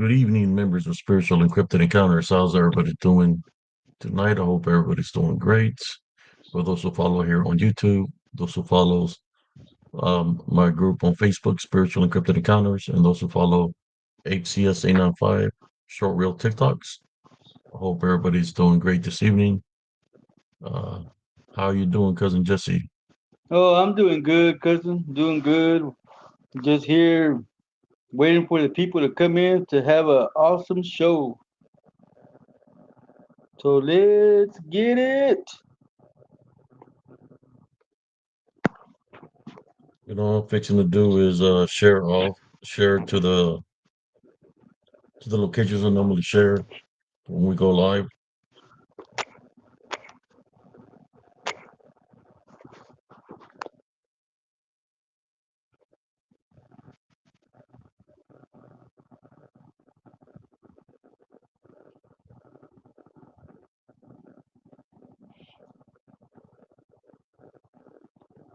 Good evening, members of Spiritual Encrypted Encounters. How's everybody doing tonight? I hope everybody's doing great. For those who follow here on YouTube, those who follows my group on Facebook, Spiritual Encrypted Encounters, and those who follow HCS 895 short reel TikToks. I hope everybody's doing great this evening. Uh, how are you doing, cousin Jesse? Oh, I'm doing good, cousin. Doing good. Just here waiting for the people to come in to have an awesome show. So let's get it. I'm fixing to do is share to the locations I normally share when we go live.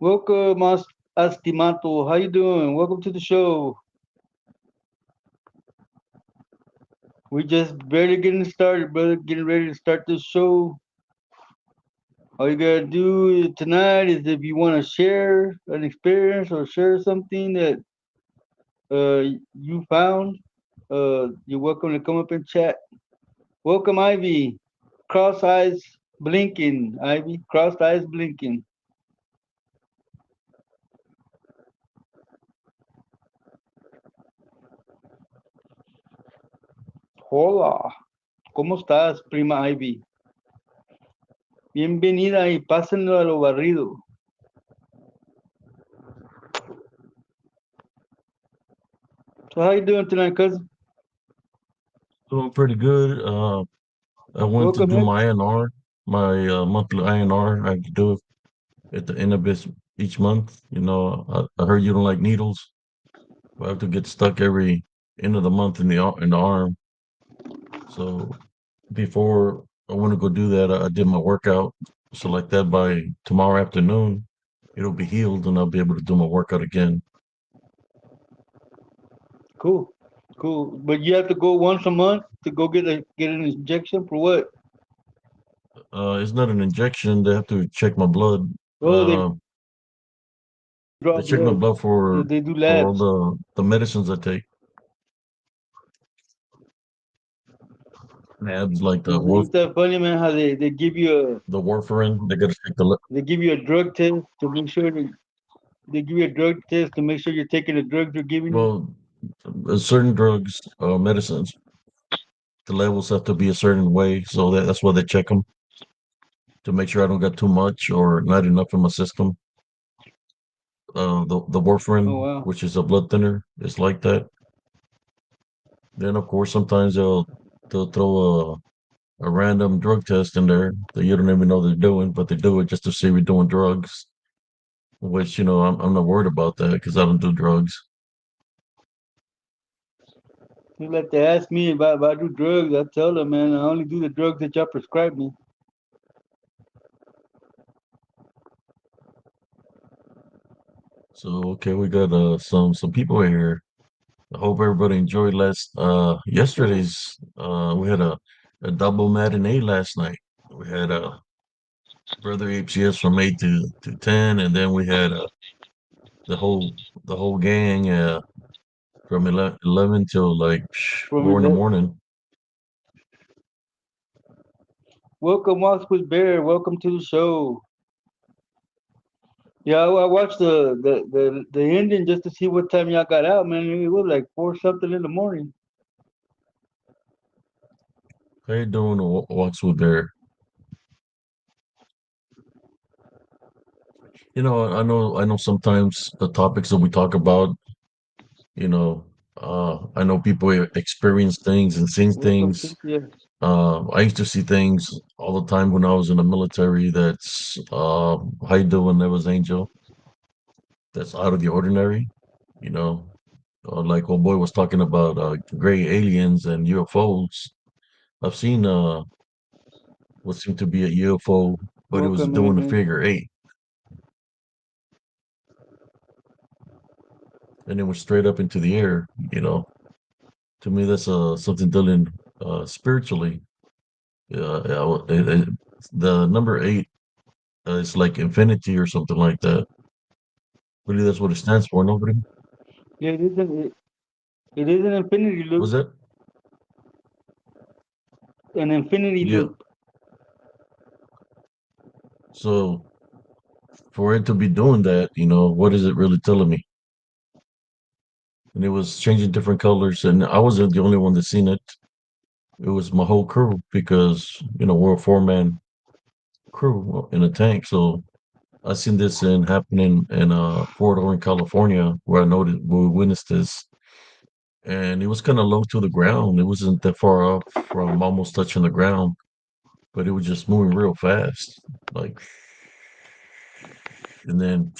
Welcome, Astimato. How you doing? Welcome to the show. We just barely getting started, brother. Getting ready to start this show. All you gotta do tonight is if you want to share an experience or share something that uh you found, you're welcome to come up and chat. Welcome, Ivy. Cross eyes blinking, Ivy. Crossed eyes blinking. Hola. ¿Cómo estás, prima Ivy? Bienvenida y pásenlo a lo barrido. So how you doing tonight, cousin? Doing pretty good. I went to Welcome, do Ed. my INR, my monthly INR. I have to do it at the end of each month. I heard you don't like needles. I have to get stuck every end of the month in the arm. So before I want to go do that, I did my workout. So like that by tomorrow afternoon, it'll be healed and I'll be able to do my workout again. Cool. Cool. But you have to go once a month to go get an injection for what? It's not an injection. They have to check my blood. Oh, they They draw check my blood. blood They do for all labs. the medicines I take. Labs like Ain't that funny, man? How they give you the warfarin. They got to check a drug test to make sure that they give you a drug test to make sure you're taking the drugs they're giving you. well, certain drugs, medicines. The levels have to be a certain way, so that's why they check them to make sure I don't got too much or not enough in my system. The Oh warfarin, wow. which is a blood thinner, is like that. Then of course sometimes they'll throw a random drug test in there that you don't even know they're doing, but they do it just to see we're doing drugs. Which I'm not worried about that because I don't do drugs. You like to ask me about if I do drugs, I tell them, man, I only do the drugs that y'all prescribe me. So okay, we got some people here. I hope everybody enjoyed Cool. yesterday's we had a double matinee last night. We had Brother HCS from 8 to 10, and then we had the whole the whole gang from 11 till like From 4 in the ele- morning. Welcome, Walks with Bear. Welcome to the show. Yeah, I watched the ending just to see what time y'all got out, man. It was like four something in the morning. How you doing? Walks with Bear. I know sometimes the topics that we talk about, you know, I know people experience things and seen Welcome, things. Cynthia. I used to see things all the time when I was in the military. How you doing? That was Angel. That's out of the ordinary. You know, like old boy was talking about gray aliens and UFOs. I've seen what seemed to be a UFO, but it was Welcome, doing a Angel. figure eight, and it was straight up into the air. To me, that's something dealing spiritually. The number eight is like infinity or something like that. Really, that's what it stands for. Nobody Yeah, it is an infinity loop, was that? an infinity Yeah. loop. So for it to be doing that, what is it really telling me? And it was changing different colors, and I wasn't the only one that seen it. It was my whole crew because we're a four-man crew in a tank. So I seen this in happening in Fort Orange, California, where we witnessed this, and it was kind of low to the ground. It wasn't that far up from almost touching the ground, but it was just moving real fast, like, and then,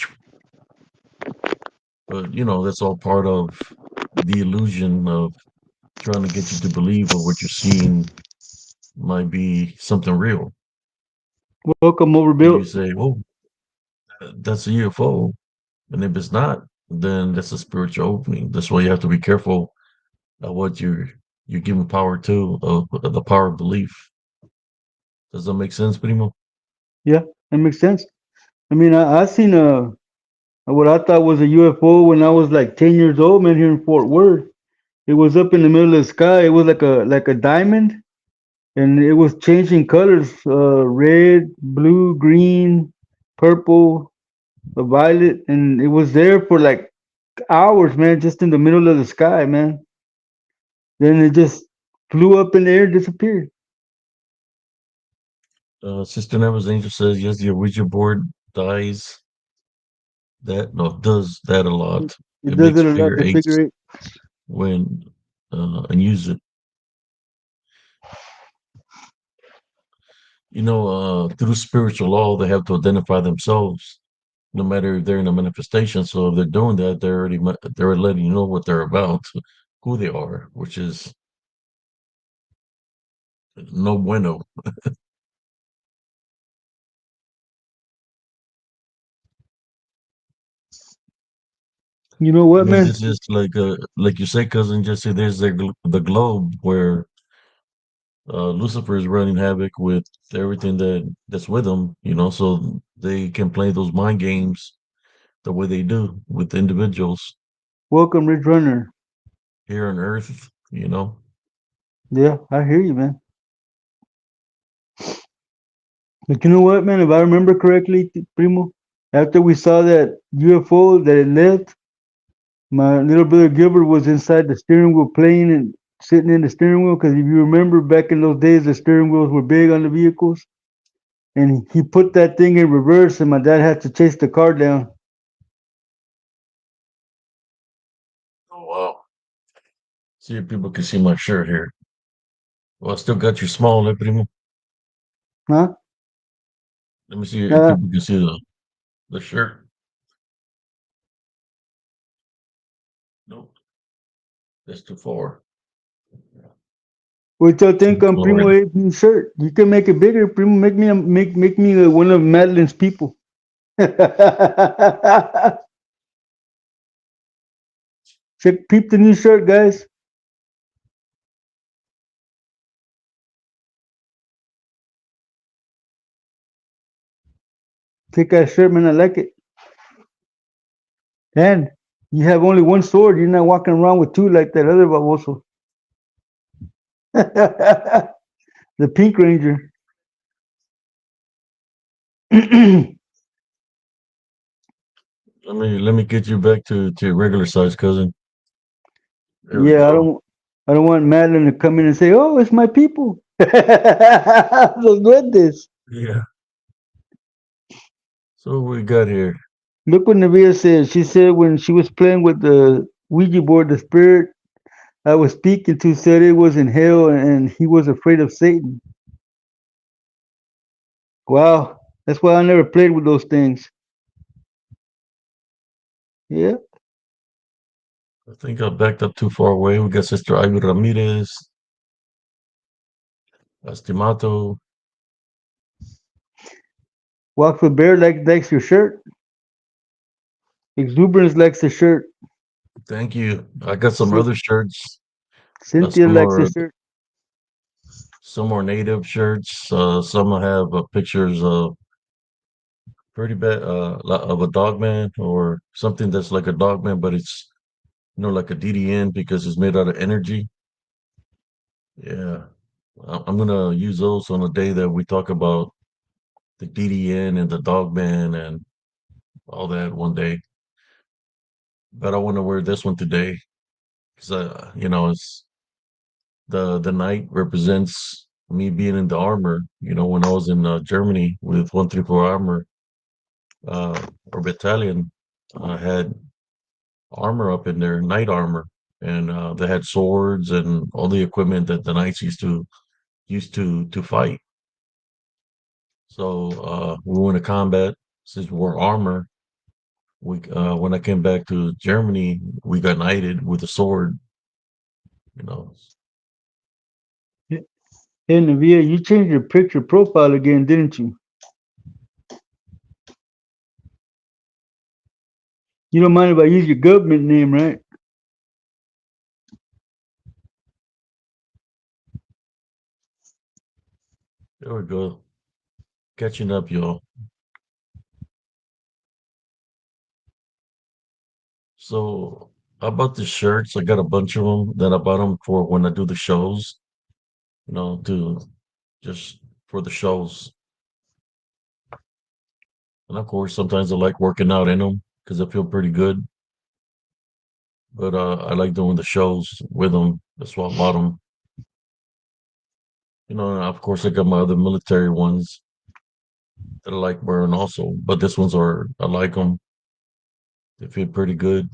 but that's all part of the illusion of trying to get you to believe of what you're seeing might be something real. Welcome, And you overbuilt. say, "Whoa, that's a UFO," and if it's not, then that's a spiritual opening. That's why you have to be careful what you're giving power to, the power of belief. Does that make sense, Primo? Yeah, that makes sense. I mean, I seen what I thought was a UFO when I was like 10 years old, man, here in Fort Worth. It was up in the middle of the sky. It was like a diamond, and it was changing colors: red, blue, green, purple, violet, and it was there for like hours, man, just in the middle of the sky, man. Then it just flew up in the air, disappeared. Sister Never's Angel says, yes, the Ouija board dies that, no, does that a lot. It It does makes it a lot. figure The eights figure eight. when and use it. Through spiritual law, they have to identify themselves, no matter if they're in a manifestation. So if they're doing that, they're letting you know what they're about, who they are, which is no bueno. You know I what, mean, man? this is like you say, cousin Jesse. There's the globe where Lucifer is running havoc with everything that's with him. So they can play those mind games the way they do with individuals Welcome, Ridge Runner. here on Earth. Yeah, I hear you, man. But you know what, man? If I remember correctly, Primo, after we saw that UFO that it left, my little brother Gilbert was inside the steering wheel playing and sitting in the steering wheel. Because if you remember back in those days, the steering wheels were big on the vehicles. And he put that thing in reverse, and my dad had to chase the car down. Oh wow! See if people can see my shirt here. Well, I still got you small, primo. Huh? Let me see if Uh, people can see the shirt. Nope, that's too far. what y'all think Too on Primo Florida. 18 shirt? You can make it bigger, Primo. Make me one of Madeline's people. Check, peep the new shirt, guys. Kick ass shirt, man. I like it. And you have only one sword. You're not walking around with two like that other baboso. The Pink Ranger. Yeah, Let me get you back to your regular size, cousin. There we I go. don't want Madeline to come in and say, "Oh, it's my people." Los duendes. Yeah. So what we got here. Look what Navia said. She said when she was playing with the Ouija board, the spirit I was speaking to said it was in hell and he was afraid of Satan. Wow. That's why I never played with those things. Yeah. I think I backed up too far away. We got Sister Ivy Ramirez, Estimato. Walk with Bear likes your shirt. Exuberance likes the shirt. Thank you. I got some Sick. other shirts. Cynthia Some likes the are shirt. native shirts. Some have pictures of pretty bad of a dog man or something that's like a dog man, but it's like a DDN because it's made out of energy. Yeah, I'm gonna use those on the day that we talk about the DDN and the dog man and all that one day. But I want to wear this one today because it's the knight represents me being in the armor. When I was in Germany with 134 armor or battalion, I had armor up in there, knight armor, and they had swords and all the equipment that the knights used to fight. So we went to combat since we're armor. We when I came back to Germany, we got knighted with a sword. You know, Hey, Navia, you changed your picture profile again, didn't you? You don't mind if I use your government name, right? there we go, catching up, y'all. So I bought the shirts. I got a bunch of them. Then I bought them for when I do the shows. To just for the shows. And of course, sometimes I like working out in them because I feel pretty good. But I like doing the shows with them. That's why I bought them. And of course, I got my other military ones that I like wearing also. But this ones I like them. They feel pretty good.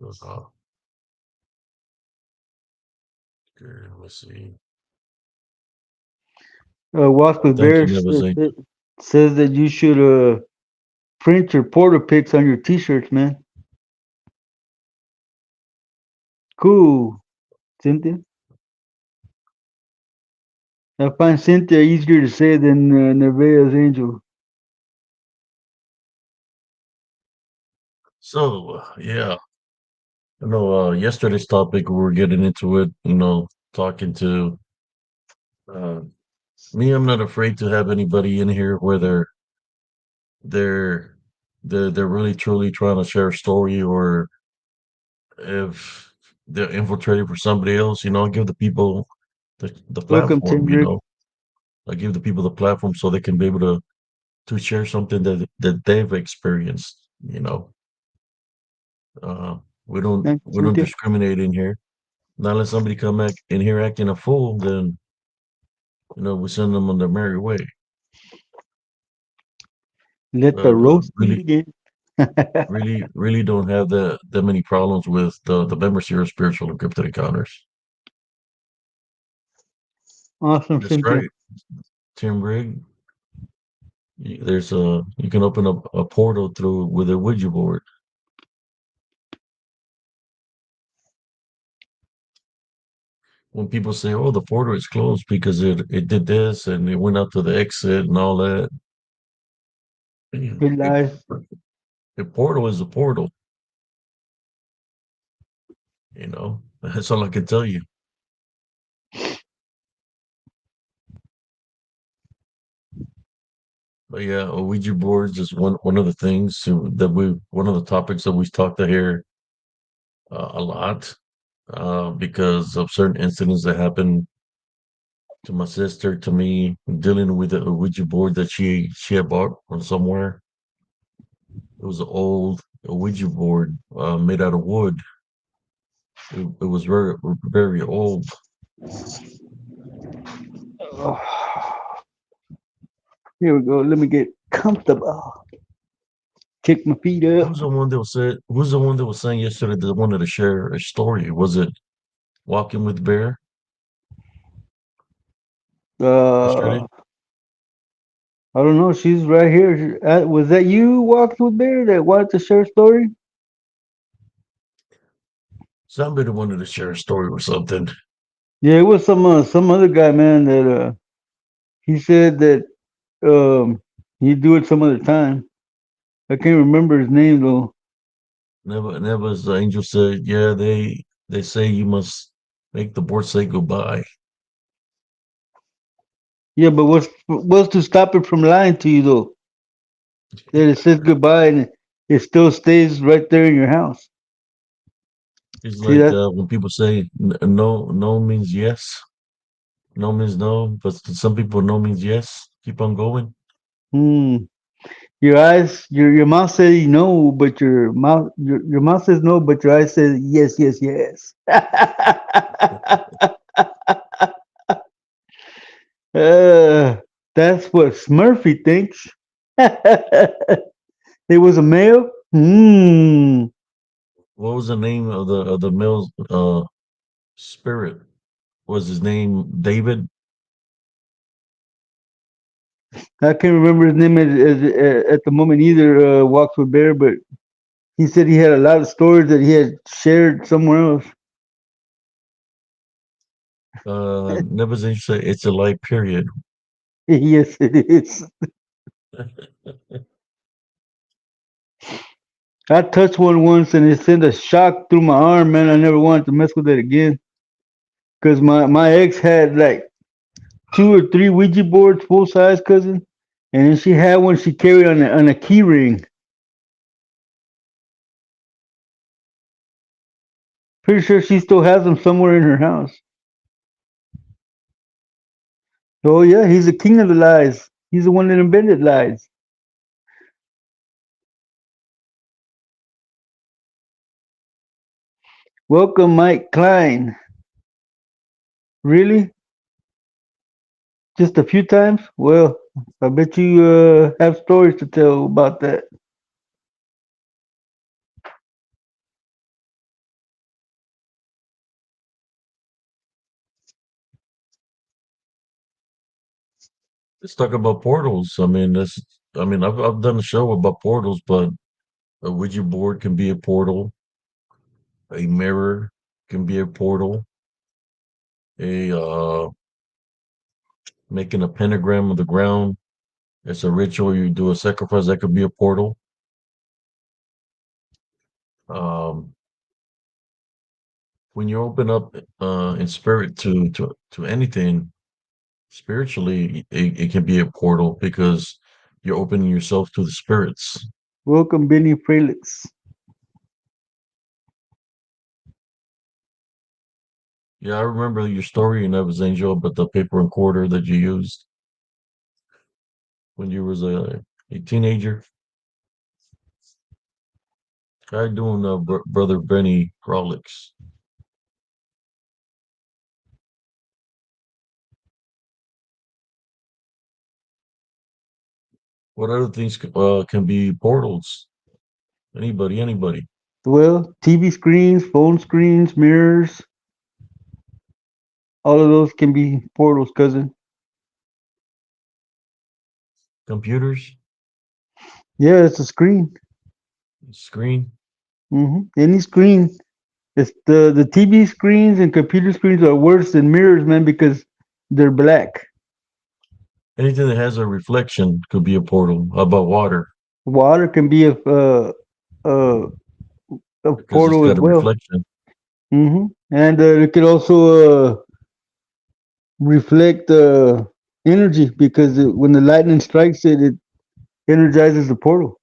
Uh, okay, let's see. Walk with Thank you, Bears Nevezade. says that you should print your porter pics on your t-shirts, man. Cool, Cynthia. I find Cynthia easier to say than Nevaeh's Angel. So, yeah, yesterday's topic, we were getting into it, talking to uh, me. I'm not afraid to have anybody in here where they're, they're really truly trying to share a story, or if they're infiltrating for somebody else, I give the people the Welcome, platform, Tim Rick. I give the people the platform so they can be able to share something that they've experienced. Uh, we don't Thank you, we don't Cynthia. discriminate in here. Not unless somebody come back in here acting a fool, then we send them on their merry way. Let the But roasting really, begin. really don't have that many problems with the members here of Spiritual Encrypted Encounters. Awesome, That's Cynthia. right, Tim Rig. You can open up a portal through with a Ouija board. When people say, "Oh, the portal is closed because it did this and it went out to the exit and all that," Good it, lies. the portal is a portal. That's all I can tell you. But yeah, Ouija boards is one of the things one of the topics that we talked to here a lot because of certain incidents that happened to my sister, to me, dealing with a Ouija board that she had bought from somewhere. It was an old Ouija board made out of wood. It was very very old. Oh, here we go. Let me get comfortable. Kick my feet up. Who's the one that was saying yesterday that wanted to share a story? Was it Walking with Bear Uh, yesterday? I don't know. She's right here. Was that you, Walks with Bear, that wanted to share a story? Somebody wanted to share a story or something. Yeah, it was some other guy, man. That he said that he'd do it some other time. I can't remember his name though. Never's the angel said, yeah, they say you must make the board say goodbye. Yeah, but what's to stop it from lying to you though? That it says goodbye and it still stays right there in your house. It's See like that? when people say no, no means yes, no means no, but to some people no means yes. Keep on going. Hmm. Your mouth says no, but your mouth says no, but your eyes says yes, yes, yes. uh, that's what Smurfy thinks. It was a male. Hmm. What was the name of the male spirit? Was his name David? I can't remember his name at the moment either. Walks with Bear, but he said he had a lot of stories that he had shared somewhere else. Never's angel said it's a light period. Yes, it is. I touched one once and it sent a shock through my arm, man. I never wanted to mess with it again. Because my ex had like two or three Ouija boards, full size, cousin. And then she had one she carried on a key ring. Pretty sure she still has them somewhere in her house. Oh, yeah, he's the king of the lies. He's the one that invented lies. Welcome, Mike Klein. Really? Just a few times? Well, I bet you have stories to tell about that. Let's talk about portals. I mean, I've done a show about portals, but a Ouija board can be a portal. A mirror can be a portal. A Making a pentagram of the ground. It's a ritual. You do a sacrifice. That could be a portal. Um, when you open up in spirit to anything spiritually, it can be a portal because you're opening yourself to the spirits. Welcome, Benny Frelix. Yeah, I remember your story in Evans Angel about the paper and quarter that you used when you was a teenager. How you doing, brother Benny Frolix? What other things can be portals? Anybody. Well, TV screens, phone screens, mirrors, all of those can be portals, cousin. Computers, Yeah, it's a screen. screen, Any screen. It's the TV screens and computer screens are worse than mirrors, man, because they're black. anything that has a reflection could be a portal. How about water? Water can be a, a Because it's portal as got a well. reflection. And it could also reflect energy because when the lightning strikes it, it energizes the portal.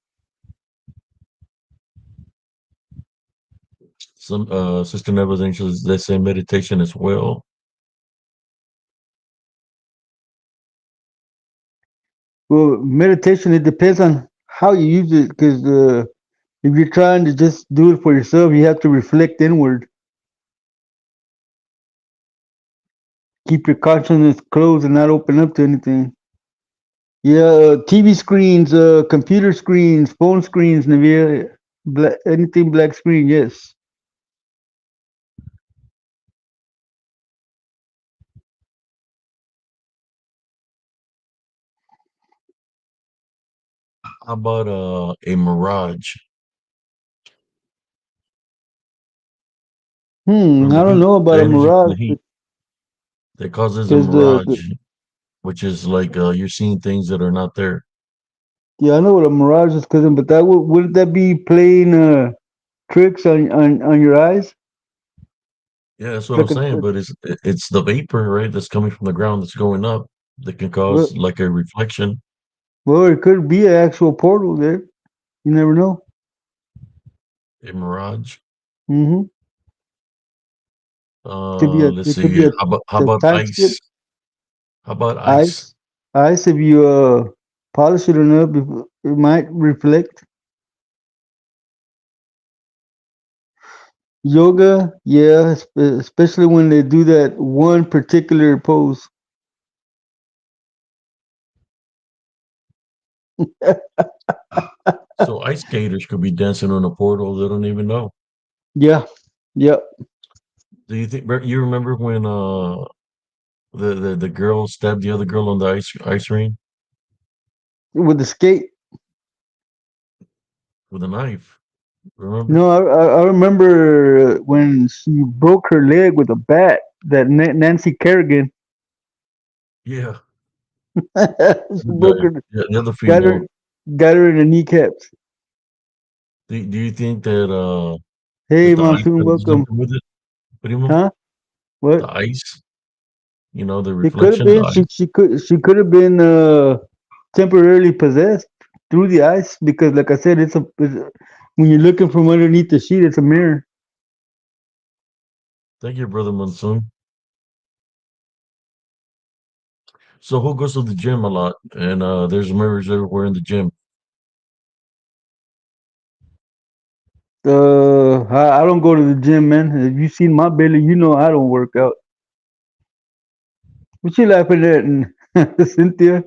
Some Sister Never's Angels, they say meditation as well. Well, meditation, it depends on how you use it because if you're trying to just do it for yourself, you have to reflect inward. Keep your consciousness closed and not open up to anything. Yeah, TV screens, computer screens, phone screens, Navia, anything black screen, yes. How about a mirage from I the don't heat, know the about a energy from the mirage heat that causes a because mirage, which is like you're seeing things that are not there. yeah, I know what a mirage is, cousin, but that wouldn't that be playing? tricks on your eyes. Yeah, that's what I'm Like saying. But it's the vapor, right, that's coming from the ground that's going up that can cause well, like a reflection, well, it could be an actual portal there. You never know. a mirage. Hmm. Could be a Let's it see could be here. How a about time skip. ice? How about ice? Ice, ice. If you polish it enough, it might reflect. Yoga, yeah, especially when they do that one particular pose. So ice skaters could be dancing on a portal they don't even know. Yeah, yeah, Do you think you remember when the girl stabbed the other girl on the ice ring with the skate. with a knife? Remember? No, I remember when she broke her leg with a bat. That Nancy Kerrigan, Yeah. she broke her, Yeah, the other got her, female. got her in the kneecaps. Do you think that Hey, with the ice Monsoon, that was welcome. jumping with it, primo, Huh? What? the ice, the It could have reflection, the been. ice. She could have been temporarily possessed through the ice because, like I said, when you're looking from underneath the sheet, it's a mirror. Thank you, brother Monsoon. So who goes to the gym a lot? And there's mirrors everywhere in the gym. I don't go to the gym, man. If you seen my belly, you know I don't work out. What you laughing at, Cynthia?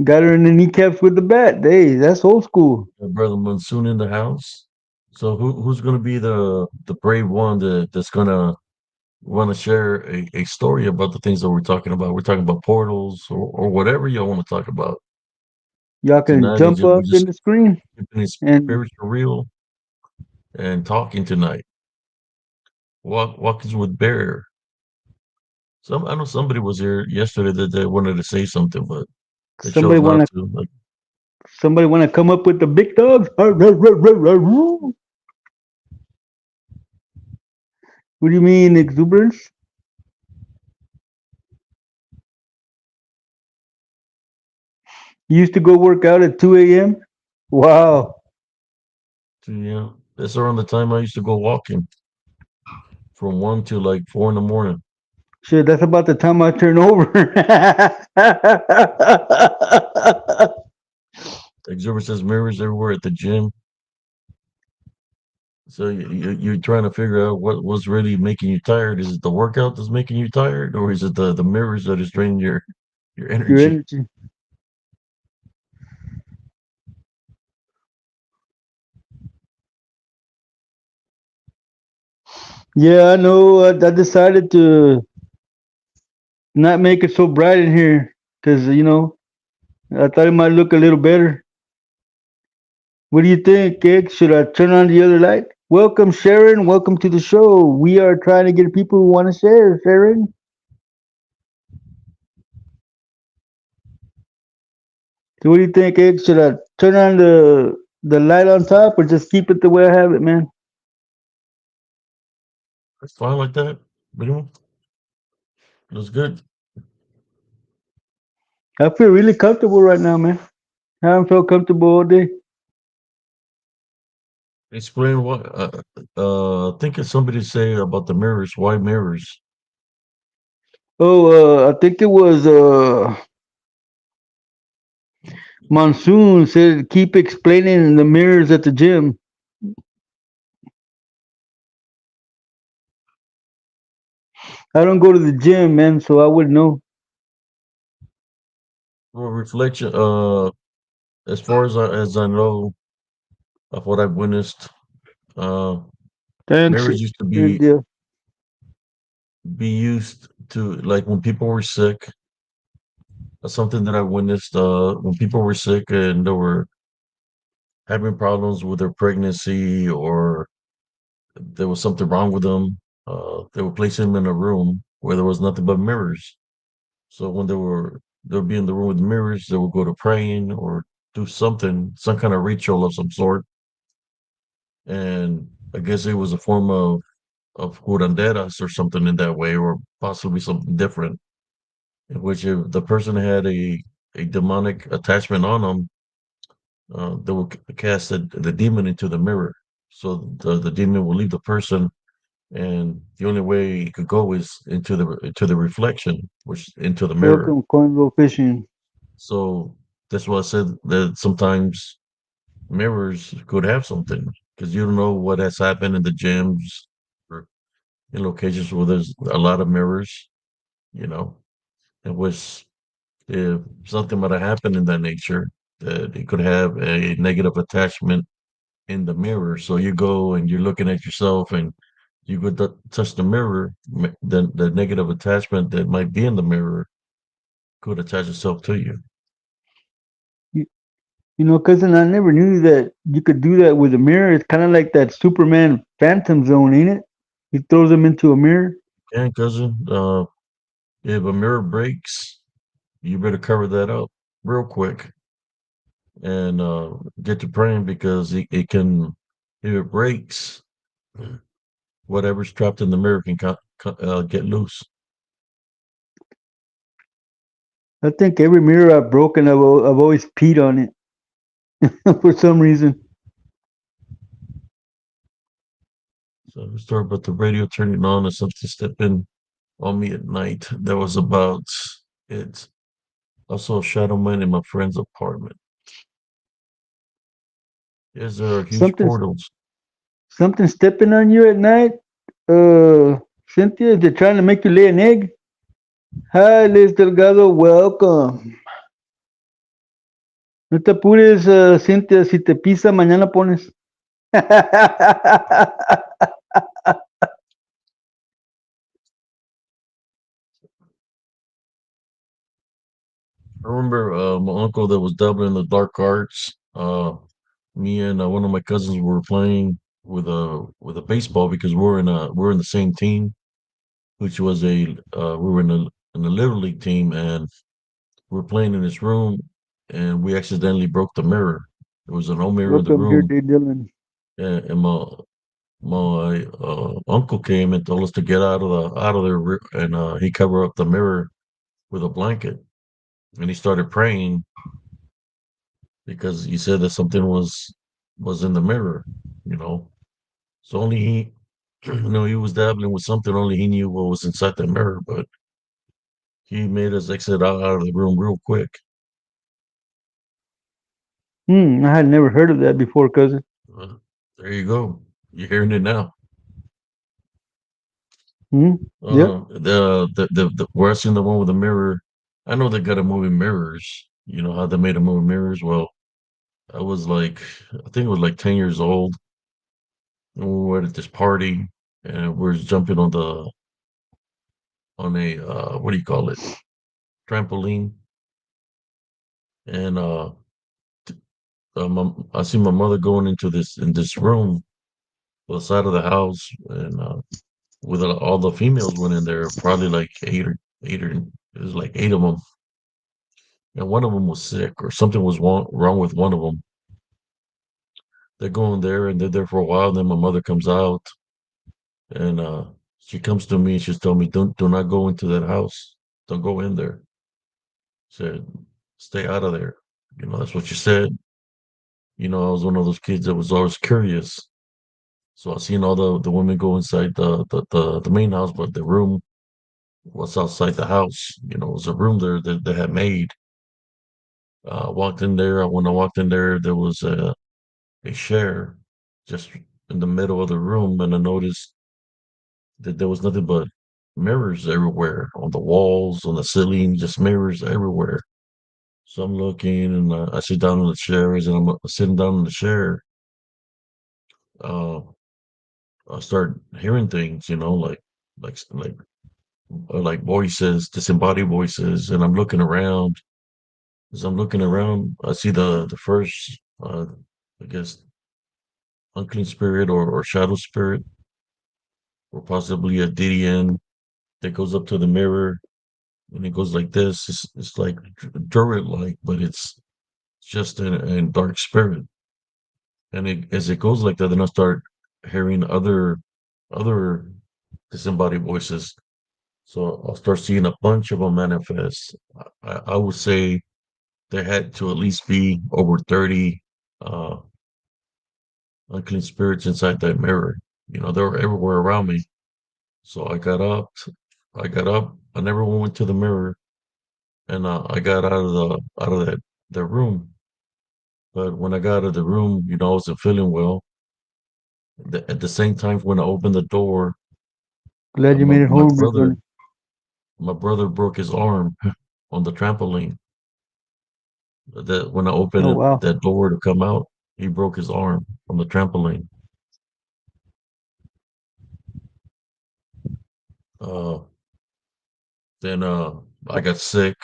Got her in the kneecaps with the bat. Hey, that's old school. Brother Monsoon in the house. So who's gonna be the brave one that's gonna want to share a story about the things that we're talking about? We're talking about portals or whatever y'all want to talk about. Y'all can Tonight is jump just we're up in just the screen keeping it and spiritual real and talking tonight. Walking with Bear. I know somebody was here yesterday that they wanted to say something, but they somebody chose not wanna to. Like, somebody wanna come up with the big dogs. What do you mean exuberance? You used to go work out at 2 a.m. Wow. yeah, that's around the time I used to go walking from 1 to like 4 in the morning. Shit, that's about the time I turn over. Exhibit says mirrors everywhere at the gym. So you're trying to figure out what's really making you tired. Is it the workout that's making you tired, or is it the mirrors that is draining your Your energy? energy. Yeah, I know. I decided to not make it so bright in here because I thought it might look a little better. What do you think, Gig? Should I turn on the other light? Welcome, Sharon. Welcome to the show. We are trying to get people who want to share. Sharon, so what do you think, Gig? Should I turn on the light on top or just keep it the way I have it, man? It's fine like that. But looks good. I feel really comfortable right now, man. I haven't felt comfortable all day. Explain what. I think it's somebody say about the mirrors. Why mirrors? Oh, I think it was Monsoon said keep explaining the mirrors at the gym. I don't go to the gym, man, so I wouldn't know. Well, reflection. As far as I know of what I've witnessed, uh, Thanks, mirrors used to Cynthia. be used to like when people were sick. Something that I witnessed when people were sick and they were having problems with their pregnancy or there was something wrong with them. They would place them in a room where there was nothing but mirrors. So when they would be in the room with mirrors, they would go to praying or do something, some kind of ritual of some sort, and I guess it was a form of curanderas or something in that way, or possibly something different, in which if the person had a demonic attachment on them, they will cast the demon into the mirror. So the demon will leave the person, and the only way it could go is into the reflection, which into the mirror. Welcome, Coin go fishing. So that's why I said that sometimes mirrors could have something because you don't know what has happened in the gyms or in locations where there's a lot of mirrors, you know, in which if something might have happened in that nature, that it could have a negative attachment in the mirror. So you go and you're looking at yourself and you go touch the mirror, then the negative attachment that might be in the mirror could attach itself to you. You, you know, cousin, I never knew that you could do that with a mirror. It's kind of like that Superman Phantom Zone, ain't it? He throws them into a mirror. And cousin, if a mirror breaks, you better cover that up real quick and get to praying because it can, if it breaks, whatever's trapped in the mirror can get loose. I think every mirror I've broken, I've always peed on it for some reason. So we start about the radio turning on and something stepping on me at night. That was about it. I saw a shadow man in my friend's apartment. Yes, there are huge Something, portals. something stepping on you at night. Cynthia, they're trying to make you lay an egg. Hi, Liz Delgado, welcome. No te apures, Cintia, si te pisa, mañana pones. I remember my uncle that was doubling the dark arts. Me and one of my cousins were playing with a baseball because we're in the same team, which was we were in a little league team, and we were playing in this room, and we accidentally broke the mirror. There was no mirror in the Welcome here, room, Dave Dillon. and my uncle came and told us to get out of there, and he covered up the mirror with a blanket, and he started praying because he said that something was in the mirror, you know. So only he, he was dabbling with something. Only he knew what was inside the mirror, but he made us exit out of the room real quick. I had never heard of that before, cousin. Uh, there you go. You're hearing it now. Yep. Where I seen the one with the mirror, I know they got a moving mirrors. You know how they made a moving mirrors. Well, I was like, I think it was like 10 years old, and we were at this party, and we are jumping on a what do you call it, trampoline, and I see my mother going into this room, the side of the house, and with all the females went in there, probably like eight or it was like eight of them, and one of them was sick or something was wrong with one of them. They're going there and they're there for a while. And then my mother comes out and she comes to me and she's told me, "Don't do not go into that house. Don't go in there." Said, "Stay out of there." That's what she said. I was one of those kids that was always curious. So I seen all the women go inside the main house, but the room was outside the house. It was a room there that they had made. Walked in there. When I walked in there, there was a chair just in the middle of the room, and I noticed that there was nothing but mirrors everywhere on the walls, on the ceiling, just mirrors everywhere. So I'm looking, and I sit down on the chairs, and I'm sitting down in the chair. Uh, I start hearing things, like like voices, disembodied voices, and I'm looking around. As I'm looking around, I see the first, I guess, unclean spirit or shadow spirit, or possibly a Didian that goes up to the mirror and it goes like this. It's like druid like, but it's just in dark spirit. And as it goes like that, then I start hearing other disembodied voices. So I'll start seeing a bunch of them manifest. I would say there had to at least be over 30 uh, unclean spirits inside that mirror. They were everywhere around me. So I got up, I never went to the mirror, and I got out of that room. But when I got out of the room, I wasn't feeling well. At the same time, when I opened the door, Glad you my, made it my home, big brother brother. my brother broke his arm on the trampoline. That when I Oh opened wow. that door to come out, he broke his arm on the trampoline. Uh, then I got sick,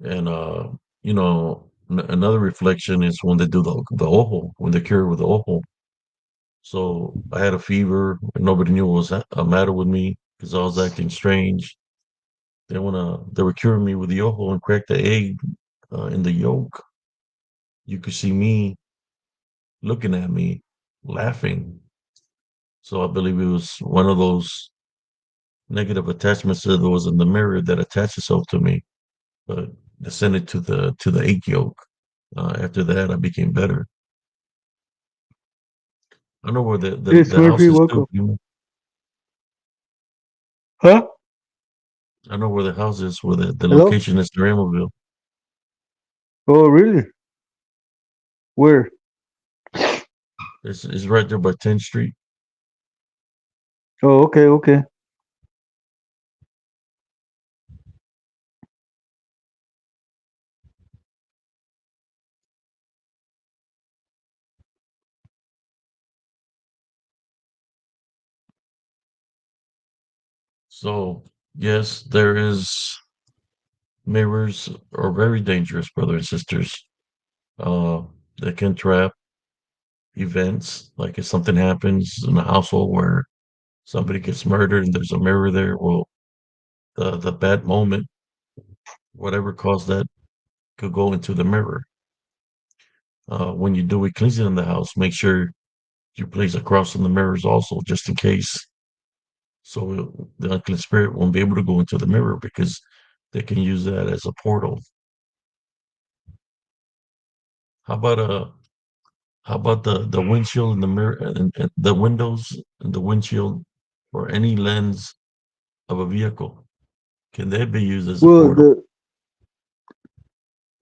and another reflection is when they do the ojo, when they cure with the ojo. So I had a fever, and nobody knew what was the matter with me because I was acting strange. Then when they were curing me with the ojo and cracked the egg in the yolk, you could see me looking at me, laughing. So I believe it was one of those negative attachments that was in the mirror that attached itself to me, but descended to the egg yolk. After that, I became better. I know where Hey the house Smurfy, is too. welcome. Huh? I know where the house is, where the Hello? location is to Raymondville. Oh really? Where? It's right there by 10th Street. Oh okay, okay. So yes, there is mirrors are very dangerous, brothers and sisters. Uh, they can trap events. Like if something happens in a household where somebody gets murdered and there's a mirror there, well, the bad moment, whatever caused that, could go into the mirror. When you do a cleansing in the house, make sure you place a cross in the mirrors also, just in case, so the unclean spirit won't be able to go into the mirror because they can use that as a portal. How about the windshield and the mirror and the windows and the windshield or any lens of a vehicle? Can they be used as a Well portal? the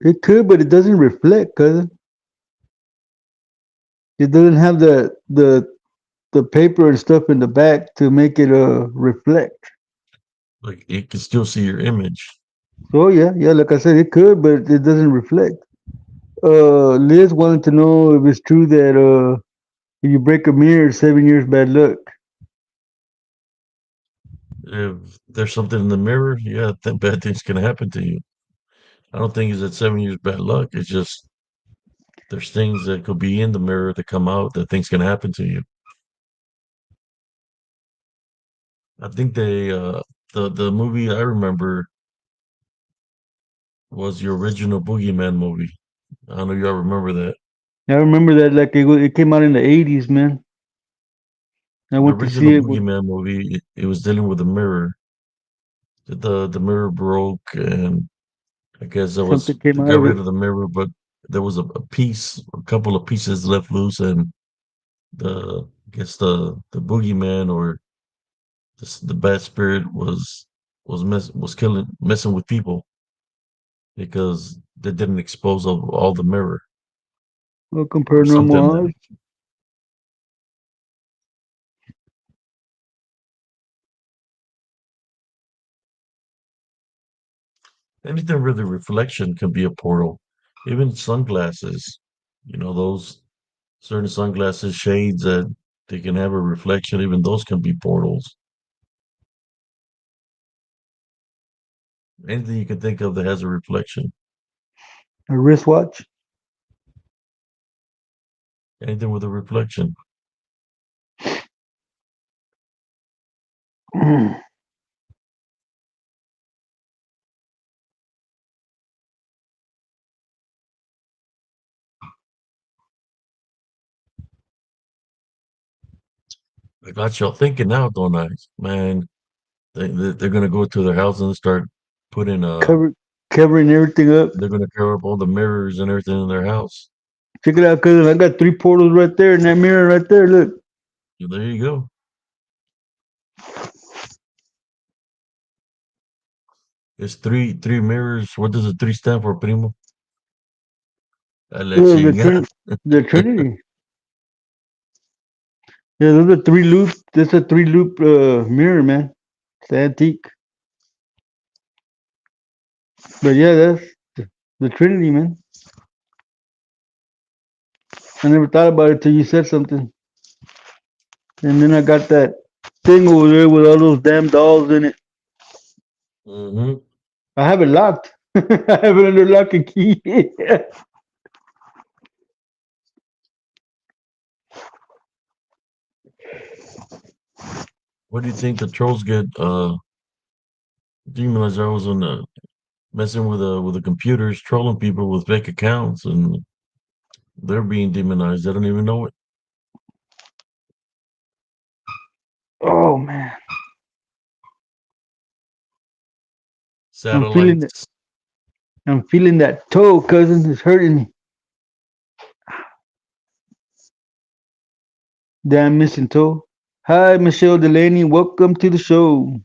it could, but it doesn't reflect, cousin. It doesn't have the paper and stuff in the back to make it reflect. Like it can still see your image. So yeah, yeah, like I said, it could, but it doesn't reflect. Liz wanted to know if it's true that if you break a mirror, 7 years bad luck. If there's something in the mirror, yeah, then bad things can happen to you. I don't think it's that 7 years bad luck. It's just there's things that could be in the mirror that come out that things can happen to you. I think the movie I remember was the original Boogeyman movie. I don't know if y'all remember that. I remember that like it came out in the 80s, man. I In the went to original see it when Boogeyman movie, it was dealing with a mirror. The mirror broke, and I guess something came they out got of rid it. of the mirror, but there was a couple of pieces left loose, and I guess the Boogeyman or the bad spirit was killing messing with people because they didn't expose of all the mirror Welcome, or something Paranormal like Oz. anything with a reflection can be a portal. Even sunglasses, those certain sunglasses shades that they can have a reflection. Even those can be portals. Anything you can think of that has a reflection. A wristwatch. Anything with a reflection. I got y'all thinking now, don't I? Man, they're gonna go to their house and start putting Cover, covering everything up. they're gonna cover up all the mirrors and everything in their house. Check it out, cousin. I got three portals right there in that mirror right there. Look. Yeah, there you go. It's three mirrors. What does the three stand for, primo? A la The chingada. the Trinity. Yeah, those are three loop. This a three loop mirror, man. It's antique. But yeah, that's the Trinity, man. I never thought about it till you said something. And then I got that thing over there with all those damn dolls in it. Hmm. I have it locked. I have it under lock and key. What do you think the trolls get demonized? I was on the messing with the computers, trolling people with fake accounts, and they're being demonized. I don't even know it. Oh man, I'm feeling that. Satellites. I'm feeling that toe, cousin. It's hurting me. Damn missing toe. Hi, Michelle Delaney. Welcome to the show.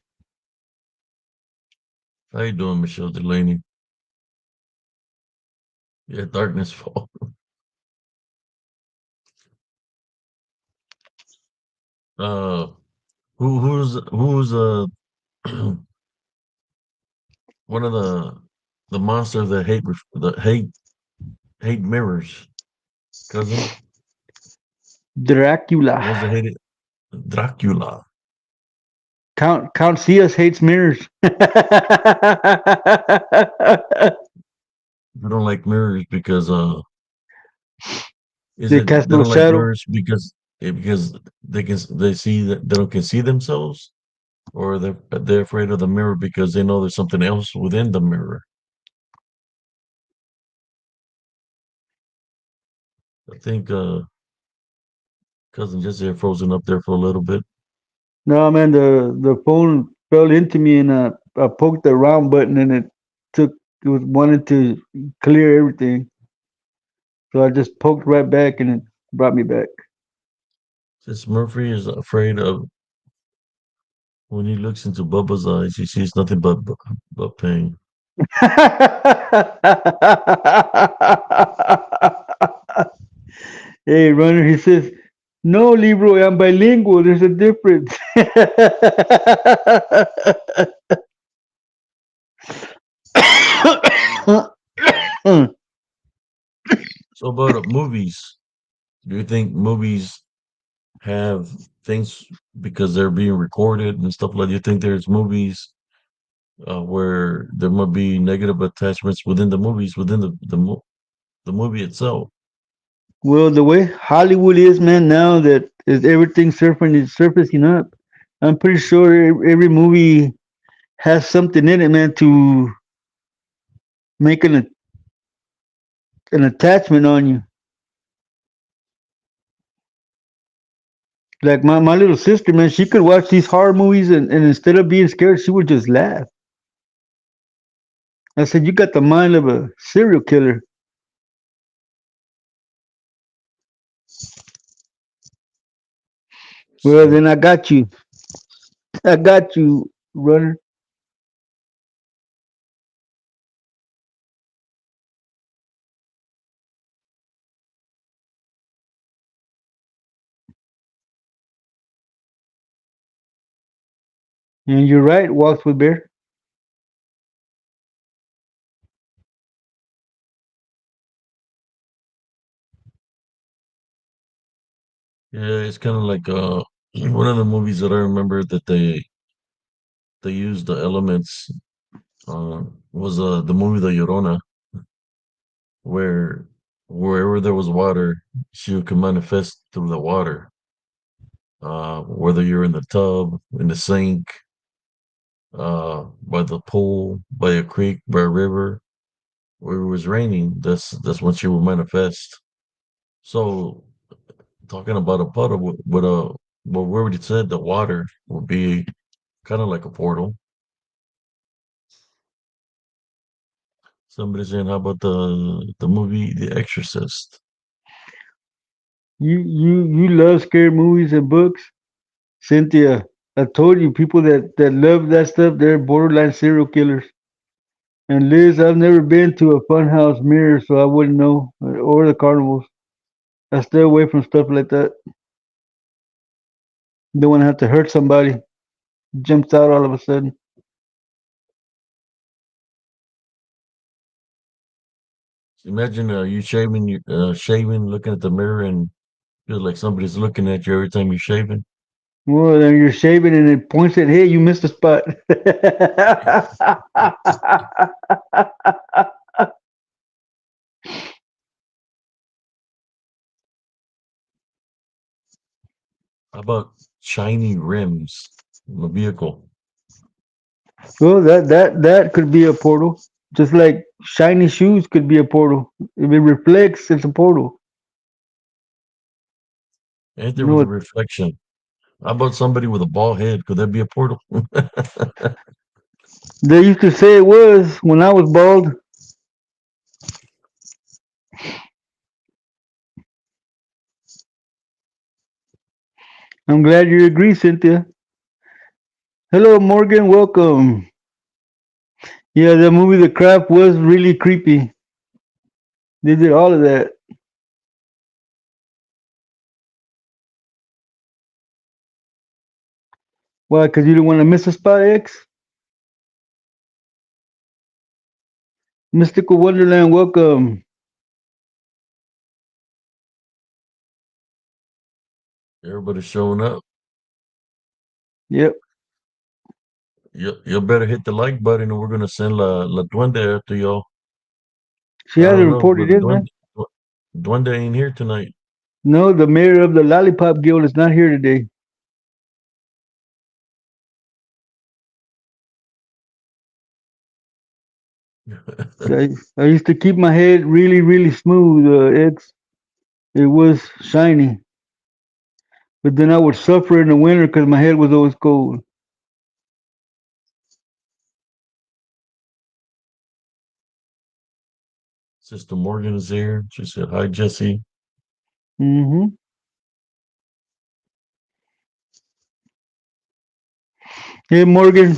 How you doing, Michelle Delaney? Yeah, darkness fall. Uh, who's one of the monsters that hate mirrors, cousin? Dracula. The ones that hate it, Dracula. Count Cius hates mirrors. They don't like mirrors because is They it cast they no don't like shadow. mirrors because they see that they can see themselves, or they're afraid of the mirror because they know there's something else within the mirror. I think cousin Jesse had frozen up there for a little bit. No man, the phone fell into me and I poked the round button and took it was wanted to clear everything. So I just poked right back and it brought me back. Since Murphy is afraid of when he looks into Bubba's eyes, he sees nothing but pain. Hey, runner, he says, no, Leroy, I'm bilingual. There's a difference. So about movies, do you think movies have things because they're being recorded and stuff like? Do you think there's movies where there might be negative attachments within the movies within the movie itself? Well, the way Hollywood is, man, now that is everything surfacing up. I'm pretty sure every movie has something in it, man, to make an attachment on you. Like my little sister, man, she could watch these horror movies and instead of being scared, she would just laugh. I said, "You got the mind of a serial killer." Well, So then I got you. I got you, runner. And you're right, walks with bear. yeah, it's kind of like one of the movies that I remember that they used the elements was the movie The Llorona, where wherever there was water, she could manifest through the water. Whether you're in the tub, in the sink, by the pool, by a creek, by a river, where it was raining, that's when she would manifest. So talking about a puddle with a But we already said the water will be kind of like a portal. Somebody's saying, how about the movie The Exorcist? You love scary movies and books, Cynthia. I told you, people that love that stuff, they're borderline serial killers. And Liz, I've never been to a funhouse mirror, so I wouldn't know, or the carnivals. I stay away from stuff like that. Don't want to have to hurt somebody. Jumps out all of a sudden. Imagine you shaving, shaving, looking at the mirror, and feels like somebody's looking at you every time you're shaving. Well, then you're shaving and it points at, hey, you missed a spot. How about shiny rims on a vehicle? Well, that could be a portal. Just like shiny shoes could be a portal. If it reflects, it's a portal. Ain't You there know with a what reflection? How about somebody with a bald head? Could that be a portal? they used to say it was when I was bald. I'm glad you agree, Cynthia. Hello, Morgan. Welcome. Yeah, the movie The Craft was really creepy. They did all of that. Why? Because you didn't want to miss a spot, X? Mystical Wonderland, welcome. Everybody's showing up. Yep. You better hit the like button, or we're gonna send La Duende after y'all. She I don't hasn't know, but reported in, man. Duende ain't here tonight. No, the mayor of the Lollipop Guild is not here today. I used to keep my head really, really smooth, X. It was shiny. But then I would suffer in the winter because my head was always cold. Sister Morgan is here. She said, "Hi, Jesse." Hmm. Hey, Morgan,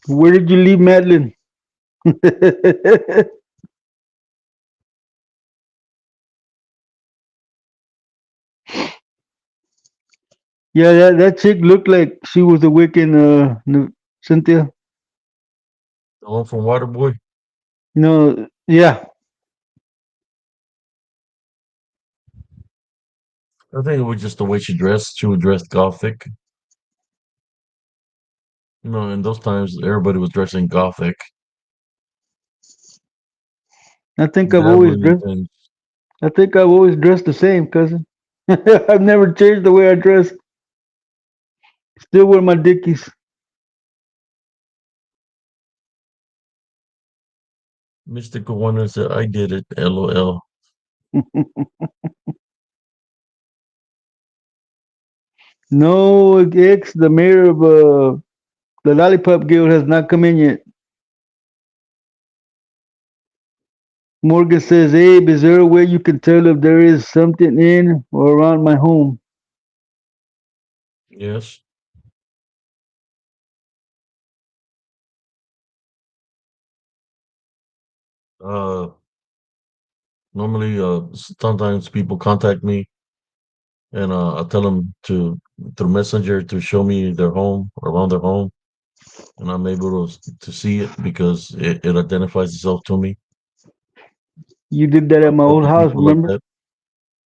where did you leave Madeline? Yeah, that chick looked like she was a Wiccan, Cynthia. The one from Waterboy. No, yeah. I think it was just the way she dressed. She was dressed gothic. In those times, everybody was dressing gothic, I think I've always dabbling in dressed. things. I think I've always dressed the same, cousin. I've never changed the way I dress. Still wear my dickies. Mystical Wonder said, "I did it." LOL. No, X, the mayor of the Lollipop Guild has not come in yet. Morgan says, Abe, is there a way you can tell if there is something in or around my home? Yes. Uh, Normally, sometimes people contact me, and I tell them to through Messenger to show me their home, around their home, and I'm able to see it because it identifies itself to me. You did that I at my help old the house, people like remember?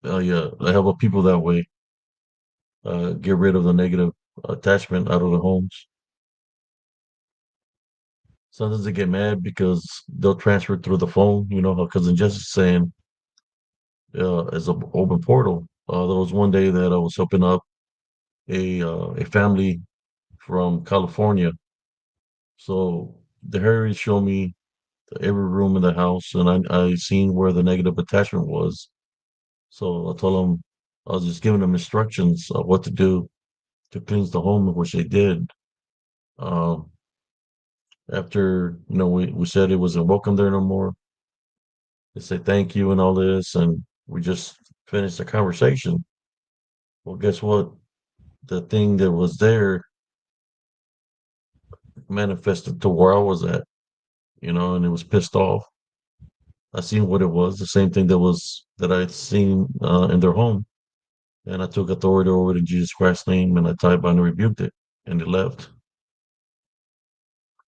that. Yeah, I help the people that way. Get rid of the negative attachment out of the homes. Sometimes they get mad because they'll transfer through the phone. You know how cousin Jess is saying, as an open portal. There was one day that I was helping up a family from California. So the Harry showed me every room in the house, and I seen where the negative attachment was. So I told him I was just giving them instructions of what to do. to cleanse the home, which they did. Um, After we said it wasn't welcome there no more. They said thank you and all this, and we just finished the conversation. Well, guess what? The thing that was there manifested to where I was at, and it was pissed off. I seen what it was, the same thing that I had seen in their home, and I took authority over it in Jesus Christ's name, and I tied bound and rebuked it, and it left.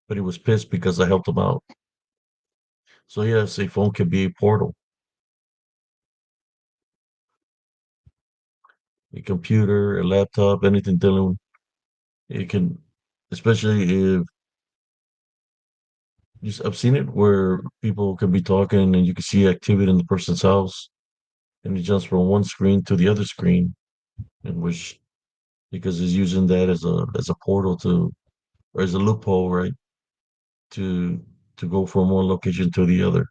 But he was pissed because I helped him out. So yes, a phone can be a portal, a computer, a laptop, anything dealing. It can, especially if I've seen it where people can be talking and you can see activity in the person's house, and it jumps from one screen to the other screen, in which because he's using that as a portal to or as a loophole, right? To to go from one location to the other.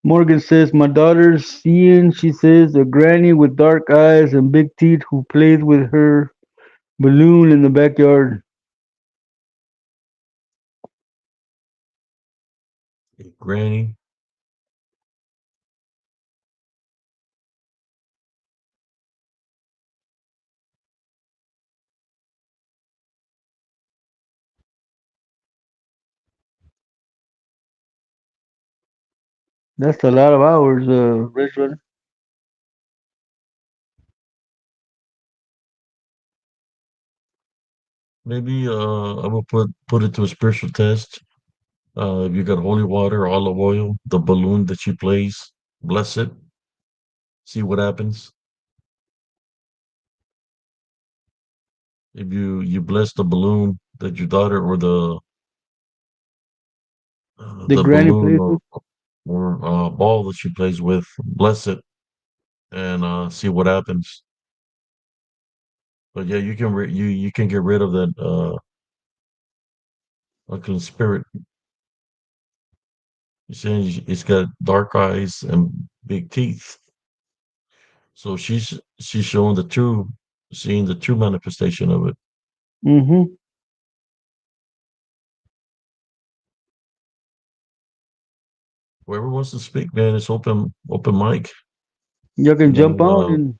Morgan says, my daughter's seeing, she says, a granny with dark eyes and big teeth who plays with her balloon in the backyard. A granny, That's a lot of hours, Richard. maybe I will put it to a spiritual test. If you got holy water, olive oil, the balloon that she plays, bless it, see what happens. If you bless the balloon that your daughter or The the granny balloon plays with. or ball that she plays with, bless it and see what happens. But yeah, you can get rid of that unclean spirit. You saying it's got dark eyes and big teeth. So she's showing seeing the true manifestation of it. Mm-hmm. Whoever wants to speak, man, it's open mic. Y'all can You jump know, on and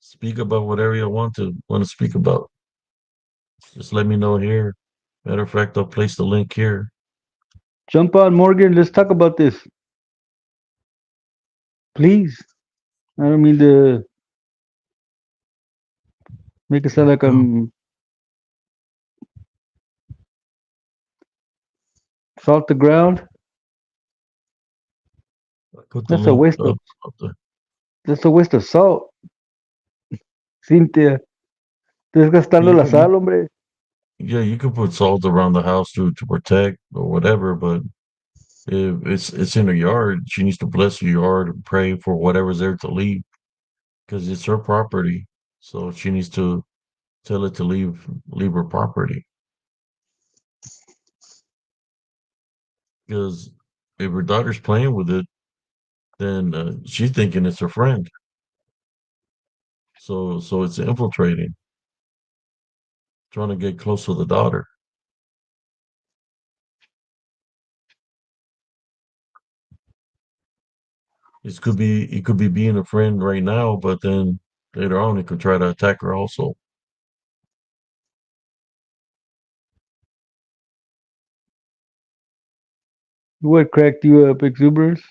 speak about whatever you want to speak about. Just let me know here. Matter of fact, I'll place the link here. jump on, Morgan. Let's talk about this, please. I don't mean to make it There sound you like go. I'm salt the ground. I put the That's a link waste of up there. that's a waste of salt, Cintia. Desgastando You la can you, sal, hombre. yeah, you can put salt around the house to protect or whatever, but if it's in her yard, she needs to bless her yard and pray for whatever's there to leave because it's her property. So she needs to tell it to leave her property because if her daughter's playing with it, then she's thinking it's her friend. So it's infiltrating, trying to get close to the daughter. It could be being a friend right now, but then later on it could try to attack her also. What cracked you up, exuberance?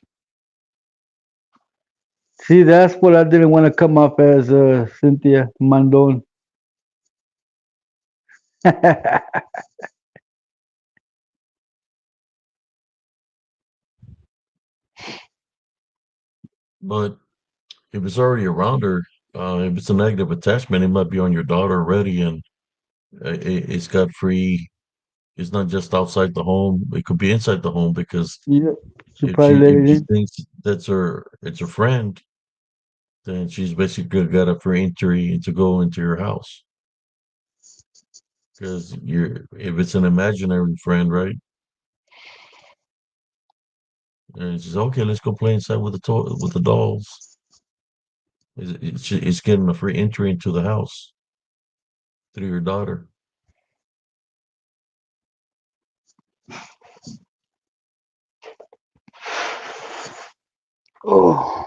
See, that's what I didn't want to come off as, Cynthia Mandon. But if it's already around her, if it's a negative attachment, it might be on your daughter already, and it's got free. It's not just outside the home; it could be inside the home because Yeah, she probably let if it she in. thinks it's her friend, then she's basically got a free entry to go into your house because you're if it's an imaginary friend, right? And she said, "Okay, let's go play inside with with the dolls." It's getting a free entry into the house through your daughter. Oh,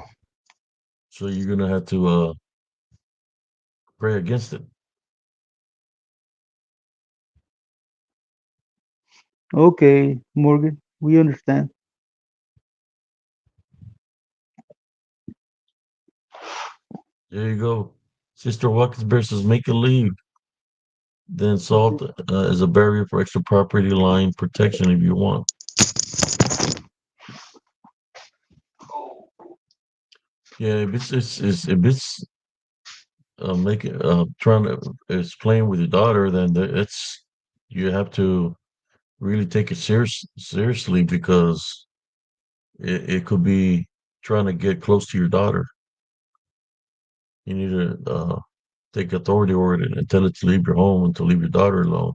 So you're gonna have to pray against it. okay, Morgan, we understand. There you go. Sister Watkins versus Make a Leave. Then salt is a barrier for extra property line protection if you want. Yeah, if it's making trying to it's playing with your daughter, then it's you have to really take it seriously because it could be trying to get close to your daughter. You need to take authority over it and tell it to leave your home and to leave your daughter alone.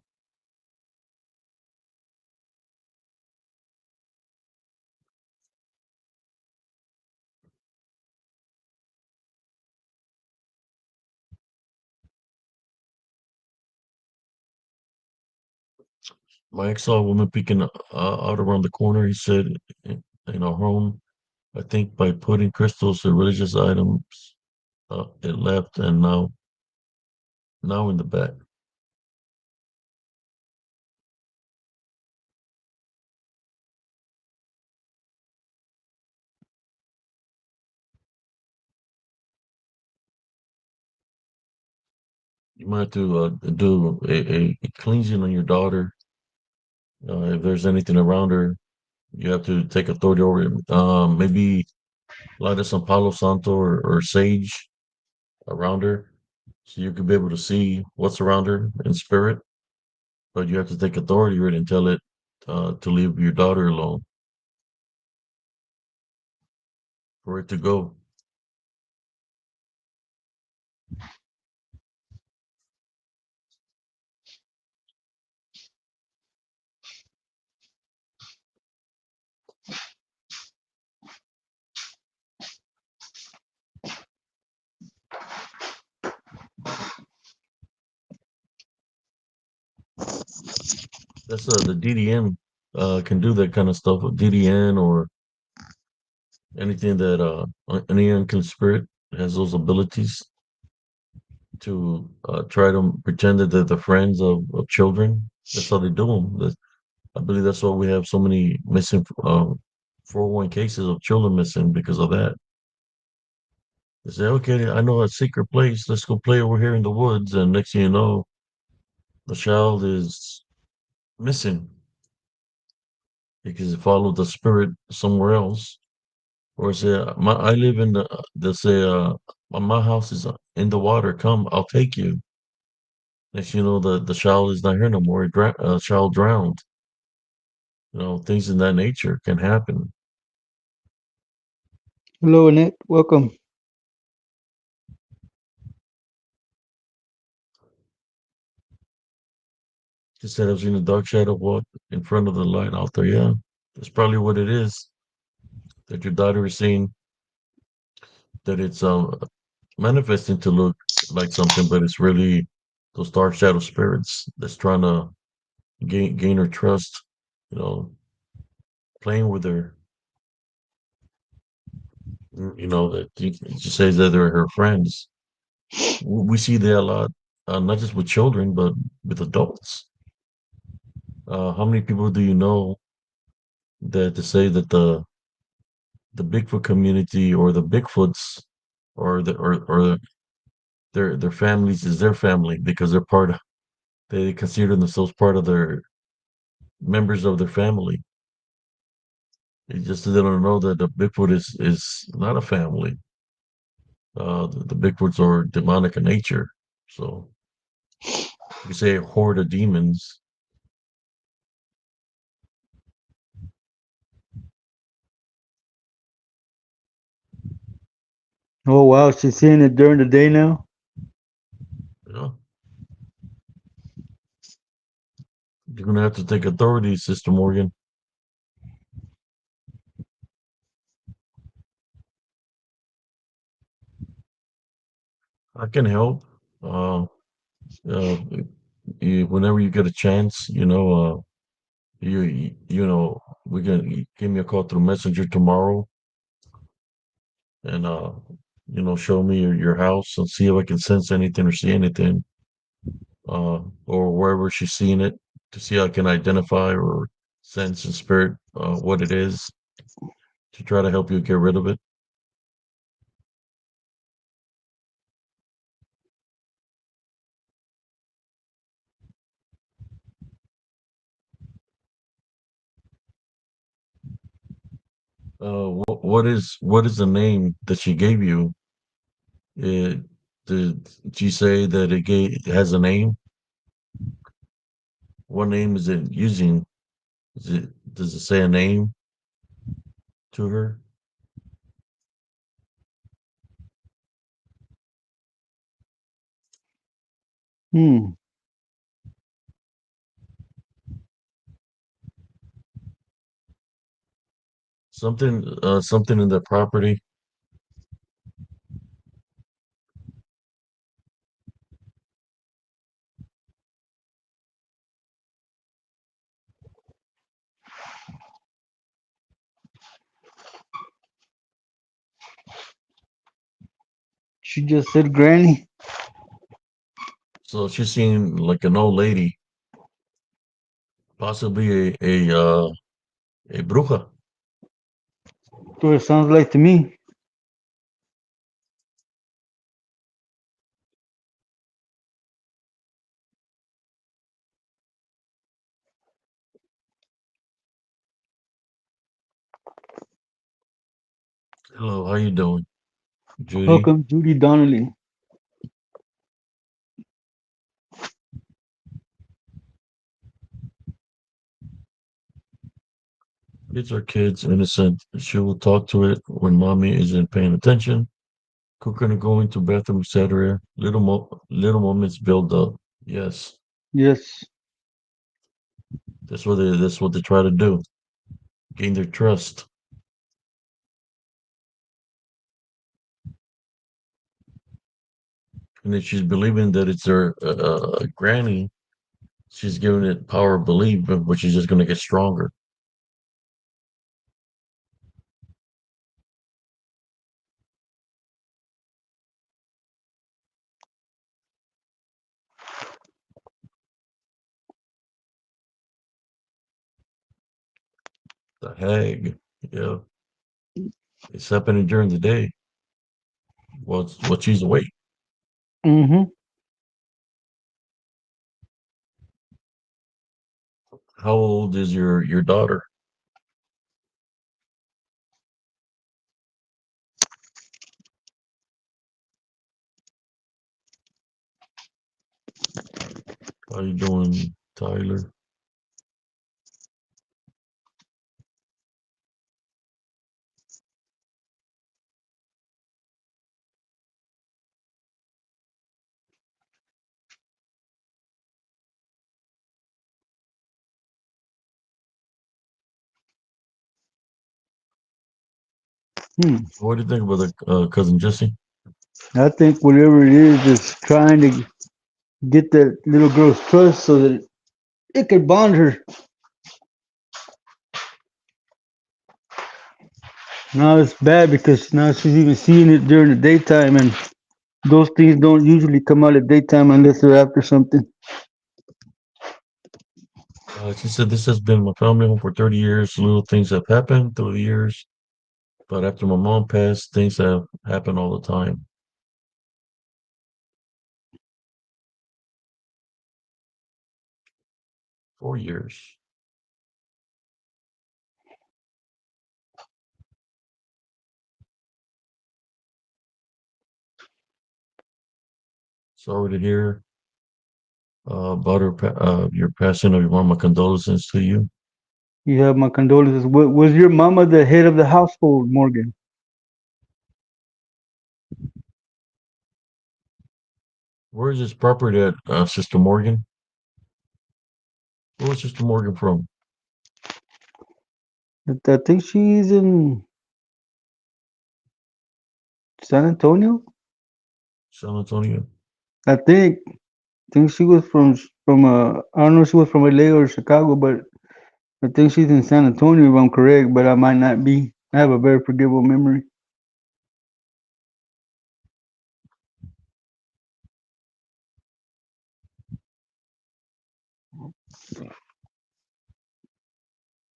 My ex saw a woman peeking out around the corner. He said in our home, I think by putting crystals and religious items, it left and now in the back. You might have to do a cleansing on your daughter. If there's anything around her, you have to take authority over it. Maybe light up some Palo Santo or sage around her, so you could be able to see what's around her in spirit. But you have to take authority over it and tell it to leave your daughter alone for it to go. That's the DDN can do that kind of stuff with DDN or anything that any unclean spirit has those abilities to try to pretend that they're the friends of children. That's how they do them. I believe that's why we have so many missing 401 cases of children missing because of that. They say, okay, I know a secret place. Let's go play over here in the woods. And next thing you know, the child is missing because it followed the spirit somewhere else. Or say, I live in the, they say, my house is in the water. Come, I'll take you. Next, you know, the child is not here no more. Child drowned. You know, things in that nature can happen. Hello, Annette. Welcome. She said, I've seen a dark shadow walk in front of the light out there. Yeah, that's probably what it is that your daughter is seeing. That it's manifesting to look like something, but it's really those dark shadow spirits that's trying to gain her trust. You know, playing with her. You know that she says that they're her friends. We see that a lot, not just with children, but with adults. How many people do you know that to say that the Bigfoot community or the Bigfoots or their families is their family because they consider themselves part of their members of their family. It's just that they don't know that the Bigfoot is not a family. The Bigfoots are demonic in nature. So you could say a horde of demons. Oh wow, she's seeing it during the day now. You know, you're gonna have to take authority, Sister Morgan. I can help. Uh, uh, Whenever you get a chance, you know, we can give me a call through Messenger tomorrow, and show me your house and see if I can sense anything or see anything, or wherever she's seeing it, to see how I can identify or sense in spirit what it is, to try to help you get rid of it. What is the name that she gave you? It, did she say that it has a name? What name is it using? Does it say a name to her? Hmm. Something in the property. She just said granny. So she's seeing like an old lady, possibly a bruja. That's what it sounds like to me. Hello, how you doing, Judy? Welcome, Judy Donnelly. Kids are kids, innocent. She will talk to it when mommy isn't paying attention. Cooking and going to bathroom, etc. Little moments build up. Yes, Yes. that's what they try to do. Gain their trust. And if she's believing that it's her granny, she's giving it power of belief, which is just going to get stronger. The hag, yeah, it's happening during the day. What she's awake. Mm-hmm. How old is your daughter? How you doing, Tyler? Hmm. What do you think about the cousin Jesse? I think whatever it is trying to get that little girl's trust so that it could bond her. Now it's bad because now she's even seeing it during the daytime, and those things don't usually come out at daytime unless they're after something. She said this has been my family home for 30 years. Little things have happened through the years, but after my mom passed, things have happened all the time. 4 years. Sorry to hear about your passing of your mom. My condolences to you. You have my condolences. Was your mama the head of the household, Morgan? Where is this property at, Sister Morgan? Where was Sister Morgan from? I think she's in San Antonio. San Antonio. I think she was from I don't know if she was from LA or Chicago, but I think she's in San Antonio if I'm correct, but I might not be. I have a very forgivable memory.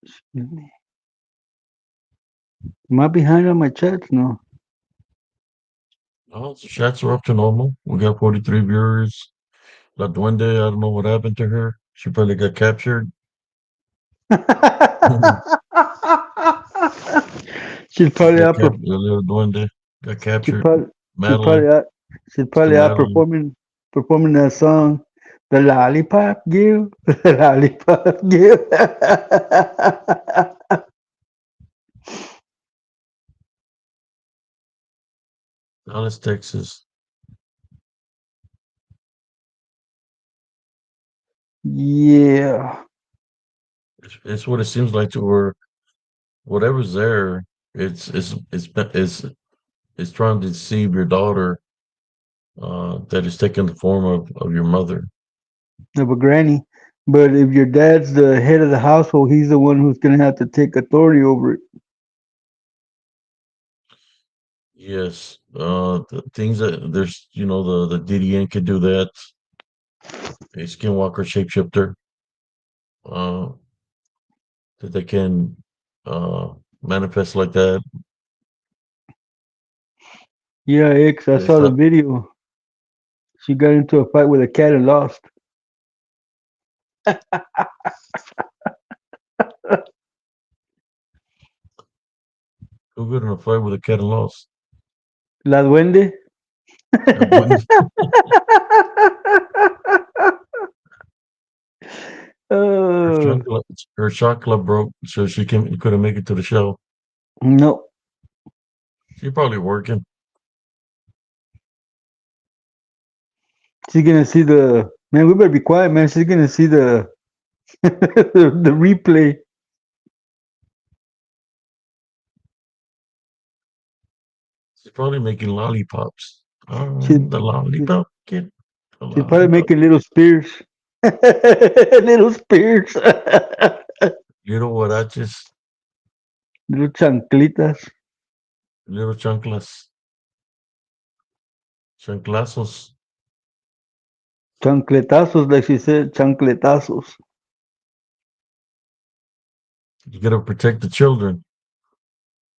Excuse me. Am I behind on my chats? No. Oh, the chats are up to normal. We got 43 viewers. La Duende, I don't know what happened to her. She probably got captured. she's She probably got out. captured. The little Duende got She captured. probably she Madeline, probably out. She's Mr. probably out Madeline. performing that song, the lollipop give, the lollipop give. Dallas, Texas. Yeah, It's what it seems like to her. Whatever's there, it's trying to deceive your daughter. That is taking the form of your mother. of a granny. But if your dad's the head of the household, he's the one who's gonna have to take authority over it. Yes. The things that there's, the DDN can do that. A skinwalker shapeshifter. Uh, that they can uh manifest like that. Yeah, X. I It's saw the not video. She got into a fight with a cat and lost. who good in a fight with a cat and lost. La duende. That wouldn't her Oh chocolate her chocolate broke, so she couldn't make it to the show. no. She probably working. She's gonna see the man. We better be quiet, man. She's gonna see the the replay. She's probably making lollipops. She's The she's, lollipop kid. The she's probably lollipop. making little spears. little spears. Little huaraches. little chanclitas. Little chanclas. Chanclazos. Chancletazos, like she said. Chancletazos. You gotta protect the children.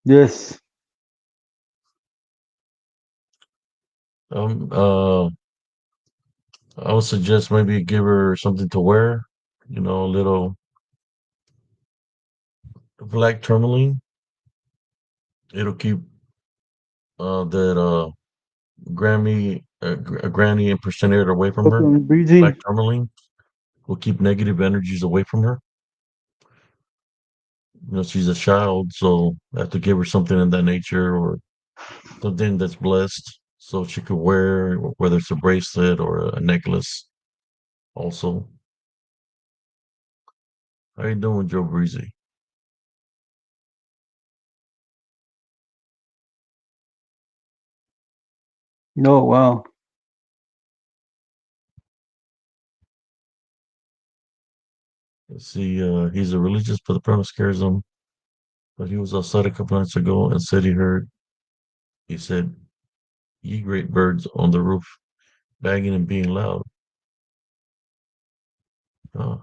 Yes. Um, uh, I would suggest maybe give her something to wear. A little black tourmaline. It'll keep that granny impersonator away from her. Okay, Black breezy. tourmaline will keep negative energies away from her. She's a child, so I have to give her something in that nature or something that's blessed, so she could wear, whether it's a bracelet or a necklace. Also, how you doing, Joe Breezy? Oh wow. Let's see. He's a religious, but the premise scares him. But he was outside a couple nights ago and said he heard. He said, "Ye great birds on the roof, banging and being loud." Uh,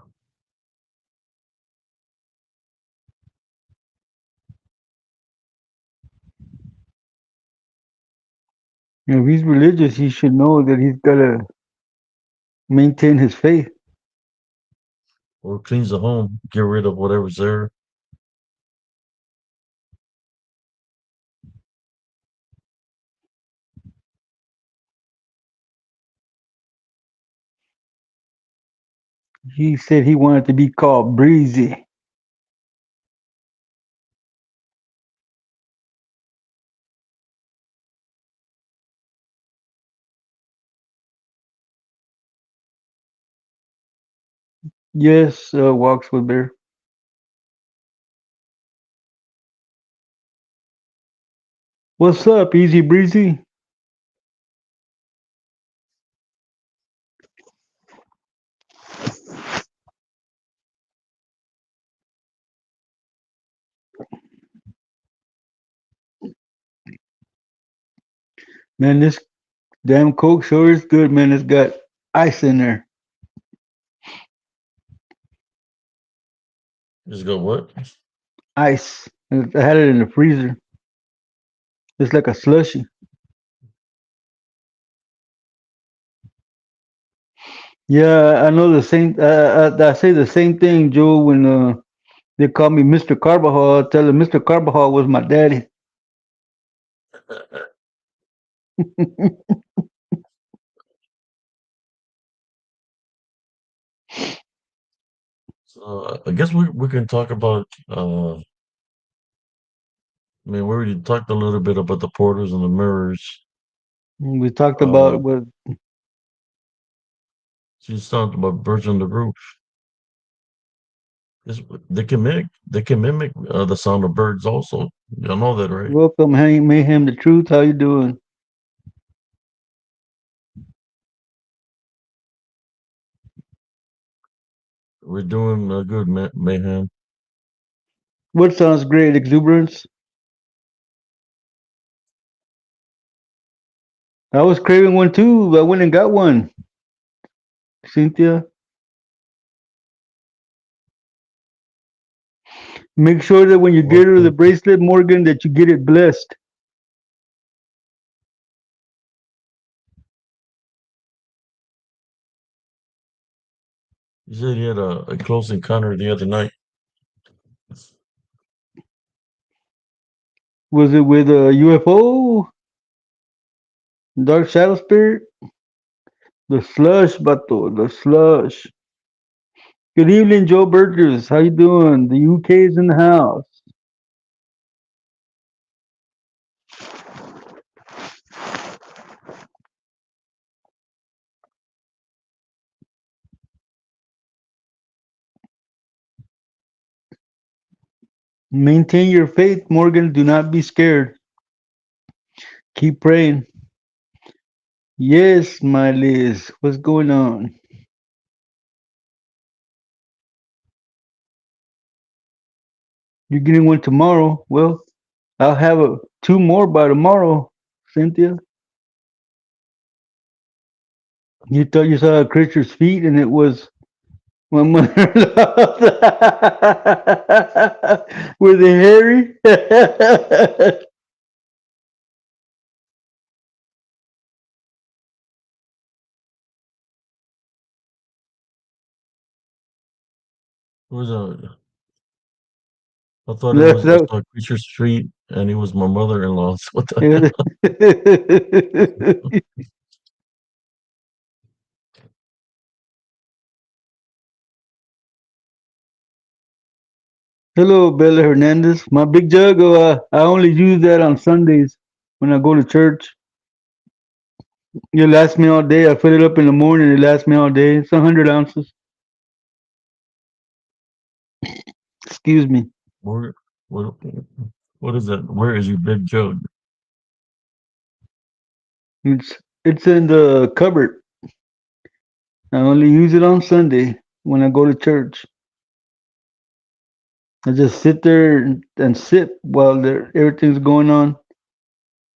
If he's religious, he should know that he's gotta maintain his faith. or cleans the home, get rid of whatever's there. He said he wanted to be called breezy. Yes, walks with bear. What's up, easy breezy? Man, this damn Coke sure is good, man. It's got ice in there. Just go what? Ice. I had it in the freezer. It's like a slushy. Yeah, I know the same. I say the same thing, Joe. When they call me Mr. Carbajal, I tell them Mr. Carbajal was my daddy. So I guess we can talk about. I mean, we already talked a little bit about the porters and the mirrors. We talked about Uh, what she's talked about birds on the roof. This, they can mimic the sound of birds also. Y'all know that, right? welcome, Hank Mayhem, the truth. How you doing? We're doing good, mayhem. What sounds great? Exuberance. I was craving one too. I went and got one. Cynthia, make sure that when you get her the Welcome. bracelet, Morgan, that you get it blessed. You said you had a close encounter the other night. Was it with a UFO, dark shadow spirit, the slush, bato, the slush? Good evening, Joe Burgers. How you doing? The UK is in the house. Maintain your faith, Morgan. Do not be scared. Keep praying. Yes, my Liz. What's going on? You're getting one tomorrow. Well, I'll have two more by tomorrow, Cynthia. You thought you saw a creature's feet and it was my mother with a hairy? It was a. I thought it That's was. I that. saw Creature Street, and it was my mother-in-law. What the hell? Yeah. Hello, Bella Hernandez. My big jug, I only use that on Sundays when I go to church. It lasts me all day. I fill it up in the morning. It lasts me all day. It's 100 ounces. Excuse me. Where, what, what is that? Where is your big jug? It's in the cupboard. I only use it on Sunday when I go to church. I just sit there and sip while everything's going on.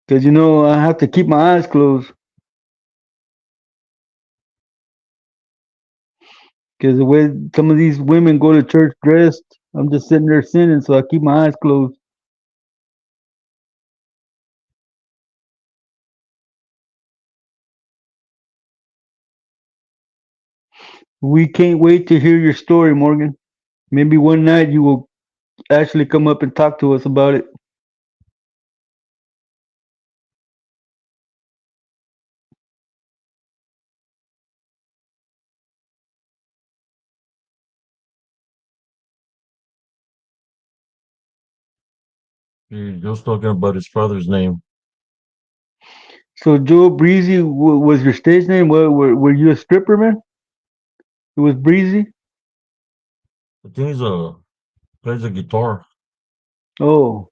Cause I have to keep my eyes closed. Cause the way some of these women go to church dressed, I'm just sitting there sinning, so I keep my eyes closed. We can't wait to hear your story, Morgan. Maybe one night you will actually come up and talk to us about it. He was talking about his father's name. So Joe Breezy was your stage name? Were you a stripper, man? It was Breezy. I think plays a guitar. Oh,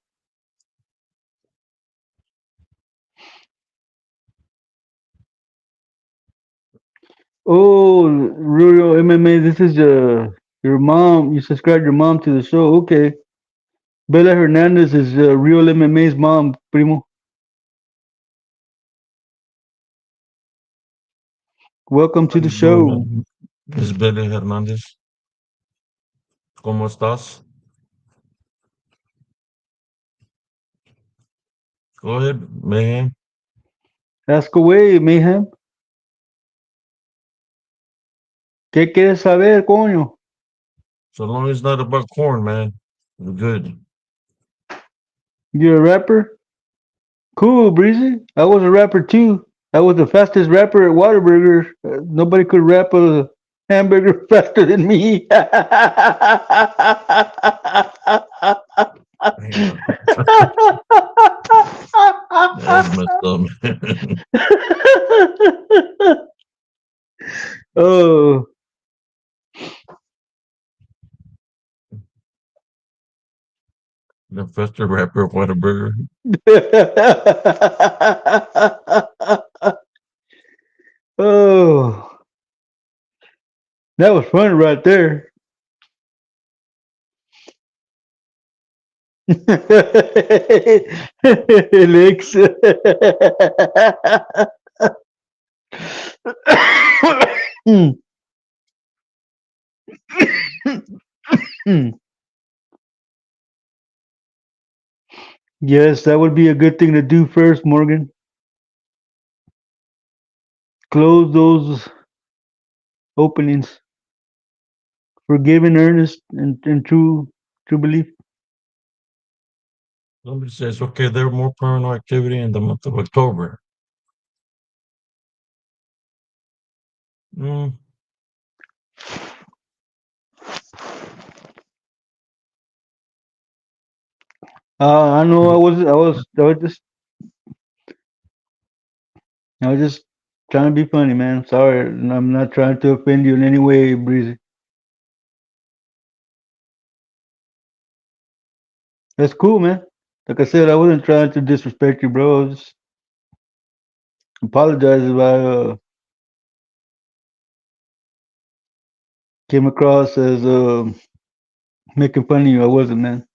oh, Rural MMA. This is your mom. You subscribed your mom to the show. Okay. Bella Hernandez is Real MMA's mom, primo. Welcome How to the you doing, show. man? Miss Betty Hernandez. ¿Cómo estás? Go ahead, man. Ask away, Mayhem. ¿Qué quieres saber, coño? So long as it's not about corn, man, we're good. You're a rapper? Cool, Breezy. I was a rapper too. I was the fastest rapper at Whataburger. Nobody could rap a hamburger faster than me. Damn, that's messed up, man. Oh. The faster rapper of Whataburger. Oh. That was fun right there. Alex. Yes, that would be a good thing to do first, Morgan. Close those openings. Forgive in earnest and true belief. Somebody says, okay, there are more paranormal activity in the month of October. Mm, I know I was just trying to be funny, man. Sorry, I'm not trying to offend you in any way, Breezy. That's cool, man. Like I said, I wasn't trying to disrespect you, bro. I was just apologize if I came across as making fun of you. I wasn't, man.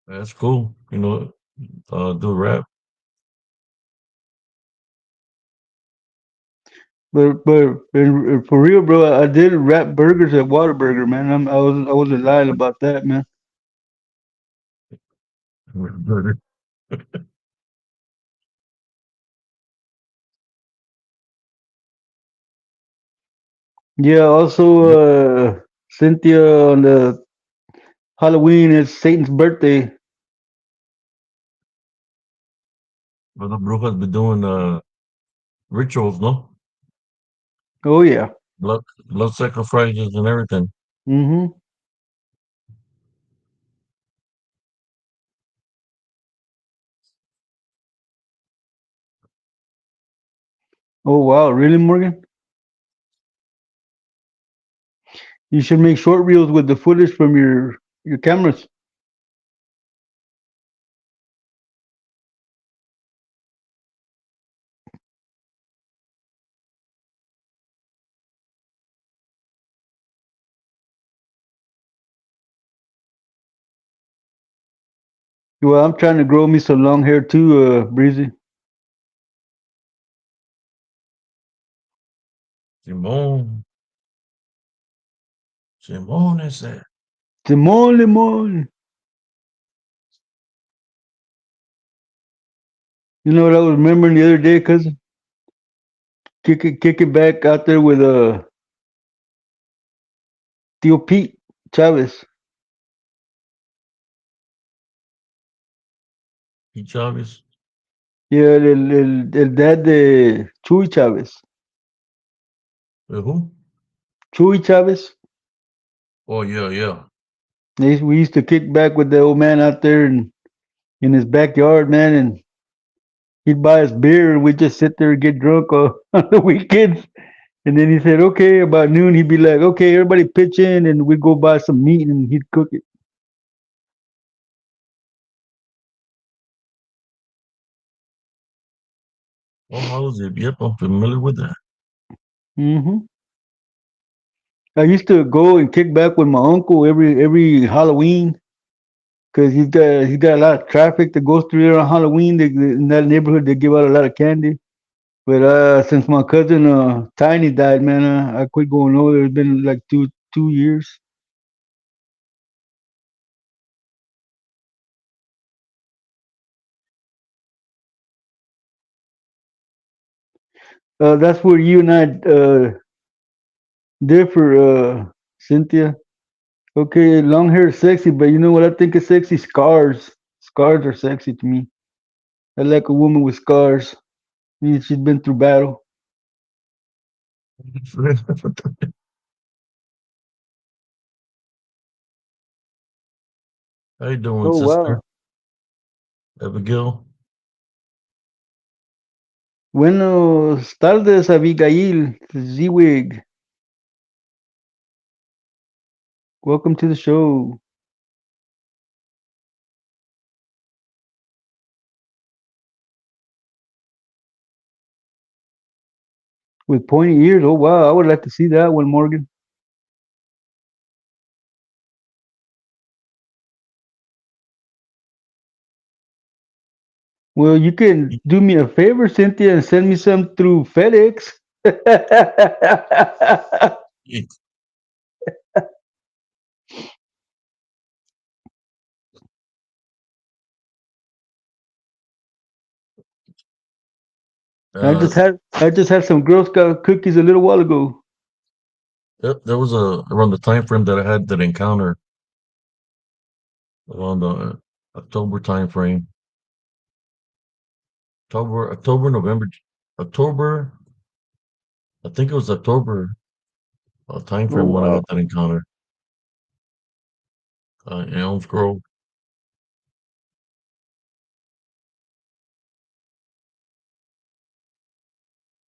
that's cool. Do rap. But for real, bro, I did wrap burgers at Whataburger, man. I wasn't lying about that, man. Burger. Yeah. Yep. Also, Cynthia on the Halloween is Satan's birthday. Brother Brujas be doing rituals, no? Oh yeah. Blood sacrifices and everything. Mm-hmm. Oh wow, really, Morgan? You should make short reels with the footage from your cameras. Well, I'm trying to grow me some long hair too, Breezy. Simone. Simone is there. Limon, limon. You know what I was remembering the other day, cousin? Kick it back out there with Theo Pete Chavez. Pete Chavez. Yeah, el dad de Chuy Chavez. Who? Chuy Chavez. Oh, yeah, yeah. We used to kick back with the old man out there in his backyard, man, and he'd buy us beer and we'd just sit there and get drunk on the weekends. And then he said, okay, about noon, he'd be like, okay, everybody pitch in and we'd go buy some meat and he'd cook it. Oh, how is it? Yep, I'm familiar with that. Hmm. I used to go and kick back with my uncle every Halloween because he's got a lot of traffic that goes through there on Halloween. In that neighborhood, they give out a lot of candy. But since my cousin Tiny died, man, I quit going over there. It's been like two years. That's where you and I differ, Cynthia. Okay, long hair is sexy, but you know what I think is sexy? Scars. Scars are sexy to me. I like a woman with scars. Means she's been through battle. How you doing, Oh sister? wow. Abigail? Buenos tardes, Abigail. Z-Wig. Welcome to the show. With pointy ears. Oh wow, I would like to see that one, Morgan. Well, you can do me a favor, Cynthia, and send me some through FedEx. Uh, I just had some Girl Scout cookies a little while ago. there was around the time frame that I had that encounter around the October time frame. November, October. I think it was October time Oh frame when I wow. had that encounter in Elms Grove.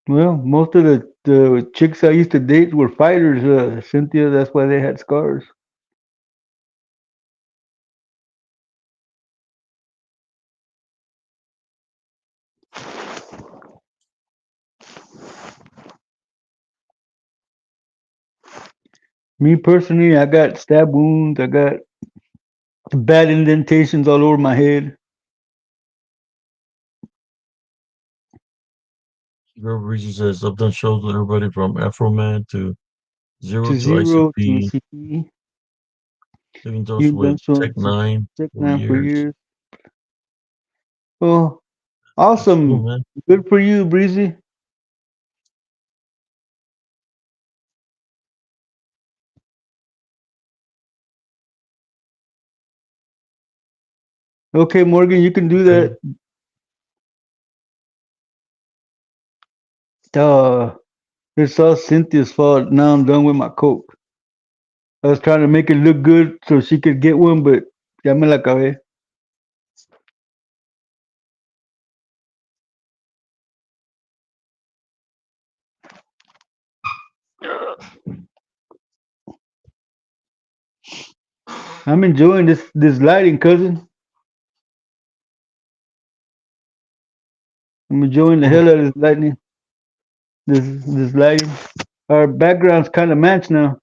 Well, most of the chicks I used to date were fighters, Cynthia. That's why they had scars. Me personally, I got stab wounds. I got bad indentations all over my head. Girl Breezy says, I've done shows with everybody from Afro Man to Zero To to zero to ICP, CP. even those You've done with shows Tech Nine Tech for Nine for years. years. Oh, That's cool, awesome. man. Good for you, Breezy. Okay, Morgan, you can do Okay. that. Uh, it's all Cynthia's fault. Now I'm done with my Coke. I was trying to make it look good so she could get one, but ya me la acabé. I'm enjoying this lighting, cousin. I'm enjoying the Cool. hell out of this lighting. This lighting. Our backgrounds kind of match now.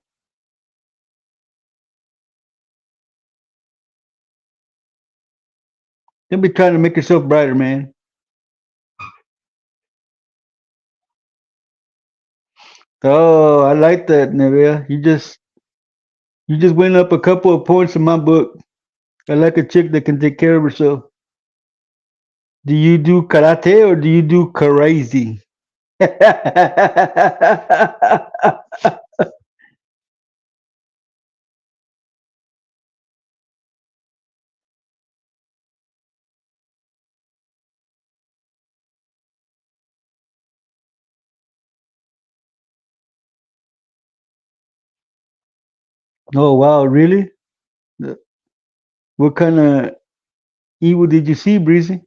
Don't be trying to make yourself brighter, man. Oh, I like that, Nevea. You just went up a couple of points in my book. I like a chick that can take care of herself. Do you do karate or do you do crazy? Oh wow, really? What kind of evil did you see, Breezy?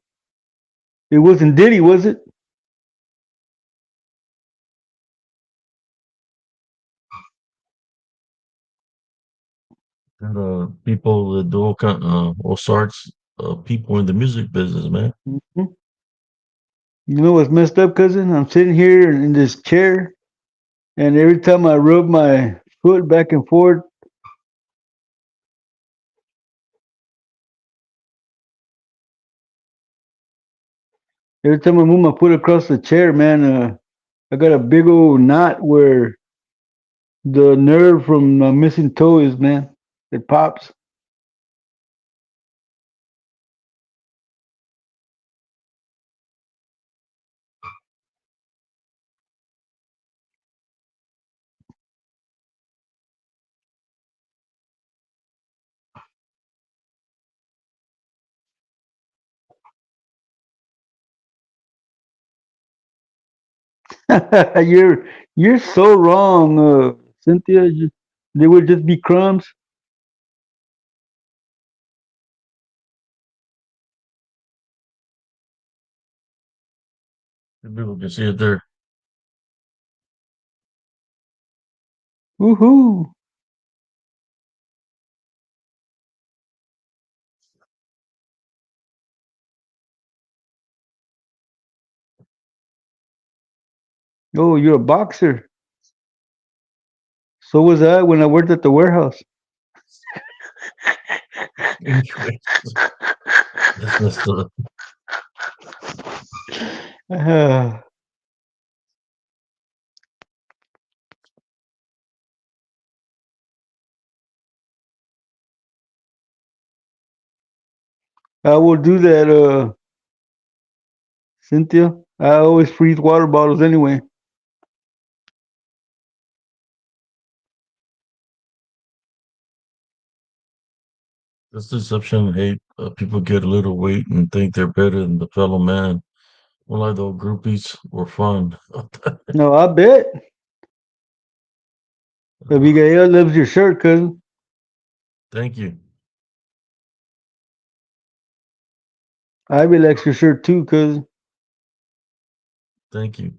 It wasn't Diddy, was it? And people that do all sorts of people in the music business, man. Mhm. You know what's messed up, cousin? I'm sitting here in this chair, and every time I rub my foot back and forth. Every time I move my foot across the chair, man, I got a big old knot where the nerve from missing toe is, man. It pops. you're you're so wrong, Cynthia. They would just be crumbs. If people can see it there. Woohoo! Oh, you're a boxer. So was I when I worked at the warehouse. Anyways, that's messed up. Uh, I will do that, Cynthia. I always freeze water bottles anyway. This deception and hate. People get a little weight and think they're better than the fellow man. Well, like those groupies were fun. No, I bet. Abigail loves your shirt, cousin. Thank you. I relax your shirt too, cousin. Thank you.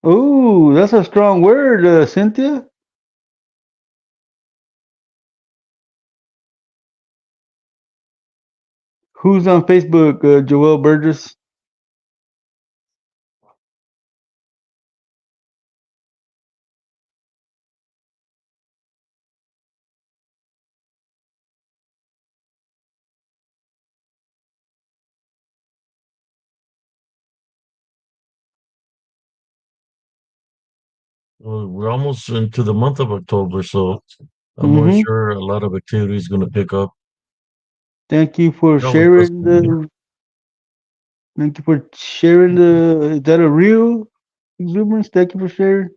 Oh, that's a strong word, Cynthia. Who's on Facebook, Joel Burgess? Well, we're almost into the month of October, so I'm more Mm-hmm. sure a lot of activity is going to pick up. Thank you for It always does sharing for me. the. Thank you for sharing the. Is that a real exuberance? Thank you for sharing.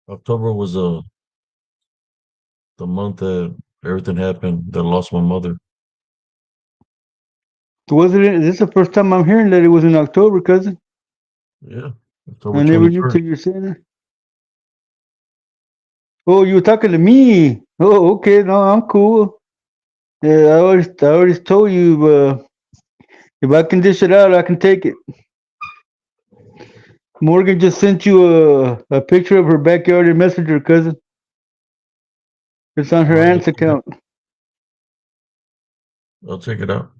October was the month that everything happened. That I lost my mother. Was it? This is the first time I'm hearing that it was in October, cousin. Yeah, October I never knew 21st. till you're saying it. Oh, you were talking to me. Oh, okay. No, I'm cool. Yeah, I always told you, if I can dish it out, I can take it. Morgan just sent you a picture of her backyard in Messenger, cousin. It's on All her right, aunt's account. I'll check it out.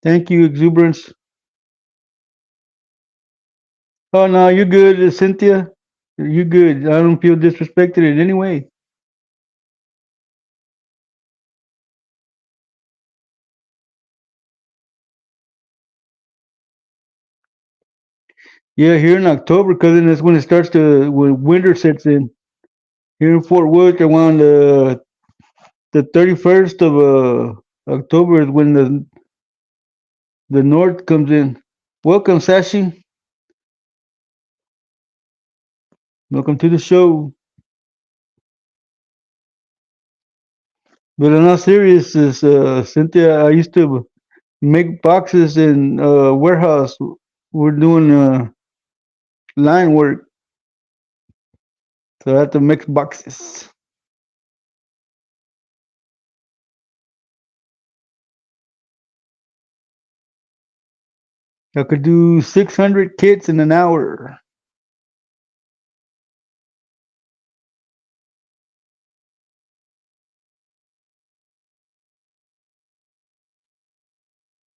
Thank you, exuberance. Oh no, you're good, Cynthia. You good. I don't feel disrespected in any way. Yeah, here in October, cousin, that's when it starts to when winter sets in. Here in Fort Worth, around the 31st of October is when the north comes in. Welcome, Sashi. Welcome to the show. But I'm not serious, is Cynthia. I used to make boxes in warehouse. We're doing line work, so I have to make boxes. I could do 600 kits in an hour.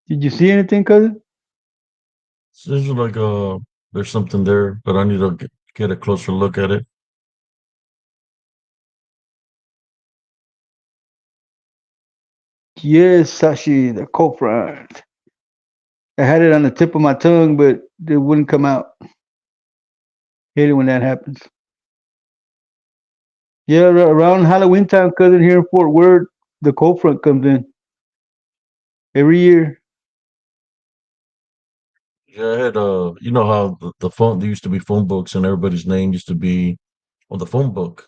Did you see anything, cousin? Seems like there's something there, but I need to get a closer look at it. Yes, Sashi, the culprit. I had it on the tip of my tongue, but it wouldn't come out. Hate it when that happens. Yeah, around Halloween time, cousin, here in Fort Worth, the cold front comes in every year. Yeah, I had you know how the phone there used to be phone books and everybody's name used to be on the phone book.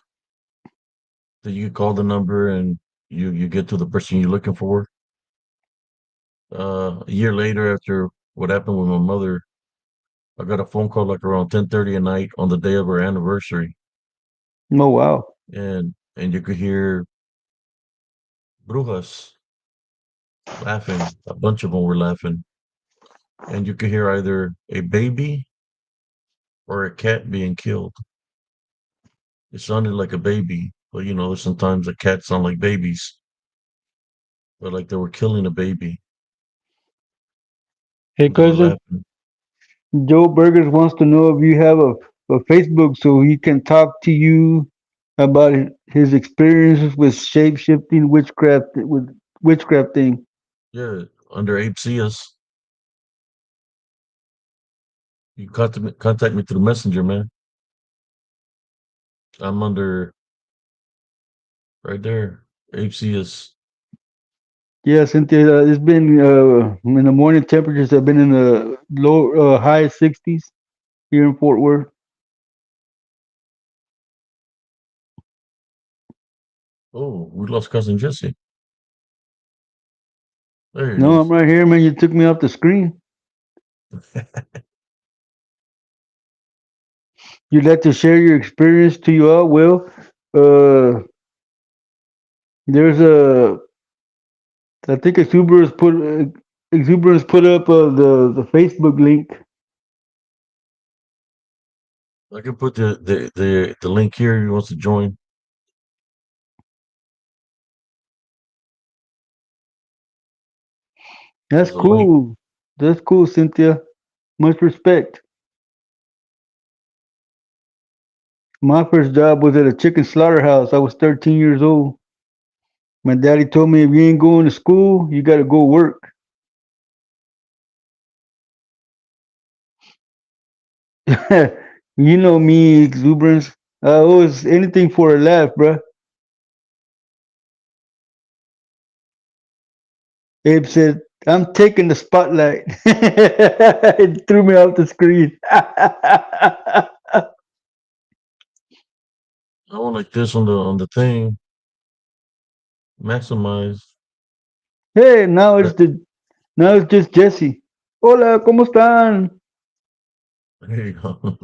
That you call the number and you get to the person you're looking for. A year later, after what happened with my mother, I got a phone call like around 10:30 at night on the day of her anniversary, Oh wow. and you could hear brujas laughing. A bunch of them were laughing, and you could hear either a baby or a cat being killed. It sounded like a baby, but you know, sometimes the cats sound like babies, but like they were killing a baby, Hey, and they were cousin, laughing. Joe Burgers wants to know if you have a Facebook so he can talk to you about his experiences with shape shifting witchcraft with witchcraft thing. Yeah, under Ape Cias, you contact me through Messenger, man. I'm under right there, Ape Cias. Yeah, Cynthia, it's been in the morning temperatures have been in the low high 60s here in Fort Worth. Oh, we lost cousin Jesse. There he No, I'm is. right here, man. You took me off the screen. You'd like to share your experience to you all? Well, uh, there's a I think Exuberance put up the Facebook link. I can put the link here. He wants to join. That's There's a link. cool. That's cool, Cynthia. Much respect. My first job was at a chicken slaughterhouse. I was 13 years old. My daddy told me if you ain't going to school, you got to go work. You know me, Exuberance. I always anything for a laugh, bruh. Abe said, I'm taking the spotlight. It threw me off the screen. I want like this on the thing. Maximize. Hey, That, now it's just Jesse. Hola, ¿cómo están? there you go.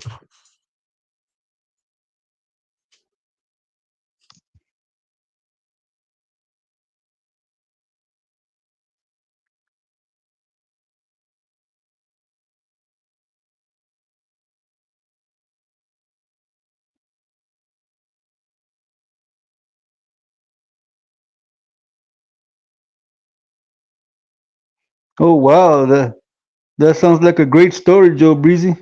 Oh wow, that sounds like a great story, Joe Breezy.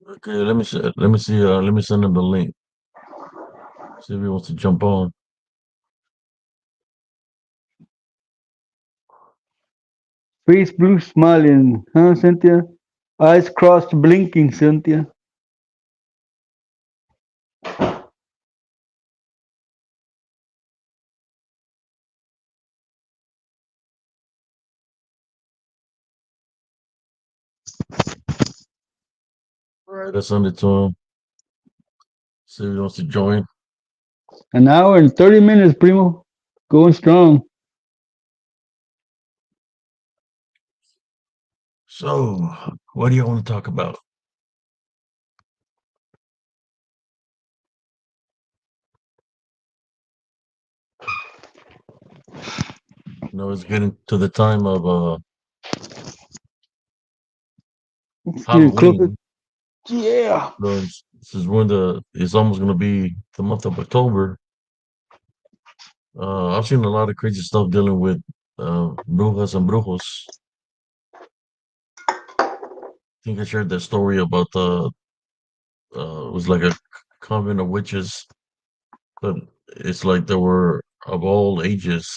Okay, let me see. Let me send him the link. See if he wants to jump on. Face blue smiling, huh, Cynthia? Eyes crossed blinking, Cynthia. All right, I send it to him. See if he wants to join. An hour and 30 minutes, primo. Going strong. So, what do you want to talk about? It's getting to the time of It's getting closer. Halloween. Yeah. This is when it's almost going to be the month of October. I've seen a lot of crazy stuff dealing with brujas and brujos. I think I shared that story about it was like a convent of witches, but it's like there were of all ages.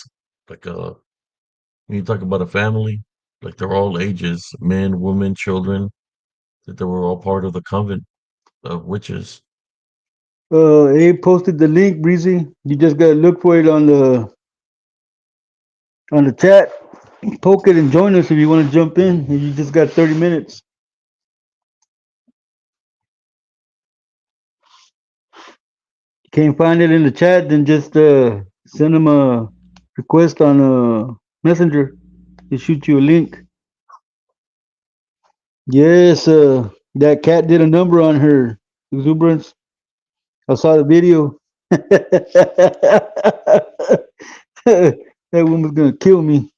Like when you talk about a family, like they're all ages, men, women, children, that they were all part of the convent of witches. Abe posted the link, Breezy. You just gotta look for it on the chat. Poke it and join us if you want to jump in. You just got 30 minutes. Can't find it in the chat, then just send them a request on Messenger. They shoot you a link. Yes, that cat did a number on her exuberance. I saw the video. That woman's gonna kill me.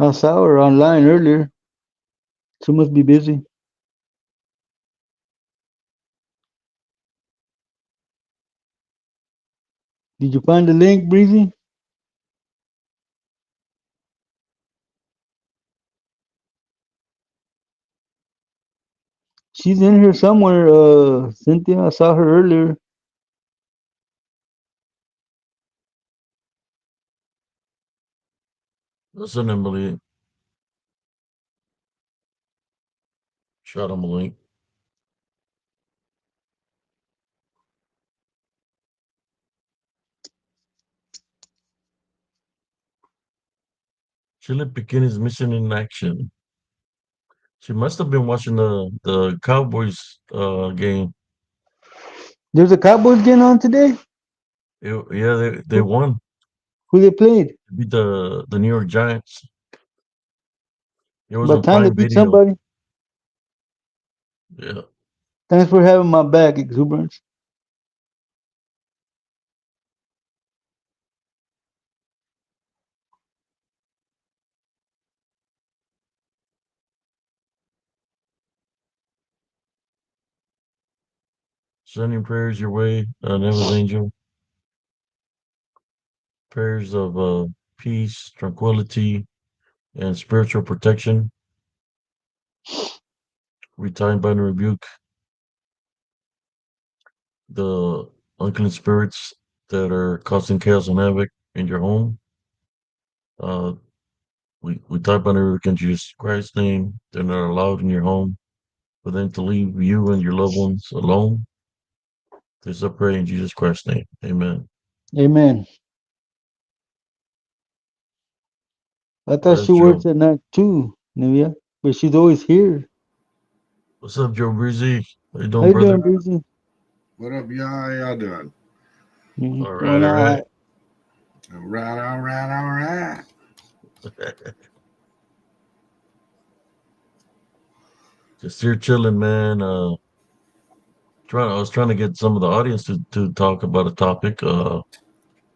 I saw her online earlier. She must be busy. Did you find the link, Breezy? She's in here somewhere, Cynthia. I saw her earlier. Listen, Emily, shot him a link. Chile Pekin is missing in action. She must have been watching the Cowboys game. There's a Cowboys game on today. Yeah, they Who, won. who they played? They beat the New York Giants. It was By the on time they Prime beat Video. somebody. Yeah, Thanks for having my back, exuberance. sending prayers your way, Neva's angel. Prayers of peace, tranquility, and spiritual protection. We time bind and rebuke the unclean spirits that are causing chaos and havoc in your home. Uh, we type on every in Jesus Christ's name. They're not allowed in your home for them to leave you and your loved ones alone. This I pray in Jesus Christ's name. Amen. Amen. I thought Where's she Joe? works at night too, Nivea, but she's always here. What's up, Joe Breezy? How you How doing, you doing, brother? Breezy? What up, y'all? How y'all doing? All right, Going all all right. right. All right, all right, all right. Just here chilling, man. I was trying to get some of the audience to talk about a topic. I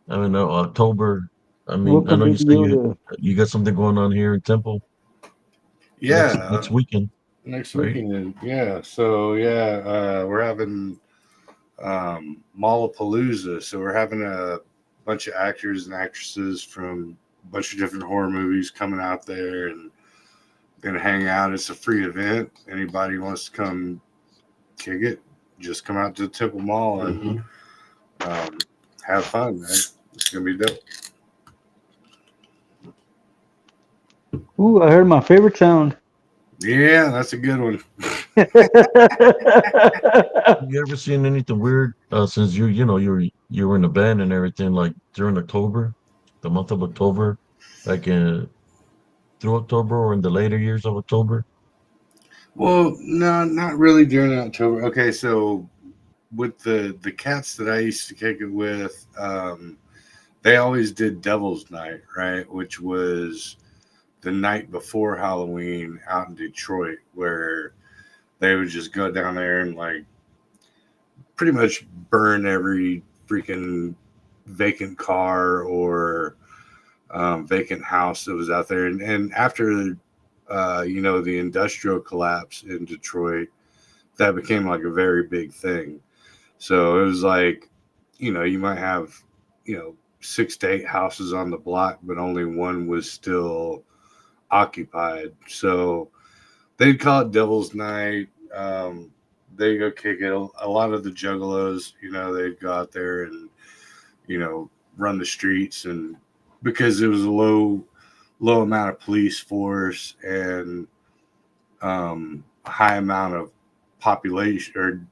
mean, October. I mean, I Welcome, know you Baby say Yoda. you got something going on here in Temple Yeah, next weekend, next right? weekend. Yeah, so yeah, we're having Mallapalooza. So we're having a bunch of actors and actresses from a bunch of different horror movies coming out there and gonna hang out. It's a free event. Anybody wants to come kick it, just come out to the Temple Mall and have fun, man. It's gonna be dope. Ooh, I heard my favorite sound. Yeah, that's a good one. Have you ever seen anything weird since you were in a band and everything like during October, the month of October, like through October or in the later years of October? Well, no, not really during October. Okay, so with the cats that I used to kick it with, they always did Devil's Night, right? Which was the night before Halloween out in Detroit, where they would just go down there and like pretty much burn every freaking vacant car or vacant house that was out there. And after, the industrial collapse in Detroit, that became like a very big thing. So it was like, you might have, you know, 6 to 8 houses on the block, but only one was still occupied. So they'd call it Devil's Night. They go kick it. A lot of the juggalos, they'd go out there and you know run the streets, and because it was a low amount of police force and a high amount of population, or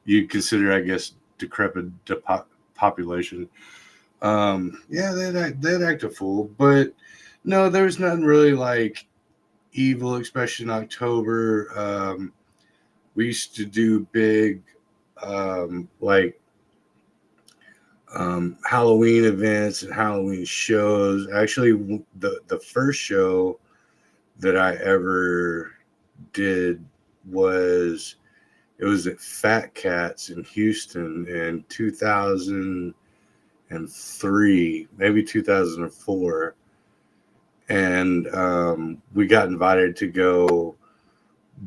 you consider, I guess, decrepit population. Yeah, they'd act a fool, but no, there was nothing really like evil, especially in October. We used to do big, like Halloween events and Halloween shows. Actually, the first show that I ever did was it was at Fat Cats in Houston in 2003, maybe 2004, and we got invited to go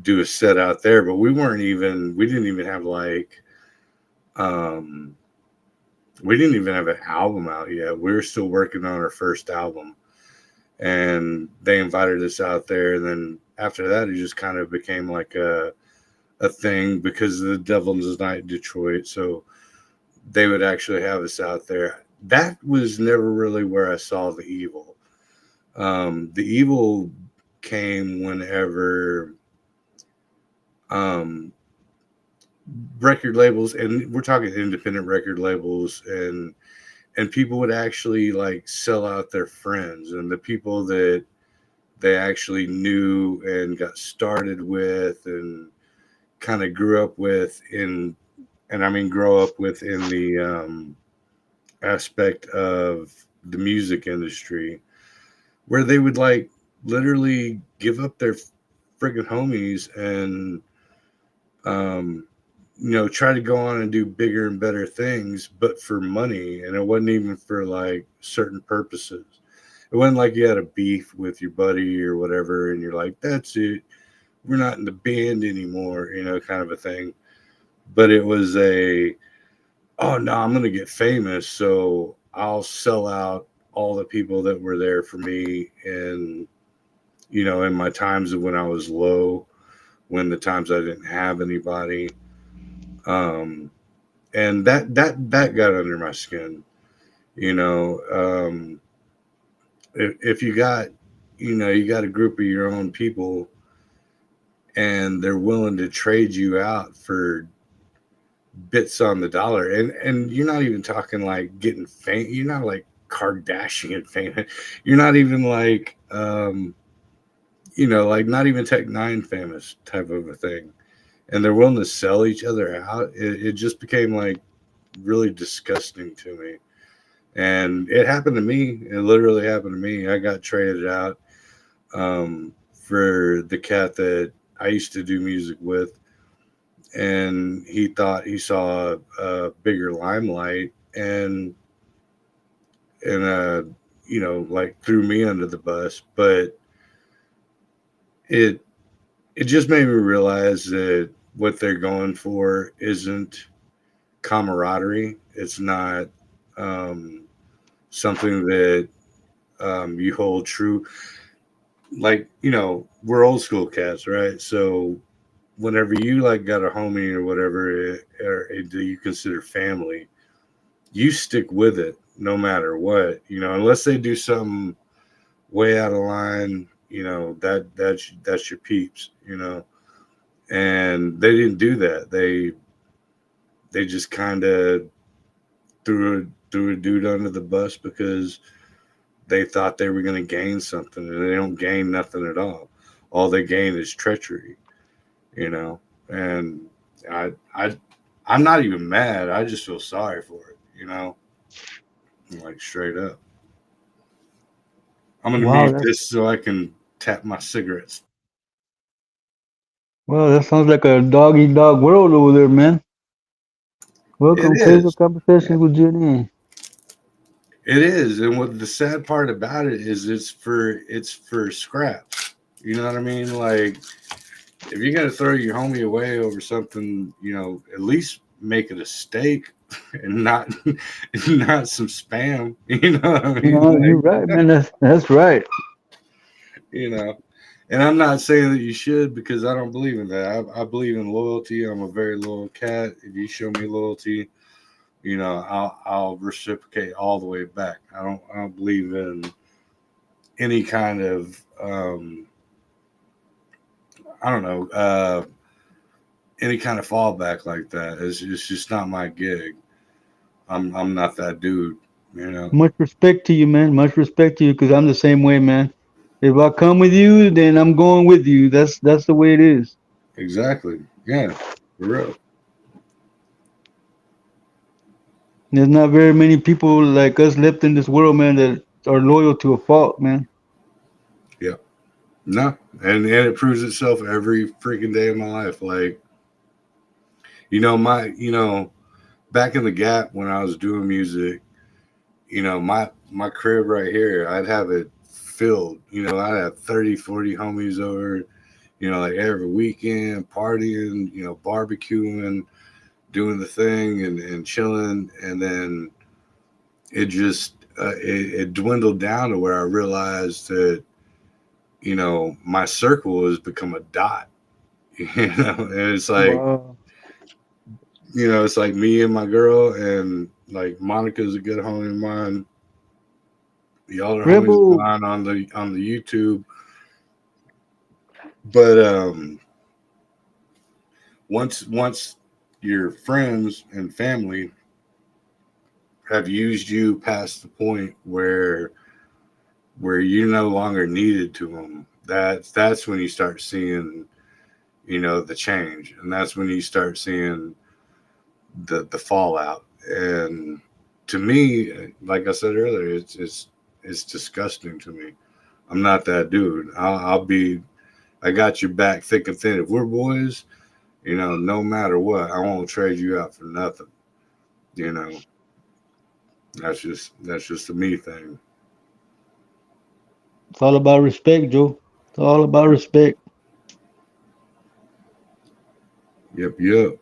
do a set out there, but we didn't even have like um we didn't even have an album out yet. We were still working on our first album, and they invited us out there. And then after that, it just kind of became like a thing because of the Devil's Night in Detroit. So they would actually have us out there. That was never really where I saw the evil. The evil came whenever um, record labels, and we're talking independent record labels, and people would actually like sell out their friends and the people that they actually knew and got started with and kind of grew up with in and I mean grow up with in the aspect of the music industry, where they would like literally give up their friggin' homies and um try to go on and do bigger and better things, but for money. And it wasn't even for like certain purposes. It wasn't like you had a beef with your buddy or whatever, and you're like, that's it. We're not in the band anymore, kind of a thing. But it was oh no, I'm going to get famous. So I'll sell out all the people that were there for me. And, in my times of when I was low, when the times I didn't have anybody. Um, and that got under my skin. You know, if you got a group of your own people, and they're willing to trade you out for bits on the dollar, and you're not even talking like getting famous. You're not like Kardashian famous. You're not even like like not even Tech Nine famous type of a thing. And they're willing to sell each other out. It just became like really disgusting to me. And it happened to me. It literally happened to me. I got traded out for the cat that I used to do music with, and he thought he saw a bigger limelight, and like threw me under the bus. But it it just made me realize that what they're going for isn't camaraderie. It's not um, something that you hold true. Like, we're old school cats, right? So whenever you like got a homie or whatever, or do you consider family, you stick with it no matter what, unless they do something way out of line, that's your peeps, and they didn't do that. They just kind of threw a dude under the bus because they thought they were going to gain something, and they don't gain nothing at all. All they gain is treachery, you know. And I I I'm not even mad. I just feel sorry for it, like straight up. I'm gonna Wow, mute that's this so I can tap my cigarettes. wow, that sounds like a dog eat dog world over there, man. It Welcome, casual is. conversations with Jenny. It is, and what the sad part about it is, it's for scraps. You know what I mean? Like, if you're gonna throw your homie away over something, at least make it a steak and not not some spam. You know what I You mean? know, you're right, man. That's right. You know. And I'm not saying that you should because I don't believe in that. I believe in loyalty. I'm a very loyal cat. If you show me loyalty, I'll reciprocate all the way back. I don't believe in any kind of I don't know any kind of fallback like that. It's just not my gig. I'm not that dude. You know Much respect to you, man. Much respect to you, because I'm the same way, man. If I come with you, then I'm going with you. That's the way it is. exactly. Yeah, for real. There's not very many people like us left in this world, man, that are loyal to a fault, man. Yeah. No, and it proves itself every freaking day of my life. Like back in the gap when I was doing music, my crib right here, I'd have it filled. I'd have 30, 40 homies over, like every weekend, partying, barbecuing, doing the thing and chilling. And then it dwindled down to where I realized that, my circle has become a dot, and Wow. it's like me and my girl, and like Monica's a good homie of mine. The other homies of Rebel. mine on the YouTube. But once your friends and family have used you past the point where you're no longer needed to them, that's when you start seeing the change, and that's when you start seeing the fallout. And to me, like I said earlier, it's disgusting to me. I'm not that dude. I'll be. I got your back thick and thin. If we're boys, no matter what, I won't trade you out for nothing. You know, that's just a me thing. It's all about respect, Joe. It's all about respect. Yep, yep.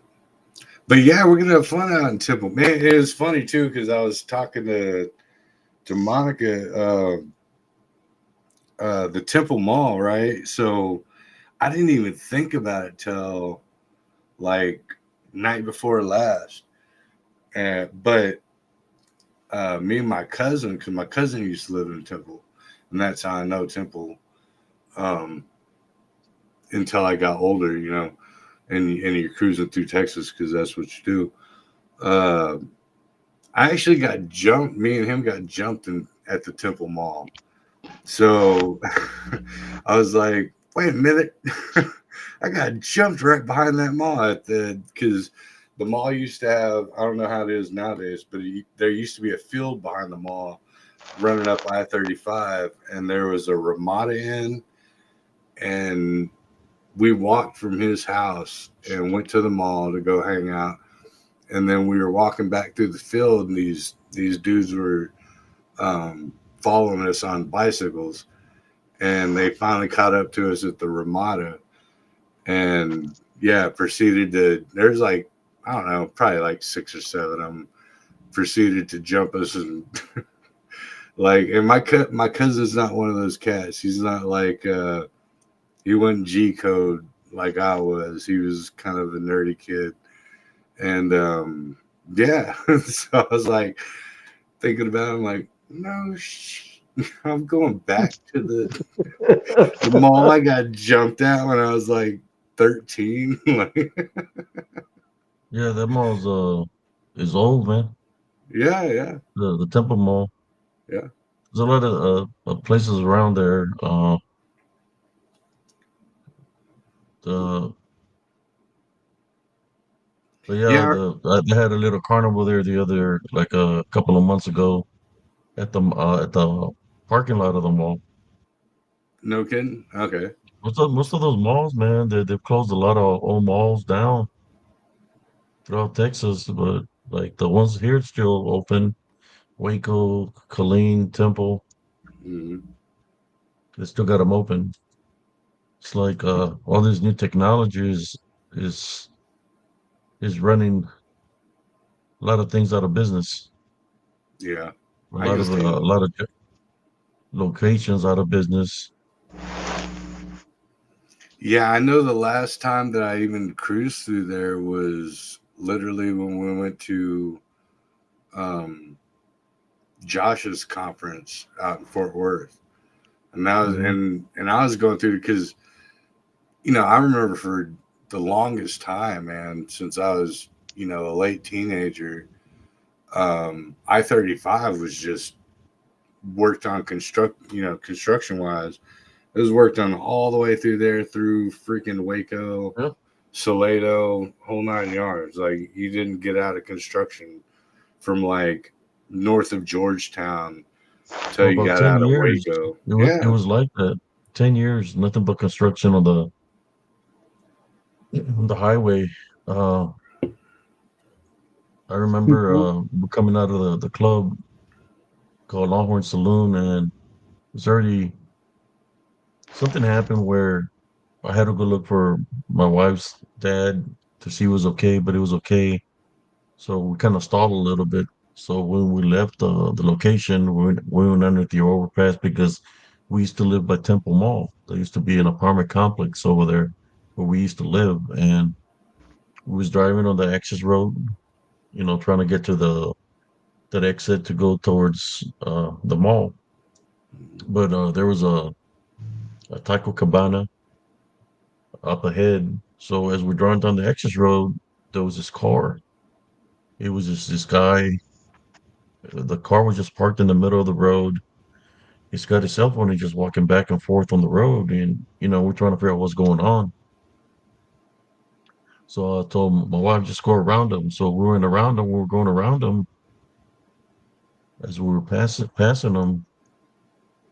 But yeah, we're gonna have fun out in Temple. Man, it was funny too because I was talking to Monica, the Temple Mall, right? So I didn't even think about it till like night before last. But me and my cousin, because my cousin used to live in Temple, and that's how I know Temple. Um, until I got older, and you're cruising through Texas because that's what you do. Uh, I actually got jumped. Me and him got jumped at the Temple Mall. So I was like, wait a minute. I got jumped right behind that mall because the mall used to have, I don't know how it is nowadays, but there used to be a field behind the mall running up I-35, and there was a Ramada Inn, and we walked from his house and went to the mall to go hang out. And then we were walking back through the field, and these dudes were following us on bicycles, and they finally caught up to us at the Ramada, and yeah, proceeded to. There's like, I don't know, probably like 6 or 7 of them proceeded to jump us, and like, and my cousin's not one of those cats. He's not like he wasn't G code like I was. He was kind of a nerdy kid, and yeah. So I was like thinking about it, I'm like, no, I'm going back to the mall I got jumped at when I was like 13. Like, Yeah, that mall's is old, man. yeah, yeah, The Temple Mall. yeah, There's a lot of places around there. The But yeah, yeah. they had a little carnival there the other like a couple of months ago at the parking lot of the mall. No kidding. Okay. Most of those malls, man, they've closed a lot of old malls down throughout Texas, but like the ones here still open. Waco, Killeen, Temple, Hmm. they still got them open. It's like all these new technologies is is running a lot of things out of business. Yeah, A I lot can of see a that. lot of locations out of business. Yeah, I know the last time that I even cruised through there was literally when we went to um, Josh's conference out in Fort Worth, and that was Hmm. and I was going through because I remember for the longest time, man, since I was a late teenager, I-35 was just worked on construction wise. It was worked on all the way through there through freaking Waco, Yeah, Salado, whole 9 yards. Like you didn't get out of construction from like north of Georgetown till for you about got 10 out of years, Waco. it Yeah. was like that. 10 years, nothing but construction on the highway. Uh, I remember Well, coming out of the club called Longhorn Saloon, and it's already something happened where I had to go look for my wife's dad to see he was okay, but it was okay. So we kind of stalled a little bit. So when we left the location, we went under the overpass because we used to live by Temple Mall. There used to be an apartment complex over there where we used to live, and we was driving on the access road, trying to get to the that exit to go towards the mall. But there was a Taco Cabana up ahead. So as we're driving down the access road, there was this car. It was just this guy. The car was just parked in the middle of the road. He's got his cell phone and just walking back and forth on the road. And, we're trying to figure out what's going on. So I told my wife, just go around him. So we went around him. We were going around him. As we were passing him,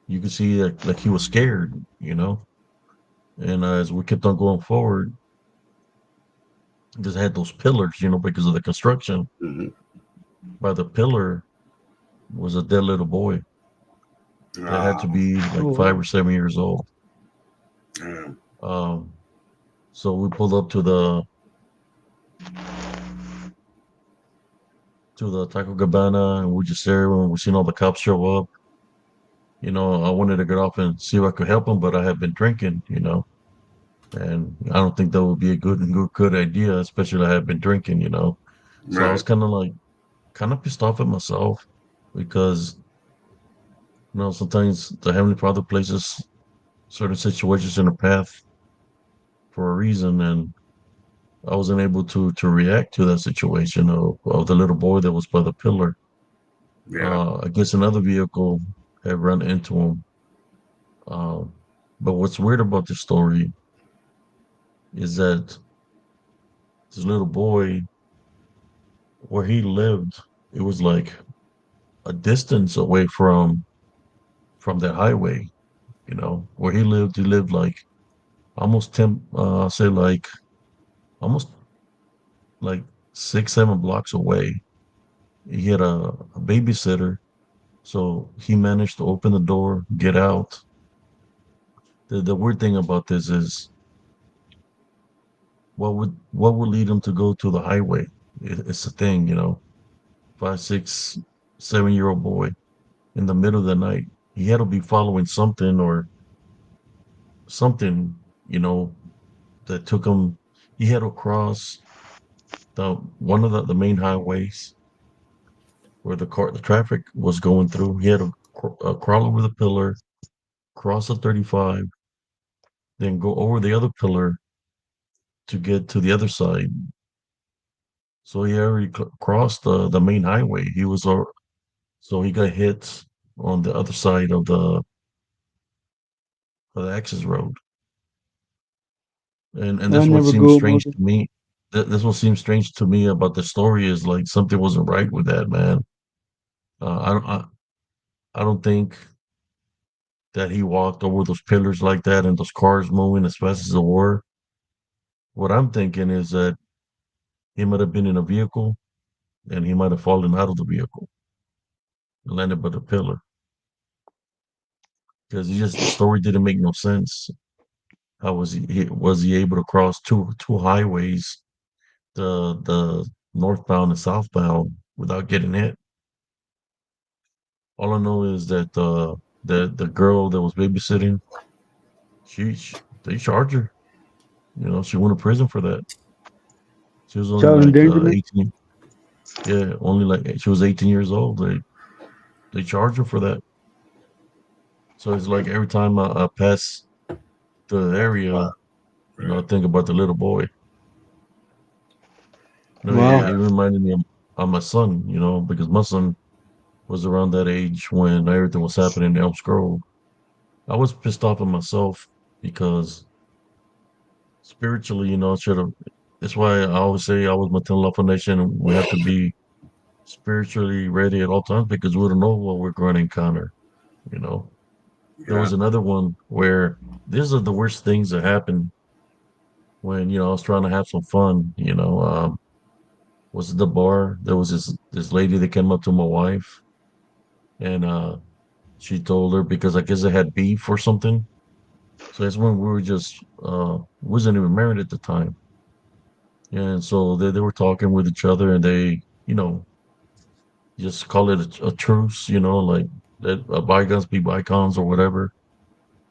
you could see like he was scared. And as we kept on going forward, just had those pillars, because of the construction. Hmm. By the pillar was a dead little boy that had to Ah, be like five well, or 7 years old. yeah. Um, so we pulled up to the Taco Cabana, and we just there when we seen all the cops show up. I wanted to get off and see if I could help him, but I had been drinking, and I don't think that would be a good idea, especially I had been drinking. So I was Right. kind of pissed off at myself because sometimes the Heavenly Father places certain situations in the path for a reason, and I wasn't able to react to that situation of the little boy that was by the pillar. Yeah. I guess another vehicle had run into him. Um, but what's weird about this story is that this little boy, where he lived, it was like a distance away from that highway. Where he lived like almost 10, say like almost like 6, 7 blocks away. He had a babysitter, so he managed to open the door, get out. The weird thing about this is what would lead him to go to the highway? It's a thing. 5, 6, 7-year-old boy in the middle of the night. He had to be following something or something, that took him. He had to cross the one of the main highways where the traffic was going through. He had to crawl over the pillar, cross the 35, then go over the other pillar to get to the other side. So he already crossed the main highway. So he got hit on the other side of the access road. And I this what never seems go strange motor. to me. This what seems strange to me about the story is like something wasn't right with that man. I don't think that he walked over those pillars like that and those cars moving as fast as they were. What I'm thinking is that he might have been in a vehicle and he might have fallen out of the vehicle and landed by the pillar because he just the story didn't make no sense. How was he able to cross two highways, the northbound and southbound, without getting hit? All I know is that the girl that was babysitting, they charged her. You know, she went to prison for that. She was only Child like endangerment. 18. Yeah, only like she was 18 years old. They charge her for that. So it's like every time I pass the area, you know, I Right. think about the little boy. You know, Wow. Yeah. it reminded me of my son. You know, because my son was around that age when everything was happening in Elm Grove. I was pissed off at myself because spiritually, you know, I should have. That's why I always say I was Mattel Love Nation, and we have to be spiritually ready at all times because we don't know what we're going to encounter. You know, there Yeah. was another one where these are the worst things that happen when I was trying to have some fun. Was at the bar. There was this lady that came up to my wife, and she told her because I guess they had beef or something. So that's when we were just wasn't even married at the time, and so they were talking with each other, and they just call it a truce, like let bygones be bygones or whatever.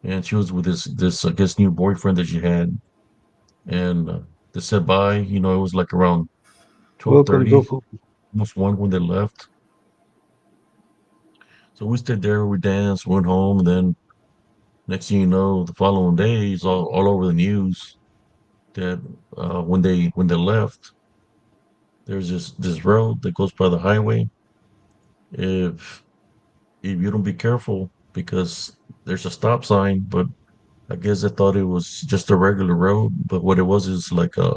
And she was with this I guess new boyfriend that she had, and they said bye. It was like around Welcome, 12:30, Zoku. almost one when they left. So we stayed there, we danced, went home, and then next thing you know, the following day, it's all over the news that when they left, there's this road that goes by the highway. If if you don't be careful, because there's a stop sign, but I guess I thought it was just a regular road, but what it was is like a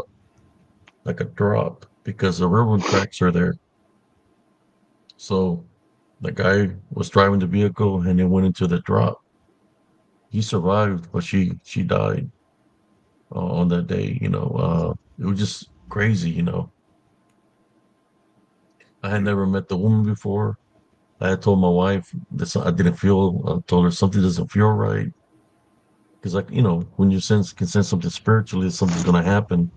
drop because the railroad tracks are there. So the guy was driving the vehicle and it went into the drop. He survived, but she died on that day. It was just crazy. I had never met the woman before. I had told my wife that I didn't feel. I told her something doesn't feel right because, like, when you can sense something spiritually, something's gonna happen.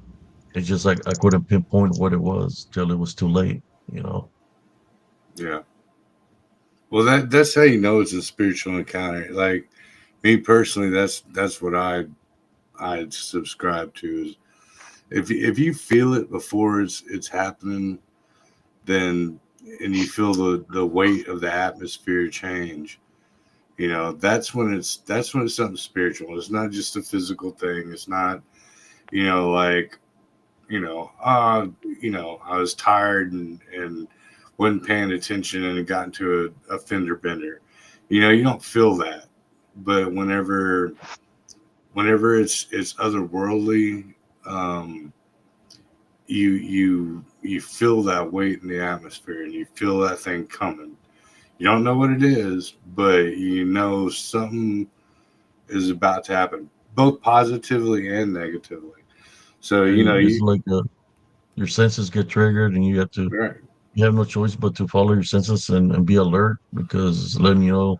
It's just like I couldn't pinpoint what it was till it was too late. You know. Yeah. Well, that's how you know it's a spiritual encounter. Like me personally, that's what I subscribe to is if you feel it before it's happening, then and you feel the weight of the atmosphere change. That's when it's something spiritual. It's not just a physical thing. It's not like you know, I was tired and wasn't paying attention and it got into a fender bender. You don't feel that, but whenever it's otherworldly, um, you feel that weight in the atmosphere and you feel that thing coming. You don't know what it is, but you know something is about to happen, both positively and negatively. So Yeah, it's like your senses get triggered, and right, you have no choice but to follow your senses and be alert because it's letting you know,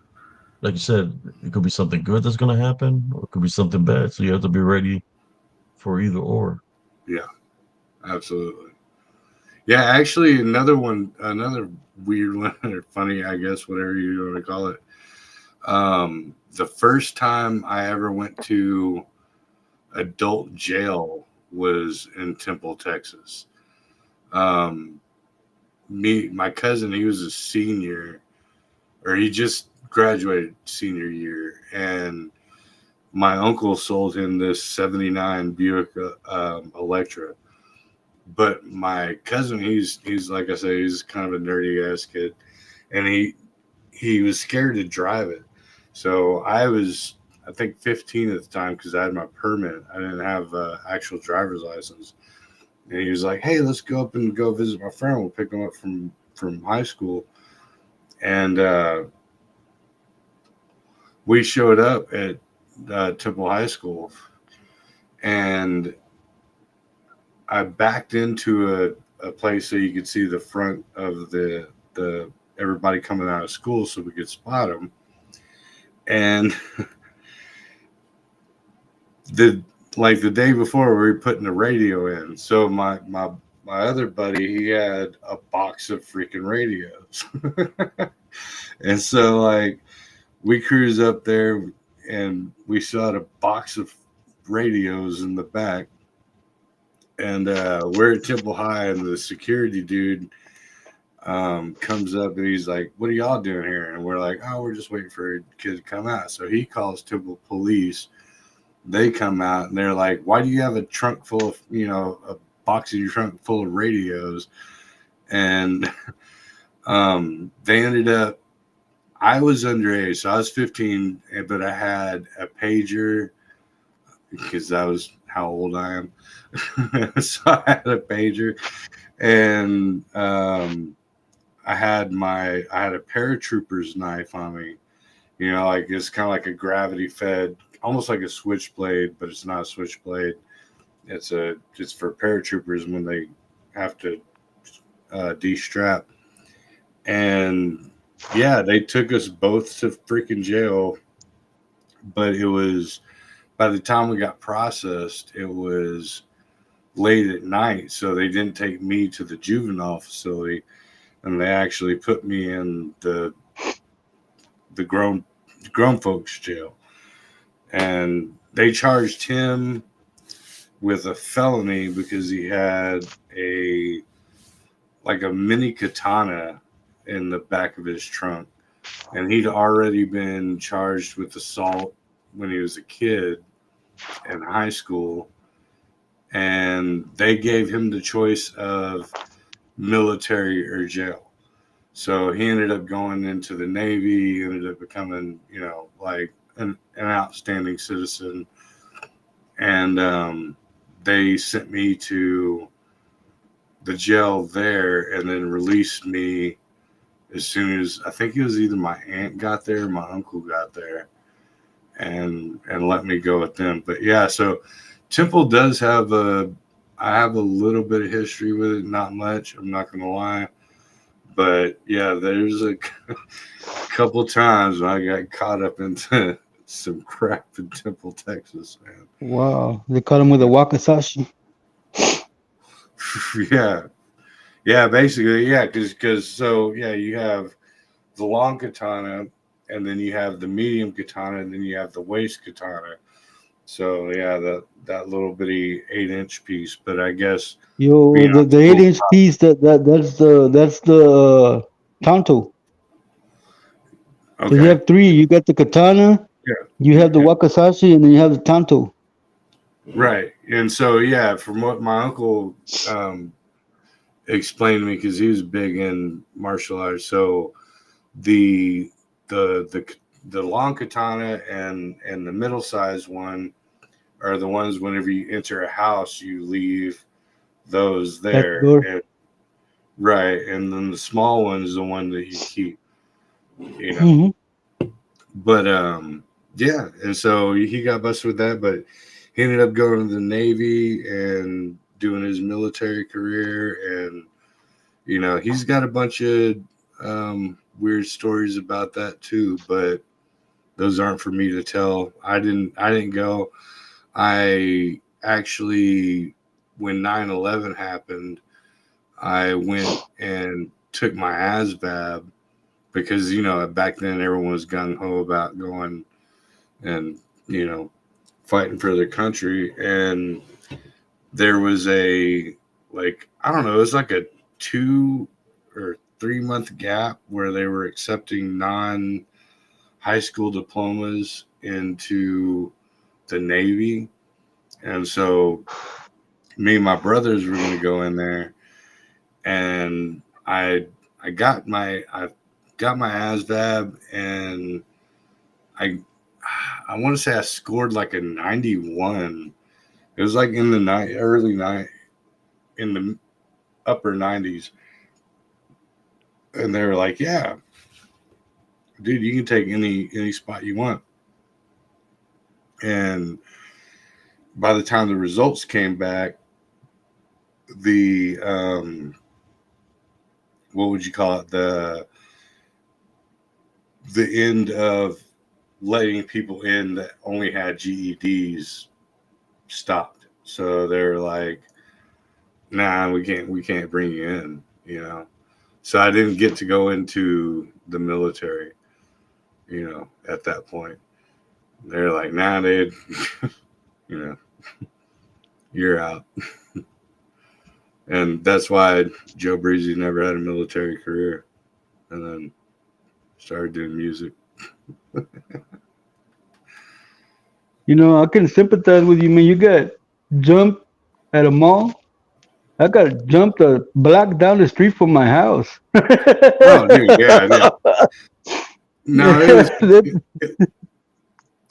like you said, it could be something good that's going to happen, or it could be something bad. So you have to be ready for either or. yeah, absolutely. Yeah, actually, another weird one, or funny, I guess, whatever you want to call it. The first time I ever went to adult jail was in Temple, Texas. Um, my cousin, he was a senior, or he just graduated senior year, and my uncle sold him this '79 Buick Electra. But my cousin, he's like I say, he's kind of a nerdy ass kid, and he was scared to drive it. So I think 15 at the time because I had my permit. I didn't have actual driver's license. And he was like, "Hey, let's go up and go visit my friend. We'll pick him up from high school." And we showed up at Temple High School, and I backed into a place so you could see the front of the everybody coming out of school, so we could spot them. And the like the day before, we were putting the radio in. So my other buddy, he had a box of freaking radios, and so like we cruise up there, and we saw a box of radios in the back, and we're at Temple High, and the security dude comes up and he's like, "What are y'all doing here?" And we're like, "Oh, we're just waiting for a kid to come out." So he calls Temple Police. They come out and they're like, "Why do you have a trunk full of, a box in your trunk full of radios?" And they ended up. I was underage, so I was 15, but I had a pager because that was how old I am. So I had a pager, and I had a paratrooper's knife on me. Like it's kind of like a gravity fed, almost like a switchblade, but it's not a switchblade. It's for paratroopers when they have to de-strap. And yeah, they took us both to freaking jail, but it was by the time we got processed, it was late at night, so they didn't take me to the juvenile facility, and they actually put me in the grown folks jail, and they charged him with a felony because he had a like a mini katana in the back of his trunk, and he'd already been charged with assault when he was a kid in high school, and they gave him the choice of military or jail. So he ended up going into the Navy, he ended up becoming, like an outstanding citizen. And they sent me to the jail there and then released me as soon as I think it was either my aunt got there or my uncle got there and let me go with them. But yeah, so Temple does have I have a little bit of history with it, not much, I'm not gonna lie. But yeah, there's a couple times when I got caught up into some crap in Temple, Texas, man. Wow, they caught him with a wakasashi. Yeah, yeah, basically, yeah, because so yeah, you have the long katana, and then you have the medium katana, and then you have the waist katana. So yeah, that little bitty 8-inch piece. But I guess Yo, being on the eight school, inch piece that's the tanto. Because you okay, have three. You got the katana, yeah, you have the yeah, wakasashi, and then you have the tanto. right. And so yeah, from what my uncle um, explained to me, because he was big in martial arts, so the the the the long katana and the middle sized one are the ones whenever you enter a house you leave those At the there, door. and right, and then the small one is the one that you keep, you know. Hmm. But yeah, and so he got busted with that, but he ended up going to the Navy and doing his military career, and he's got a bunch of weird stories about that too, but those aren't for me to tell. I didn't go. I actually, when 9/11 happened, I went and took my ASVAB because back then everyone was gung ho about going and fighting for their country, and there was a, like, I don't know, it was like a 2 or 3 month gap where they were accepting non high school diplomas into the Navy, and so me and my brothers were going to go in there, and I got my ASVAB, and I I want to say I scored like a 91. It was like in the early night, in the upper 90s, and they were like, "Yeah, dude, you can take any spot you want." And by the time the results came back, the what would you call it? The end of letting people in that only had GEDs stopped. So they're like, nah, we can't bring you in, you know. So I didn't get to go into the military, at that point. They're like, nah, dude, you know, you're out. And that's why Joe Breezy never had a military career and then started doing music. I can sympathize with you, man. You got jumped at a mall. I got jumped a block down the street from my house. Oh, dude, yeah, yeah. No, it was That-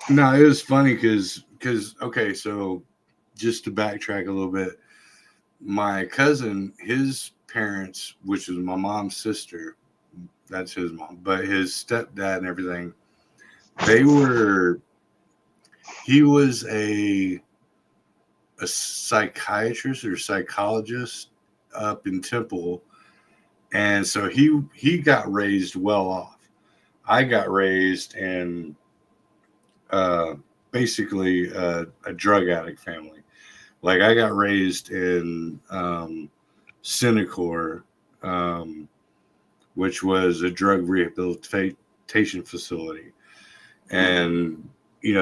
no, it was funny because okay, so just to backtrack a little bit, my cousin, his parents, which is my mom's sister, that's his mom, but his stepdad and everything, they were he was a psychiatrist or psychologist up in Temple, and so he got raised well off. I got raised in uh, basically a drug addict family. Like I got raised in Synacor, um, which was a drug rehabilitation facility, and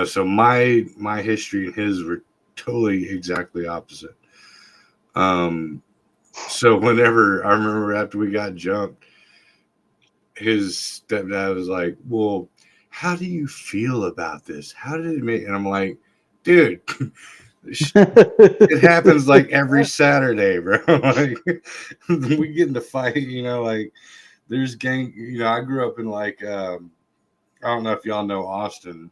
so my history and his were totally exactly opposite. Um, so whenever I remember after we got jumped, his stepdad was like, "Well, how do you feel about this? How did it make?" And I'm like, "Dude, it happens like every Saturday, bro. Like we get into fight, like there's gang. I grew up in like I don't know if y'all know Austin,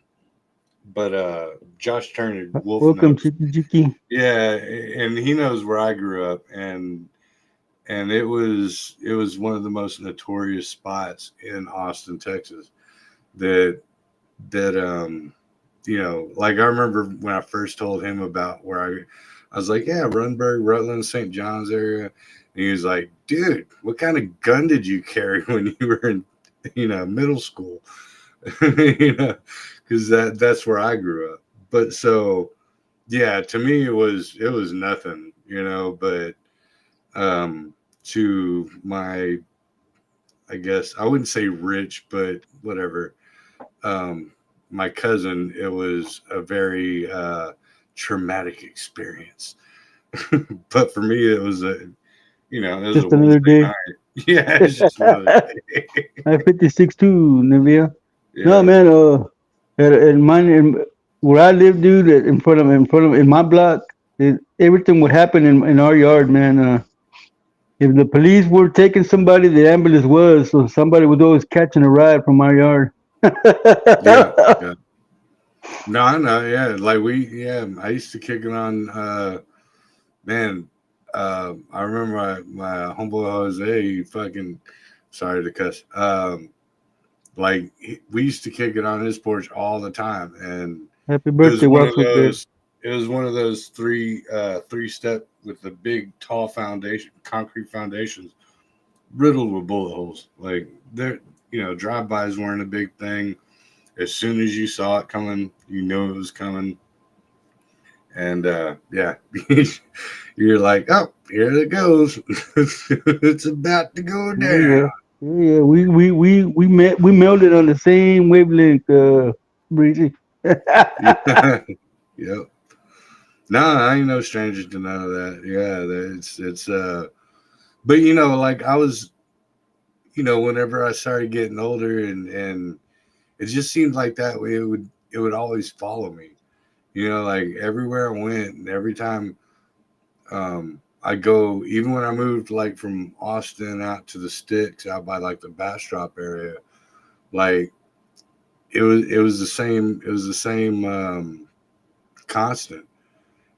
but Josh Turner Wolf Welcome, knows. Chicky Chicky. Yeah, and he knows where I grew up, and it was one of the most notorious spots in Austin, Texas. That like I remember when I first told him about where I was like, yeah, Runberg, Rutland, St. John's area. And he was like, dude, what kind of gun did you carry when you were in, middle school? Because that's where I grew up. But so, yeah, to me it was nothing, but to my, I guess I wouldn't say rich, but whatever. Um, my cousin, it was a very traumatic experience. But for me, it was a Just another Wednesday day. night. Yeah, it's just another day. I 56 too, Nivea. No, Yeah, man. In mine, where I live, dude, in my block, everything would happen in our yard, man. If the police were taking somebody, the ambulance was, so somebody was always catching a ride from our yard. yeah, yeah. No, I know. Yeah, like yeah, I used to kick it on. Man, I remember my homeboy Jose. He fucking sorry to cuss. Like we used to kick it on his porch all the time, and Happy it was birthday, one of Wax with that. those. It was one of those three step with the big tall foundation, concrete foundations, riddled with bullet holes. Like there, drive bys weren't a big thing. As soon as you saw it coming, you knew it was coming, and yeah, you're like, oh, here it goes. It's about to go Yeah, down. yeah, yeah, yeah. We melded on the same wavelength, Breezy. Yeah, yep. No, I ain't no stranger to none of that. Yeah, it's but like I was, whenever I started getting older and it just seemed like that way it would always follow me. Like everywhere I went and every time I go, even when I moved like from Austin out to the sticks out by like the Bastrop area, like it was the same constant.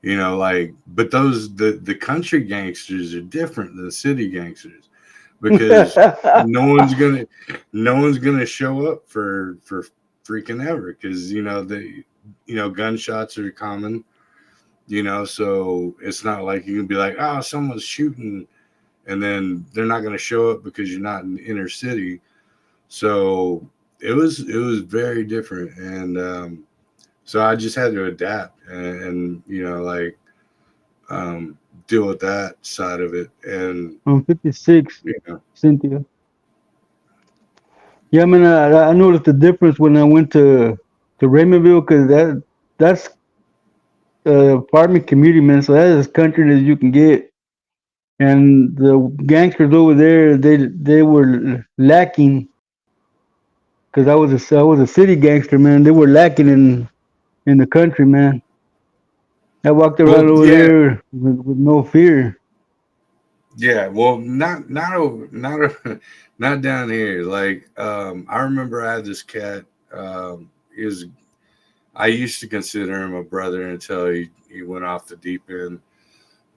Like, but the country gangsters are different than the city gangsters because no one's gonna no one's gonna show up for freaking ever because gunshots are common. So it's not like you can be like, oh, someone's shooting, and then they're not going to show up because you're not in the inner city. So it was very different, and so I just had to adapt and like um, deal with that side of it, and I'm 56, you know, Cynthia. Yeah, man, I noticed the difference when I went to Raymondville because that's farming community, man. So that's as country as you can get. And the gangsters over there, they were lacking because I was a city gangster, man. They were lacking in the country, man. I walked well, around over yeah, there with no fear. yeah, well, not over, not down here. Like, I remember I had this cat. He was I used to consider him a brother until he went off the deep end.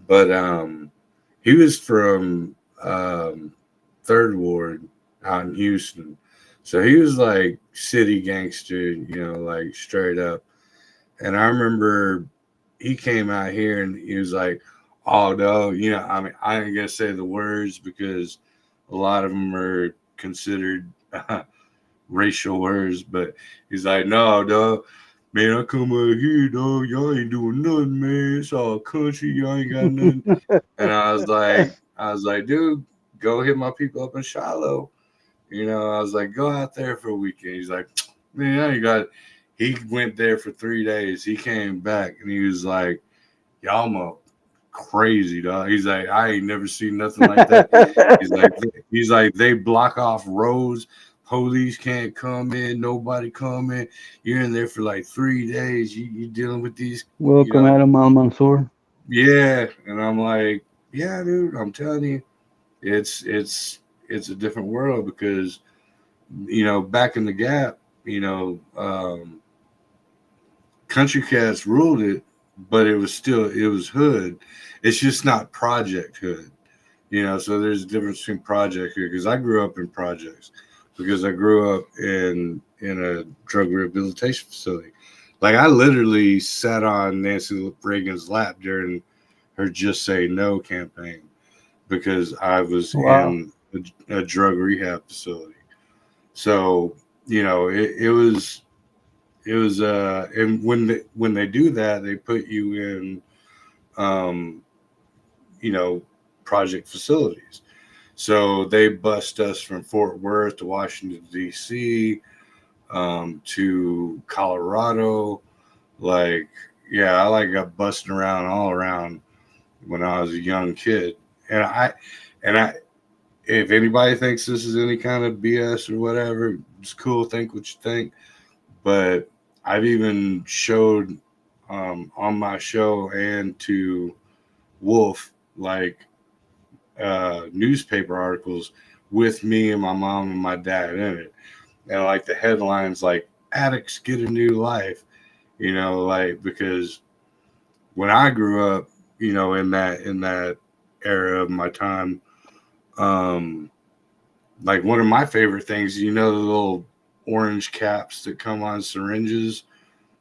But he was from Third Ward out in Houston, so he was like city gangster, like straight up. And I remember he came out here and he was like, "Oh no, I mean, I ain't gonna say the words because a lot of them are considered racial words, but he's like, no, dog, man, I come out here, dog, y'all ain't doing nothing, man. It's all country, y'all ain't got nothing." And I was like, dude, go hit my people up in Shiloh. I was like, go out there for a weekend. He's like, man, I ain't got it. He went there for 3 days. He came back and he was like, y'all ma crazy, dog. He's like, I ain't never seen nothing like that. He's like, they block off roads. Police can't come in. Nobody come in. You're in there for like 3 days. You dealing with these, you Welcome, know, Adam Al Mansour. yeah. And I'm like, yeah, dude. I'm telling you, it's a different world because back in the gap, country cats ruled it, but it was hood. It's just not project hood. So there's a difference between project here because I grew up in projects because I grew up in a drug rehabilitation facility. Like I literally sat on Nancy Reagan's lap during her "Just Say No" campaign because I was Wow. in a drug rehab facility. So it was and when they do that, they put you in um, you know project facilities. So they bust us from Fort Worth to Washington D.C. To Colorado. Like, yeah, I like got busting around all around when I was a young kid. And I, if anybody thinks this is any kind of BS or whatever, it's cool. Think what you think. But I've even showed on my show and to Wolf like newspaper articles with me and my mom and my dad in it, and like the headlines like "Addicts Get a New Life," like because when I grew up, in that era of my time, um, like one of my favorite things, the little orange caps that come on syringes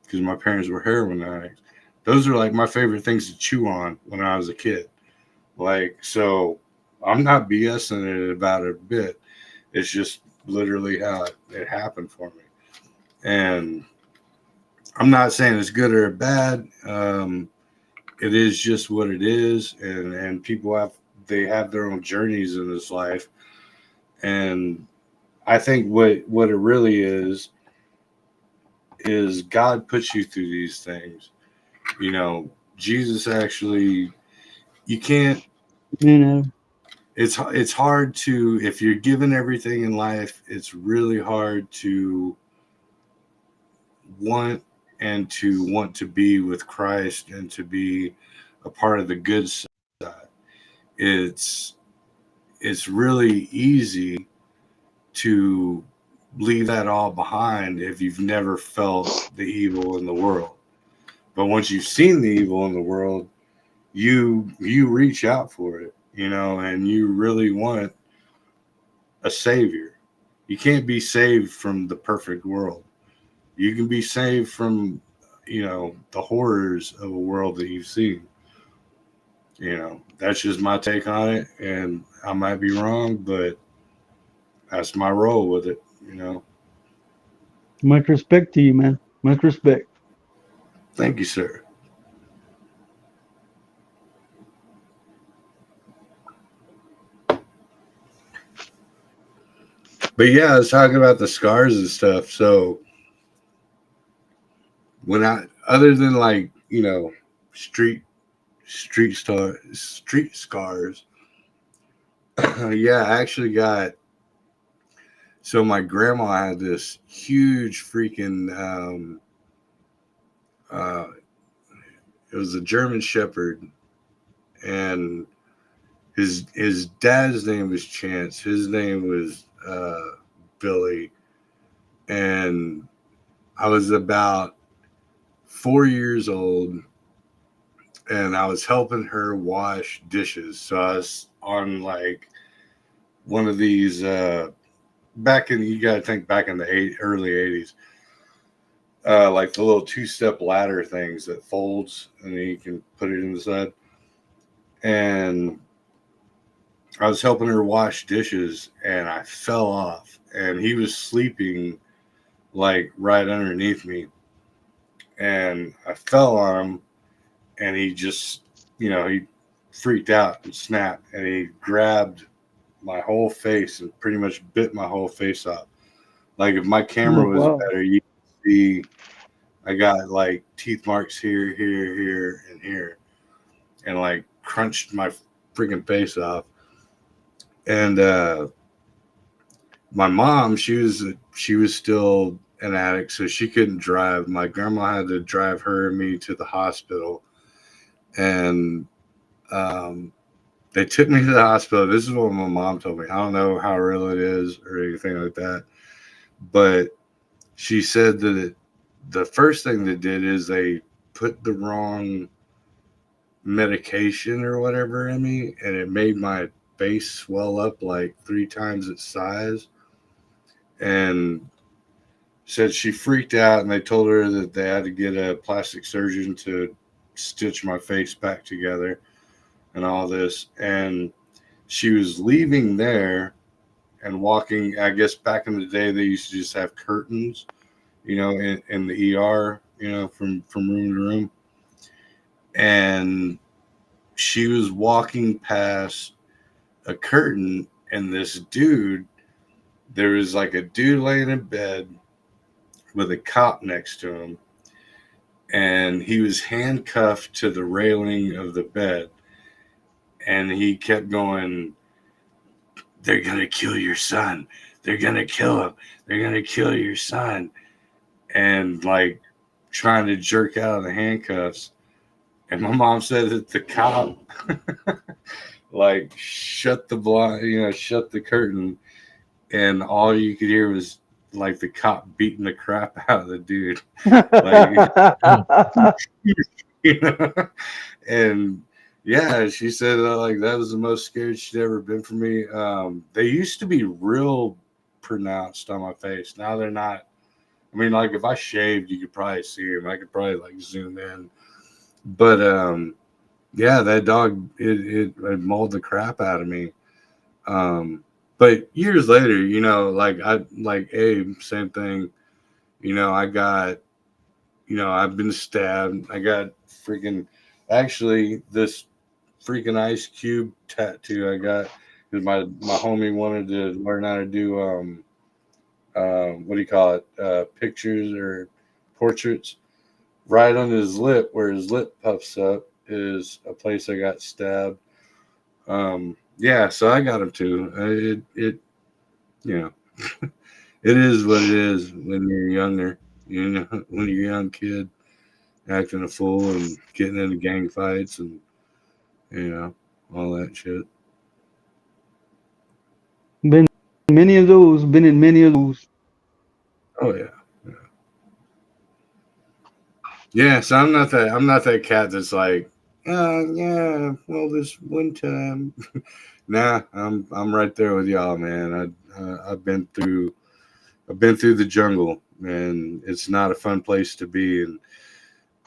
because my parents were heroin addicts. Those are like my favorite things to chew on when I was a kid. Like, so I'm not BSing it about it a bit. It's just literally how it happened for me. And I'm not saying it's good or bad. It is just what it is. And people they have their own journeys in this life. And I think what it really is God puts you through these things. You know, Jesus actually, you can't, Man, Adam. it's hard to, if you're given everything in life, it's really hard to want to be with Christ and to be a part of the good side. It's it's really easy to leave that all behind if you've never felt the evil in the world. But once you've seen the evil in the world, you reach out for it, and you really want a savior. You can't be saved from the perfect world. You can be saved from, the horrors of a world that you've seen. That's just my take on it, and I might be wrong, but that's my role with it. Much respect to you, man. Much respect. Thank you, sir. But yeah, I was talking about the scars and stuff. So when other than like, street street scars, yeah, I actually got. So my grandma had this huge freaking. Uh, it was a German Shepherd, and his dad's name was Chance. His name was Billy, and I was about 4 years old, and I was helping her wash dishes. So I was on like one of these back in you got to think back in the early '80s, like the little two-step ladder things that folds and then you can put it in the side. And I was helping her wash dishes, and I fell off, and he was sleeping like right underneath me, and I fell on him, and he just, he freaked out and snapped, and he grabbed my whole face and pretty much bit my whole face off. Like if my Oh, camera was wow. better, you could see I got like teeth marks here, here, here, and here, and like crunched my freaking face off. And my mom, she was still an addict, so she couldn't drive. My grandma had to drive her and me to the hospital, and um, they took me to the hospital. This is what my mom told me. I don't know how real it is or anything like that, but she said that the first thing they did is they put the wrong medication or whatever in me, and it made my face swell up like 3 times its size. And said she freaked out, and they told her that they had to get a plastic surgeon to stitch my face back together and all this. And she was leaving there and walking. I guess back in the day, they used to just have curtains, in the ER, from room to room. And she was walking past a curtain, and this dude, there was like a dude laying in bed with a cop next to him, and he was handcuffed to the railing of the bed, and he kept going, "They're gonna kill your son. They're gonna kill him. They're gonna kill your son," and like trying to jerk out of the handcuffs. And my mom said that the cop like shut the blind, shut the curtain, and all you could hear was like the cop beating the crap out of the dude, like Mm. you know. And yeah, she said like that was the most scared she'd ever been for me. They used to be real pronounced on my face. Now they're not. I mean, like if I shaved, you could probably see them. I could probably like zoom in. But yeah, that dog it mauled the crap out of me. Um, but years later, like I like Abe, same thing. I got, I've been stabbed. I got freaking, actually, this freaking ice cube tattoo I got because my homie wanted to learn how to do what do you call it, pictures or portraits. Right on his lip, where his lip puffs up, is a place I got stabbed. Yeah, so I got him too. You know, it is what it is when you're younger. When you're a young kid acting a fool and getting into gang fights and you know all that shit. Been many of those. Been in many of those. Oh yeah, yeah. So I'm not that cat that's like, yeah. Well, this one time, nah. I'm right there with y'all, man. I've been through the jungle, and it's not a fun place to be. And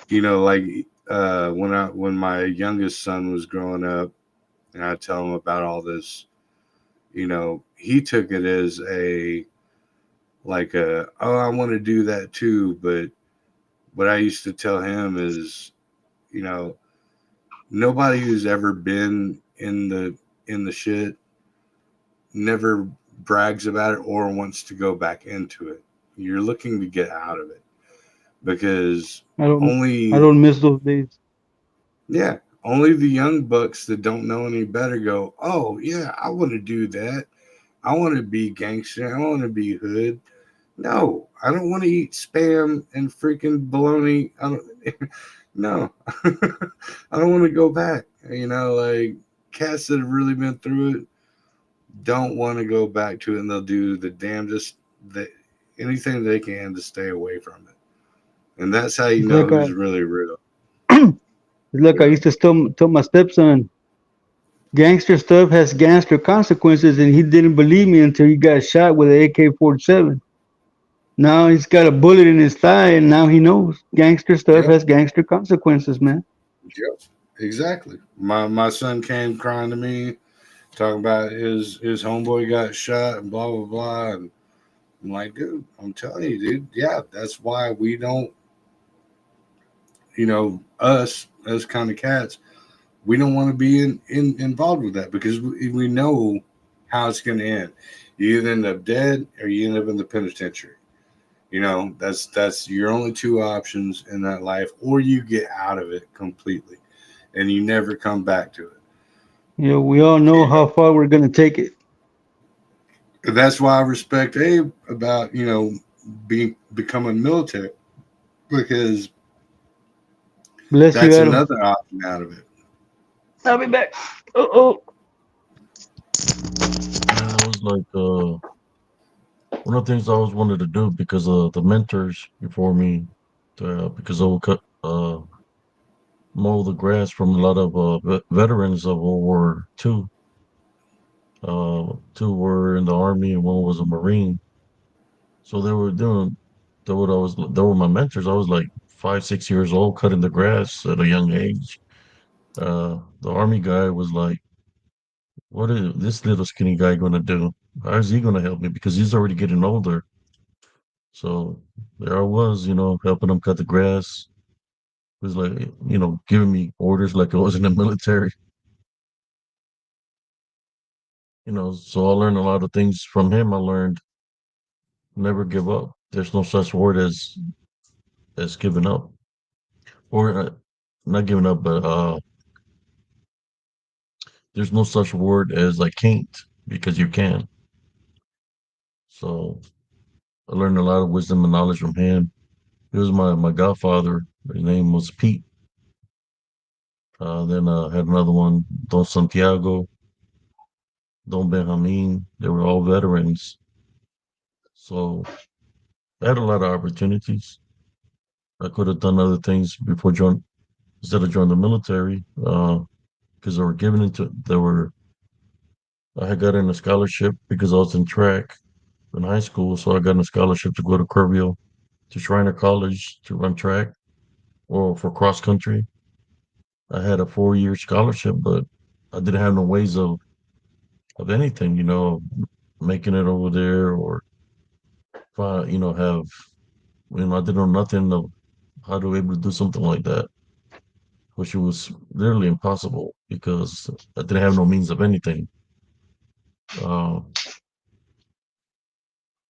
Like when my youngest son was growing up, and I tell him about all this, he took it as a like a oh, I want to do that too. But what I used to tell him is, you know, nobody who's ever been in the shit never brags about it or wants to go back into it. You're looking to get out of it because I don't I only don't miss those days. yeah, only the young bucks that don't know any better go, "Oh, yeah, I want to do that. I want to be gangster. I want to be hood." No, I don't want to eat spam and freaking bologna. I don't no. I don't want to go back. Like cats that have really been through it don't want to go back to it, and they'll do the damnedest that anything they can to stay away from it. And that's how you It's know like who's really real. it's like I Yeah. used to tell my stepson, gangster stuff has gangster consequences, and he didn't believe me until he got shot with an AK-47. Now he's got a bullet in his thigh, and now he knows gangster stuff Yep. has gangster consequences, man. Yep. Exactly. My son came crying to me, talking about his homeboy got shot and blah blah blah. And I'm like, dude, I'm telling you, dude, yeah, that's why we don't, us as kind of cats, we don't want to be involved with that because we know how it's going to end. You either end up dead or you end up in the penitentiary. That's your only two options in that life, or you get out of it completely and you never come back to it. We all know You how far we're gonna take it. know, that's why I respect Abe about being becoming military because Bless you, that's Adam. another option out of it. I'll be back. Oh, Yeah, it was like one of the things I always wanted to do because the mentors before me, because I would cut mow the grass from a lot of veterans of World War II. Two were in the army and one was a Marine. So they were doing they were my mentors. I was like 5, 6 years old cutting the grass at a young age. The army guy was like, "What is this little skinny guy going to do? How is he going to help me? Because he's already getting older." So there I was, helping him cut the grass. He was like, giving me orders like I was in the military. So I learned a lot of things from him. I learned never give up. There's no such word as giving up, or not giving up, but there's no such word as I can't because you can. So I learned a lot of wisdom and knowledge from him. He was my godfather. His name was Pete. Then I had another one, Don Santiago, Don Benjamin. They were all veterans. So I had a lot of opportunities. I could have done other things before join instead of joining the military because they were given into they were I had got in a scholarship because I was in track in high school, so I got in a scholarship to go to Kerrville to Shriner College to run track or for cross country. I had a 4 year scholarship, but I didn't have no ways of anything, making it over there or have I didn't know nothing of how to be able to do something like that, which was literally impossible because I didn't have no means of anything. Uh,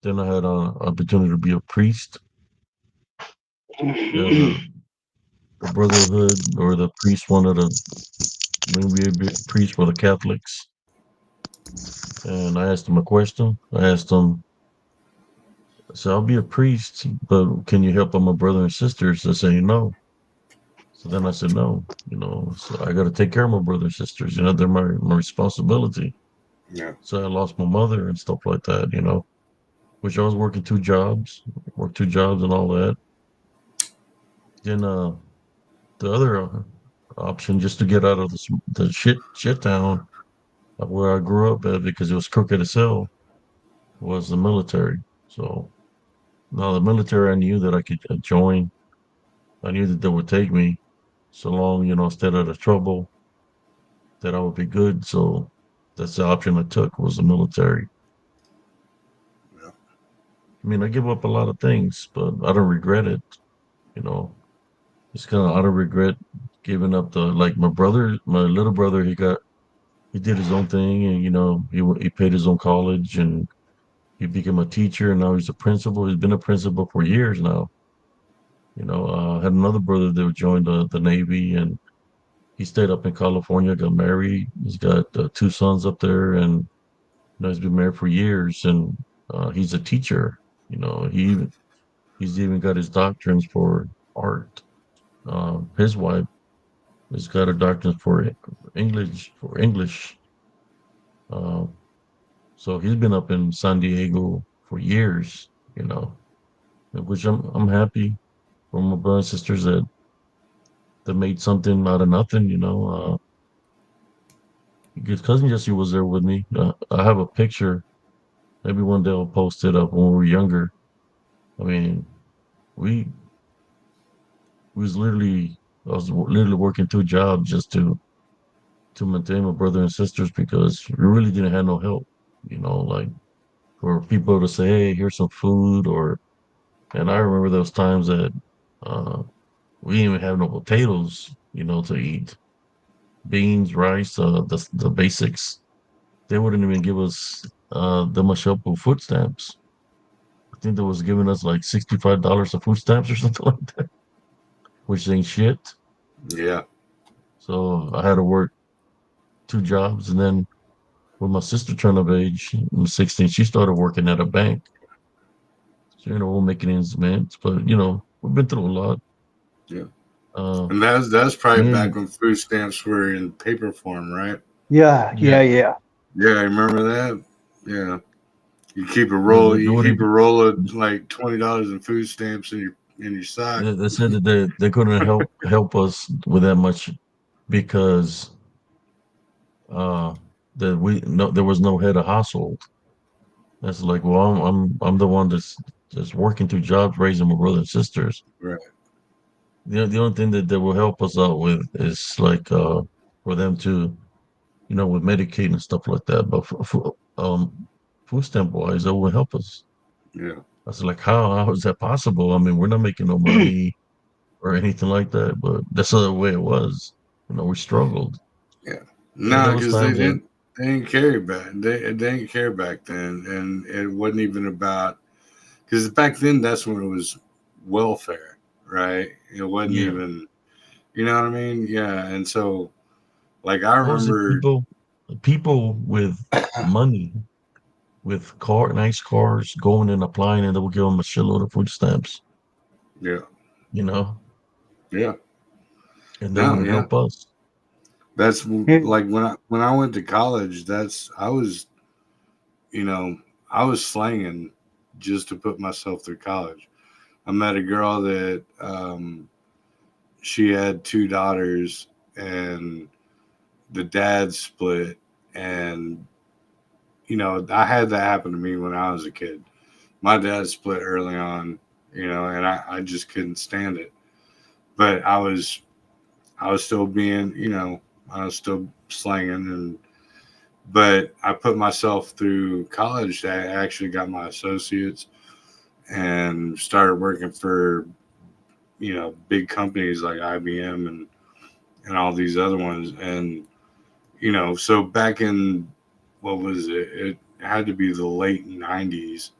then I had an opportunity to be a priest. oh. The brotherhood or the priest wanted to bring me a priest for the Catholics, and I asked him a question. I asked him, I said, "I'll be a priest, but can you help out my brother and sisters?" They say no. So then I said, "No, so I got to take care of my brother and sisters. They're my responsibility." Yeah. So I lost my mother and stuff like that. Which I was working 2 jobs, worked 2 jobs and all that. Then the other option just to get out of the shit town where I grew up at because it was crooked as hell was the military. So now the military I knew that I could join. I knew that they would take me so long, you know, I stayed out of trouble, that I would be good. So that's the option I took was the military. Yeah. I mean, I give up a lot of things, but I don't regret it. You know, it's kind of out of regret giving up the like my brother, my little brother. He did his own thing, and you know, he paid his own college, and he became a teacher, and now he's a principal. He's been a principal for years now. You know, I had another brother that joined the Navy, and he stayed up in California, got married. He's got two sons up there, and you know, he's been married for years, and he's a teacher. You know, he's even got his doctrines for art. His wife has got her doctrines for English Uh, so he's been up in San Diego for years. You know, which I'm happy for my brothers and sisters that made something out of nothing. You know, his cousin Jesse was there with me. I have a picture. Maybe one day I'll post it up when we were younger. I mean, we was literally I was literally working two jobs just to maintain my brother and sisters because we really didn't have no help. You know, like for people to say, "Hey, here's some food," or and I remember those times that uh, we didn't even have no potatoes, you know, to eat. Beans, rice, the basics. They wouldn't even give us that much help with food stamps. I think they was giving us like $65 of food stamps or something like that, which ain't shit. Yeah. So I had to work two jobs, and then when my sister turned of age, in 16, she started working at a bank. So, you know, we're making ends meet, but you know, we've been through a lot. Yeah. Uh, And that's probably me back and when food stamps were in paper form, right? Yeah, yeah, yeah, yeah. Yeah, I remember that. Yeah. yeah, they You wouldn't keep a roll of like $20 in food stamps in your sock. they said that they couldn't help us with that much because uh that we no there was no head of household. That's like, well, I'm the one that's just working two jobs, raising my brother and sisters. Right. The only thing that they will help us out with is like for them to you know with Medicaid and stuff like that. But for food stamp wise, that will help us. Yeah. I was like, how is that possible? I mean, we're not making no money or anything like that, but that's the way it was. You know, we struggled. Yeah. There No, was because times that they didn't care back they didn't care back then, and it wasn't even about because back then that's when it was welfare, right? It wasn't yeah, even you know what I mean? Yeah, and so like I what was it? remember, People with money, with nice cars, going and applying, and they would give them a shitload of food stamps. yeah, You know, yeah, and they no, wouldn't yeah, help us. that's Hey, like when I went to college, that's I was you know I was slanging just to put myself through college. I met a girl that she had two daughters and the dad split and I had that happen to me when I was a kid. My dad split early on, and I just couldn't stand it. But I was still being, I was still slanging and but I put myself through college. I actually got my associates and started working for, big companies like IBM and all these other ones. And, so back in what was it? It had to be the late 90s,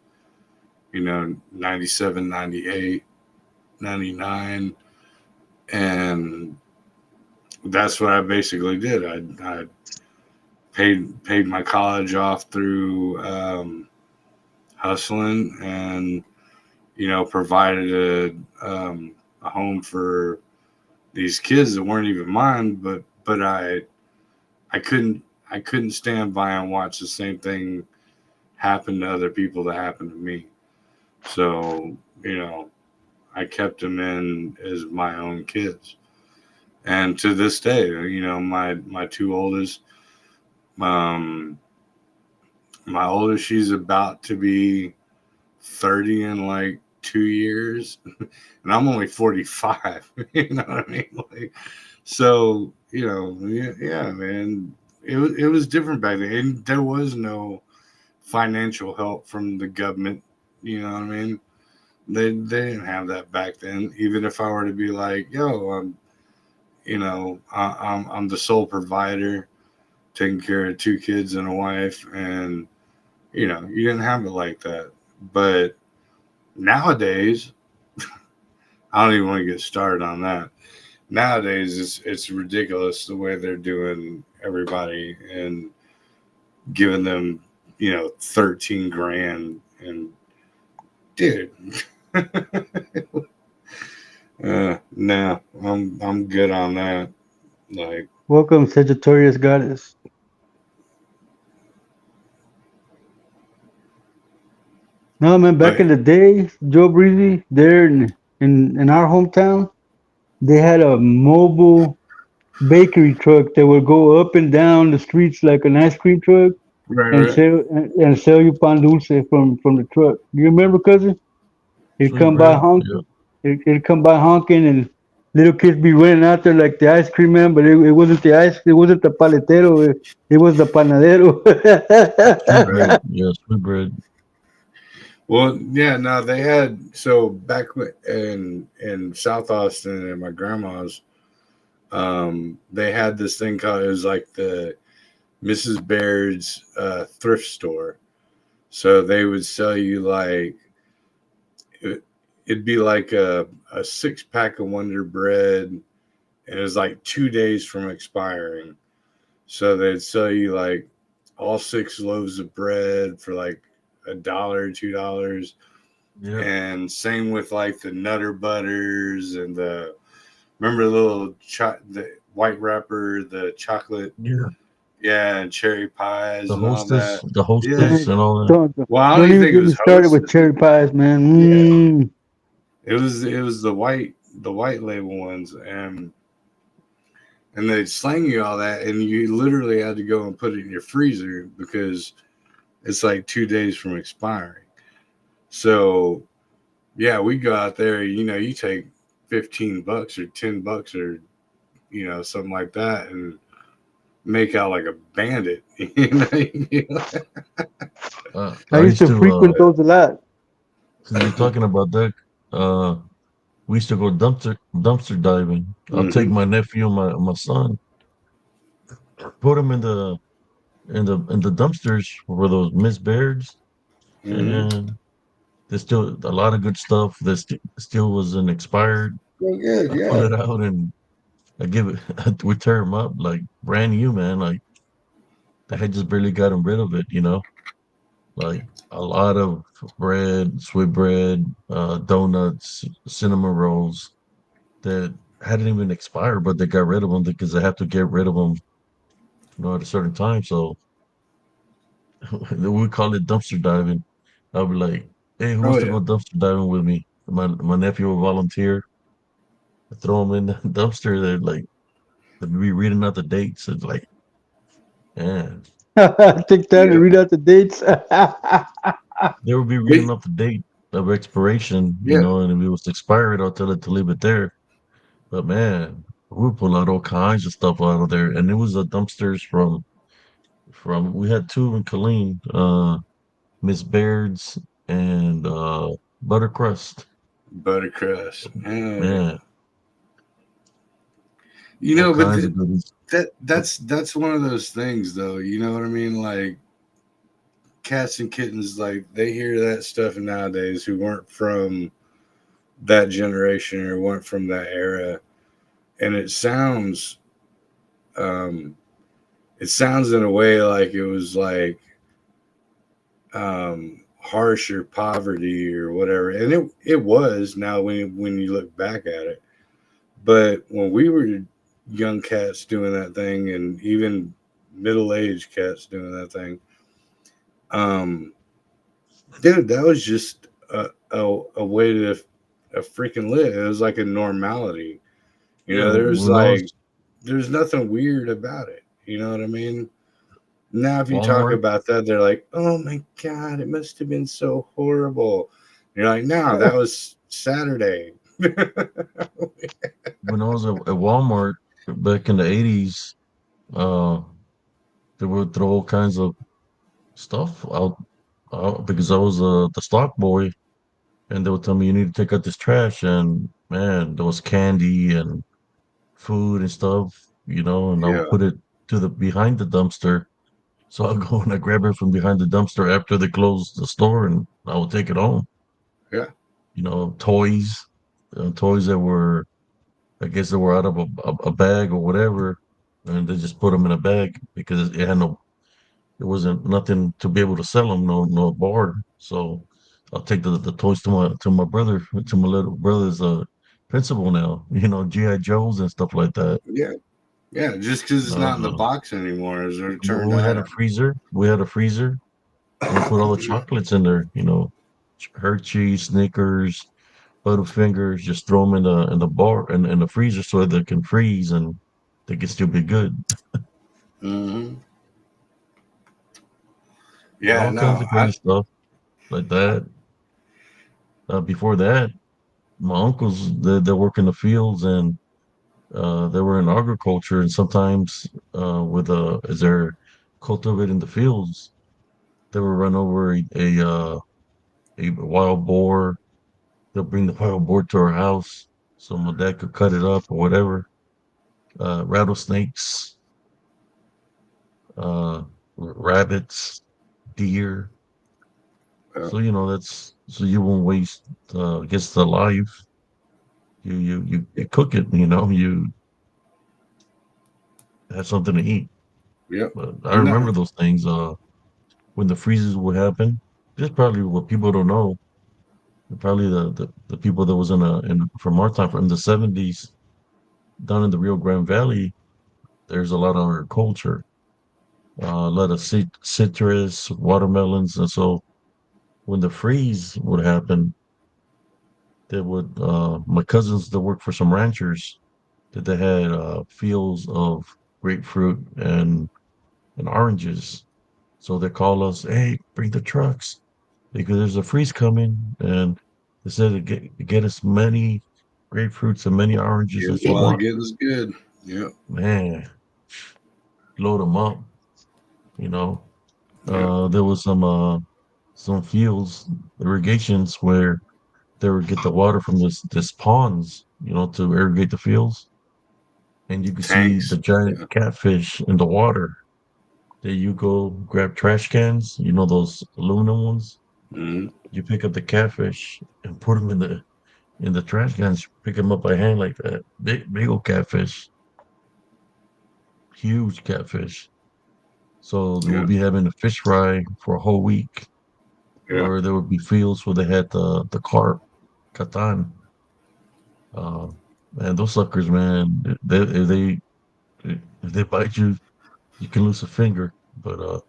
97, 98, 99. And that's what I basically did. I paid my college off through hustling and provided a home for these kids that weren't even mine, but I couldn't stand by and watch the same thing happen to other people that happened to me. So I kept them in as my own kids, and to this day, my two oldest, um, my oldest, she's about to be 30 in like 2 years, and I'm only 45. You know what I mean? Like, so yeah, yeah, man, it was different back then, and there was no financial help from the government. You know what I mean? They didn't have that back then. Even if I were to be like, yo, I'm the sole provider, taking care of two kids and a wife, and you didn't have it like that. But nowadays, I don't even want to get started on that. Nowadays, it's ridiculous the way they're doing everybody and giving them 13 grand, and dude, no, I'm good on that. Like, Welcome, Sagittarius Goddess. No, man, back but in the day, Joe Breezy, there in our hometown, they had a mobile bakery truck that would go up and down the streets like an ice cream truck right, and right, sell you pan dulce from the truck. Do you remember, cousin? It'd Sweet come by bread. Yeah. honking. It'd come by honking, and little kids be running out there like the ice cream man, but it wasn't the ice. It wasn't the paletero. It was the panadero. Sweet right. bread. Yeah, sweet bread. Well, yeah, no, they had so back in South Austin and my grandma's, they had this thing called, it was like the Mrs. Baird's thrift store. So they would sell you like it, it'd be like a 6 pack of Wonder Bread, and it was like 2 days from expiring. So they'd sell you like all 6 loaves of bread for like $1, $2. Yeah. And same with like the Nutter Butters and the remember the little the white wrapper, the chocolate, Yeah. yeah, and cherry pies The and all hostess, that. the Yeah. hostess, Man, and all that. don't Well, I don't don't even even think it get me was started with hostess. cherry pies, man. Yeah, Mm. it was the white label ones, and they'd slang you all that, and you literally had to go and put it in your freezer because it's like 2 days from expiring. So yeah, we go out there. You take $15 or $10 or something like that, and make out like a bandit. I I used used to to, frequent those a lot. since you're talking about that, uh, we used to go dumpster diving. I'll take hmm my nephew and my son, put them in the dumpsters for those Miss Beards, hmm and there's still a lot of good stuff that still wasn't expired. Well, good, I pull yeah. it out and I give it. We tear them up like brand new, man. Like I had just barely gotten rid of it. Like a lot of bread, sweet bread, donuts, cinnamon rolls that hadn't even expired, but they got rid of them because they have to get rid of them, at a certain time. So we call it dumpster diving. I'll be like, "Hey, who Oh wants to yeah. go dumpster diving with me?" My nephew will volunteer. I throw him in the dumpster. They're like, they'll be reading out the dates. It's like, man, Take time to Yeah. read out the dates. they will be But, reading off the date of expiration, yeah. and if it was expired, I'll tell it to leave it there. But man, we pull out all kinds of stuff out of there, and it was the dumpsters from we had two in Killeen, Miss Baird's and Buttercrust. Buttercrust. Man, all But kinds of goodies. that's one of those things, though. You know what I mean? Like cats and kittens, like they hear that stuff nowadays who weren't from that generation or weren't from that era, and um, it sounds in a way like it was like harsh or poverty or whatever, and it was. Now when you look back at it, but when we were young cats doing that thing, and even middle aged cats doing that thing, um, dude, that was just a way to freaking live. It was like a normality. Yeah, There's when I was like there's nothing weird about it. You know what I mean? Now, if you talk Walmart, about that, they're like, "Oh my god, it must have been so horrible." You're like, no, that was Saturday. When I was at Walmart back in the 80s, uh, they would throw all kinds of stuff out because I was the stock boy, and they would tell me you need to take out this trash, and man, there was candy and food and stuff, and I would Yeah, put it to the behind the dumpster. So I'll go and I grab it from behind the dumpster after they close the store, and I would take it home. yeah, Toys, toys that were, I guess, they were out of a bag or whatever, and they just put them in a bag because it had no, it wasn't nothing to be able to sell them, no bar. So I'll take the toys to my brother, to my little brother's principal now. GI Joes and stuff like that. yeah, yeah. Just because it's not in the Uh, box anymore is a returned we had a item. freezer. We had a freezer, and we put all the chocolates in there. Hershey's, Snickers, Butterfingers. Just throw them in the bar in the freezer so they can freeze and they can still be good. Hmm. Yeah, Yeah, all kinds no, of crazy stuff like that. Before that, my uncles they work in the fields, and they were in agriculture, and sometimes with as they're cultivating the fields, they would run over a wild boar. They'll bring the wild boar to our house so my dad could cut it up or whatever. Rattlesnakes, rabbits, deer. uh, So that's so you won't waste gets the life. You cook it. You have something to eat. yep. But I No, remember those things. When the freezes would happen. This probably what people don't know. Probably the people that was in from our time from the 70s down in the Rio Grande Valley. There's a lot of agriculture, a lot of citrus, watermelons, and so when the freeze would happen, they would my cousins that worked for some ranchers that they had fields of grapefruit and oranges. So they call us, hey, bring the trucks because there's a freeze coming. And they said to get as many grapefruits and many oranges get as it you while the want. getting's good. Yep, Man, load them up, you know. yep. There was some fields, irrigations where they would get the water from this ponds, to irrigate the fields. And you could see the Tanks. giant Yeah, catfish in the water. There you go, grab trash cans, those aluminum ones. hmm, You pick up the catfish and put them in the trash cans. Pick them up by hand like that. Big old catfish, huge catfish. So they will yeah, be having a fish fry for a whole week, yeah. or there would be fields where they had the carp, catan. Uh, and those suckers, man, if they bite you, you can lose a finger. But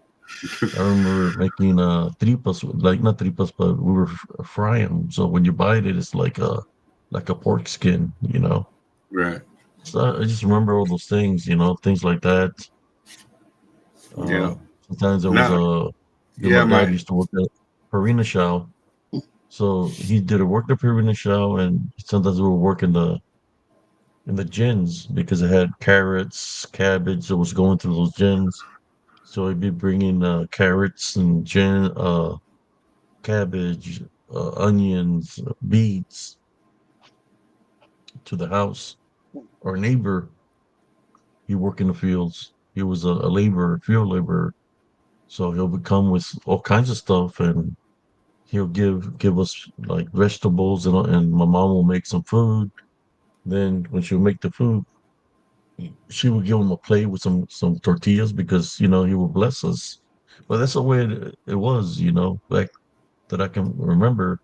I remember making tripas, like not tripas, but we were frying them. So when you bite it, it's like a pork skin. Right. So I just remember all those things, things like that. Yeah. Sometimes there was No. my Yeah. dad My. used to work at Purina Shell. So he did a work at Purina Shell, and sometimes we were working in the gins because it had carrots, cabbage that was going through those gins. So he'd be bringing carrots and cabbage, onions, beets to the house. Our neighbor, he worked in the fields. He was a laborer, field laborer. So he'll come with all kinds of stuff, and he'll give us like vegetables, and my mom will make some food. Then when she'll make the food, she would give him a plate with some tortillas because he will bless us. But that's the way it was, back that I can remember.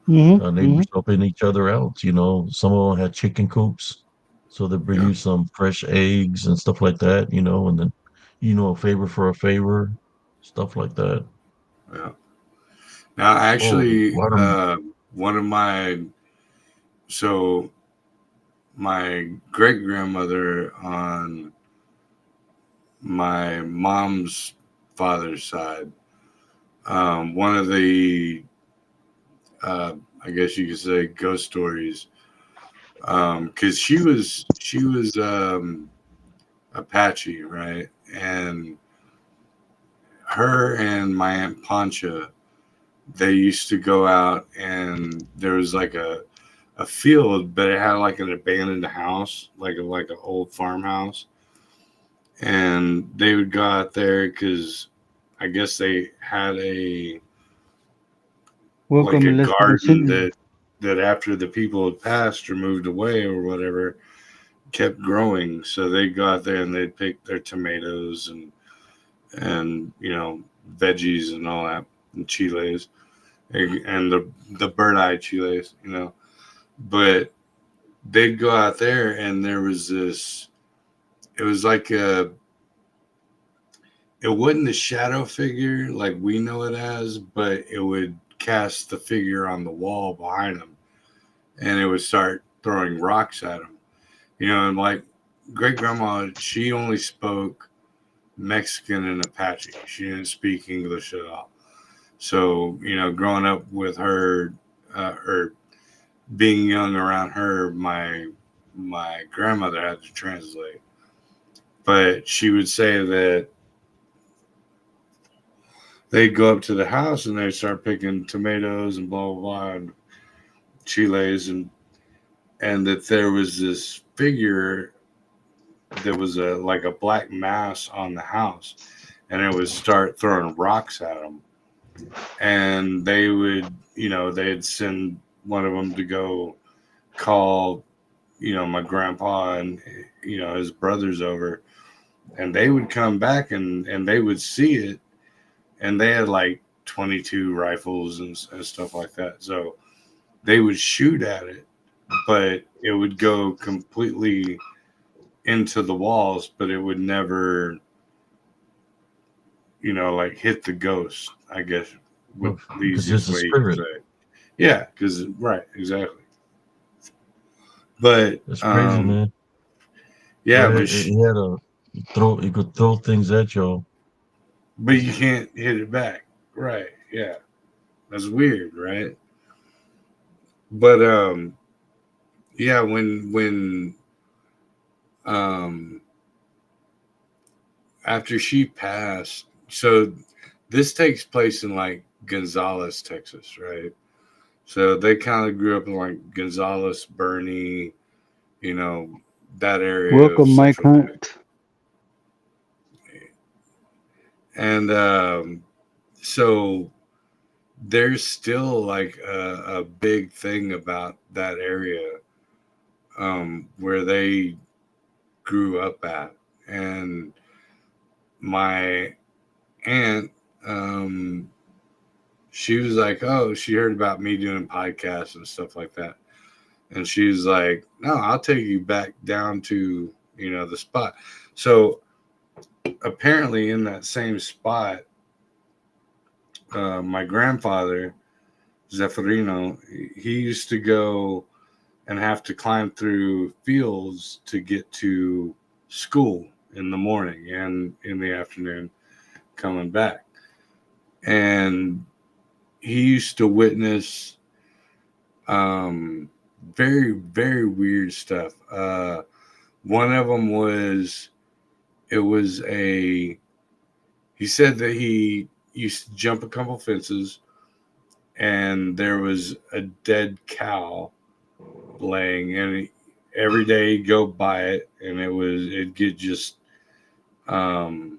Mm-hmm. Mm-hmm. Neighbors helping each other out. Some of them had chicken coops, so they bring Yeah. you some fresh eggs and stuff like that. And then a favor for a favor, stuff like that. Yeah. Now, Oh, actually, water. one of my so my great grandmother on my mom's father's side, one of the I guess you could say ghost stories. Because she was Apache, right? And her and my aunt Pancha, they used to go out, and there was like a field, but it had like an abandoned house, like an old farmhouse, and they would go out there because I guess they had a like Welcome a and let's garden listen. that after the people had passed or moved away or whatever kept growing. So they'd go out there and they'd pick their tomatoes and veggies and all that and chiles and the bird eye chiles, but they'd go out there and there was this. It was like it wasn't a shadow figure like we know it as, but it would cast the figure on the wall behind them, and it would start throwing rocks at them. And like great grandma, she only spoke Mexican and Apache. She didn't speak English at all. So growing up with her, or being young around her, my grandmother had to translate. But she would say that they'd go up to the house and they'd start picking tomatoes and blah blah blah and chiles, and that there was this figure that was a like a black mass on the house, and it would start throwing rocks at them, and they'd send one of them to go call my grandpa and his brothers over, and they would come back and they would see it, and they had like 22 rifles and stuff like that, so they would shoot at it, but it would go completely into the walls, but it would never like hit the ghost, I guess, with the It's just easiest a way you could spirit. say. Yeah, because right, exactly. But That's crazy, man. So yeah, he had a throw. He could throw things at y'all. but you can't hit it back. Right. Yeah. That's weird, right? But yeah, when um after she passed, so this takes place in like Gonzales, Texas, right? So they kind of grew up in like Gonzales, Bernie, you know, that area of Welcome, Mike Central Texas. Hunt. And so there's still like a big thing about that area, where they grew up at. And my aunt, um, she was like, oh, she heard about me doing podcasts and stuff like that. And she's like, no, I'll take you back down to, the spot. So apparently in that same spot, my grandfather, Zeffirino, he used to go and have to climb through fields to get to school in the morning and in the afternoon coming back. And he used to witness um, very, very weird stuff. One of them was, it was he said that he used to jump a couple fences and there was a dead cow laying, and every day he'd go by it and it'd get just um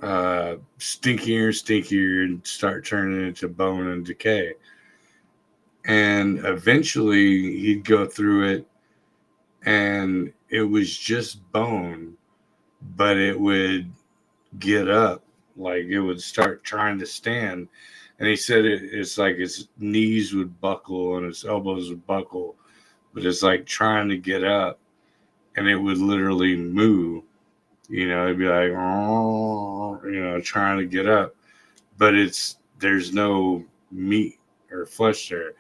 stinkier and stinkier and start turning into bone and decay, and eventually he'd go through it and it was just bone, but it would get up, like it would start trying to stand. And he said it's like his knees would buckle and his elbows would buckle, but it's like trying to get up, and it would literally move. It'd be like, oh, trying to get up, but there's no meat or flesh there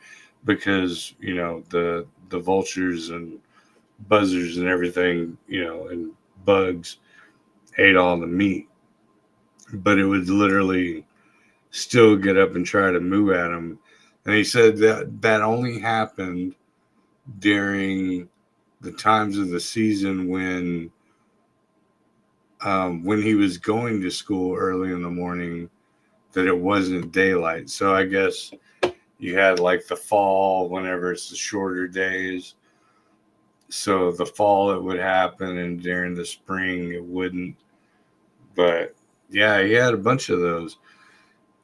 because the vultures and buzzards and everything, and bugs ate all the meat, but it would literally still get up and try to move at him. And he said that that only happened during the times of the season when he was going to school early in the morning, that it wasn't daylight. So I guess you had like the fall whenever it's the shorter days. So the fall it would happen, and during the spring it wouldn't. But yeah, he had a bunch of those.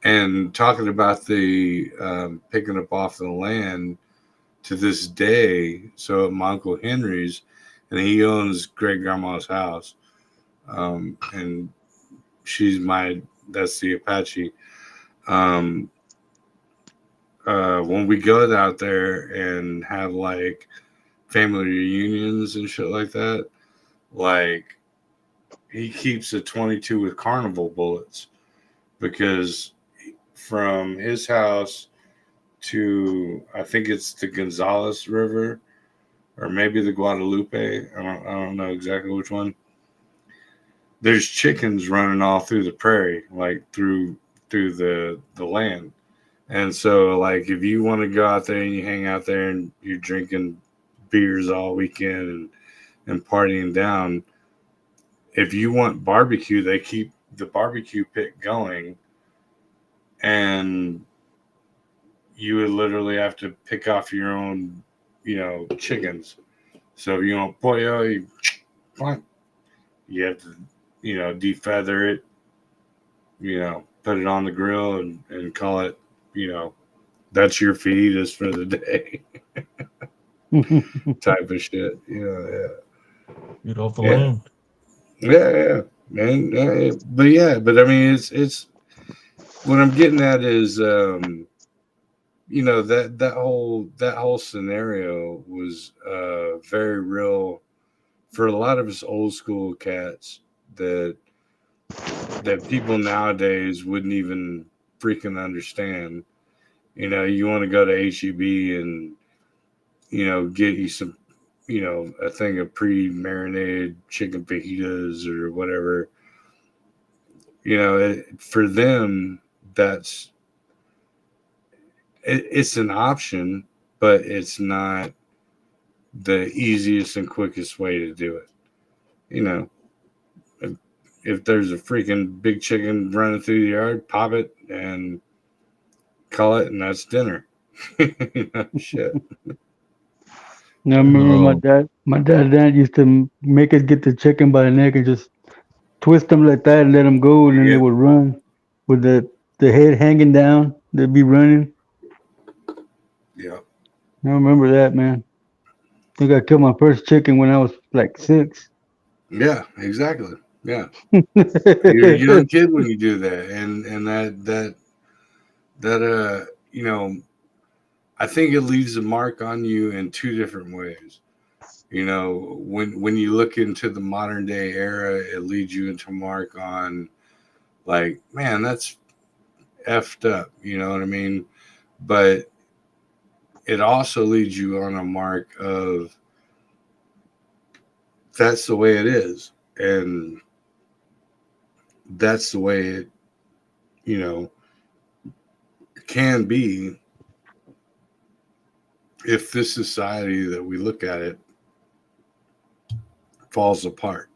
And talking about the picking up off the land, to this day. So at my uncle Henry's, and he owns great grandma's house, and she's my that's the Apache. Um, when we go out there and have like family reunions and shit like that, like he keeps a 22 with carnival bullets because from his house to I think it's the Gonzales River or maybe the Guadalupe. I don't know exactly which one. There's chickens running all through the prairie, like through the land. And so like if you want to go out there and you hang out there and you're drinking beers all weekend and partying down, if you want barbecue, they keep the barbecue pit going, and you would literally have to pick off your own, chickens. So if you want pollo, you have to, defeather it, put it on the grill and call it, you know, that's your feed is for the day type of shit. Get off the Yeah. land. Yeah, yeah, man. But I mean, it's what I'm getting at is, that whole scenario was very real for a lot of us old school cats that people nowadays wouldn't even freaking understand. You want to go to HEB and get you some, a thing of pre-marinated chicken fajitas or whatever. For them, that's it's an option, but it's not the easiest and quickest way to do it. You know, if, if there's a freaking big chicken running through the yard, pop it and call it, and that's dinner. Shit. I Yeah. remember No, my dad used to make us get the chicken by the neck and just twist them like that and let them go, and then they Yep. would run with the head hanging down. They'd be running. Yep. I remember that, man. I think I killed my first chicken when I was like 6. Yeah. Exactly. Yeah. You're a young kid when you do that, and that I think it leaves a mark on you in two different ways. When you look into the modern day era, it leads you into mark on like, man, that's effed up. You know what I mean? But it also leads you on a mark of that's the way it is, and that's the way it you know can be if this society that we look at it falls apart.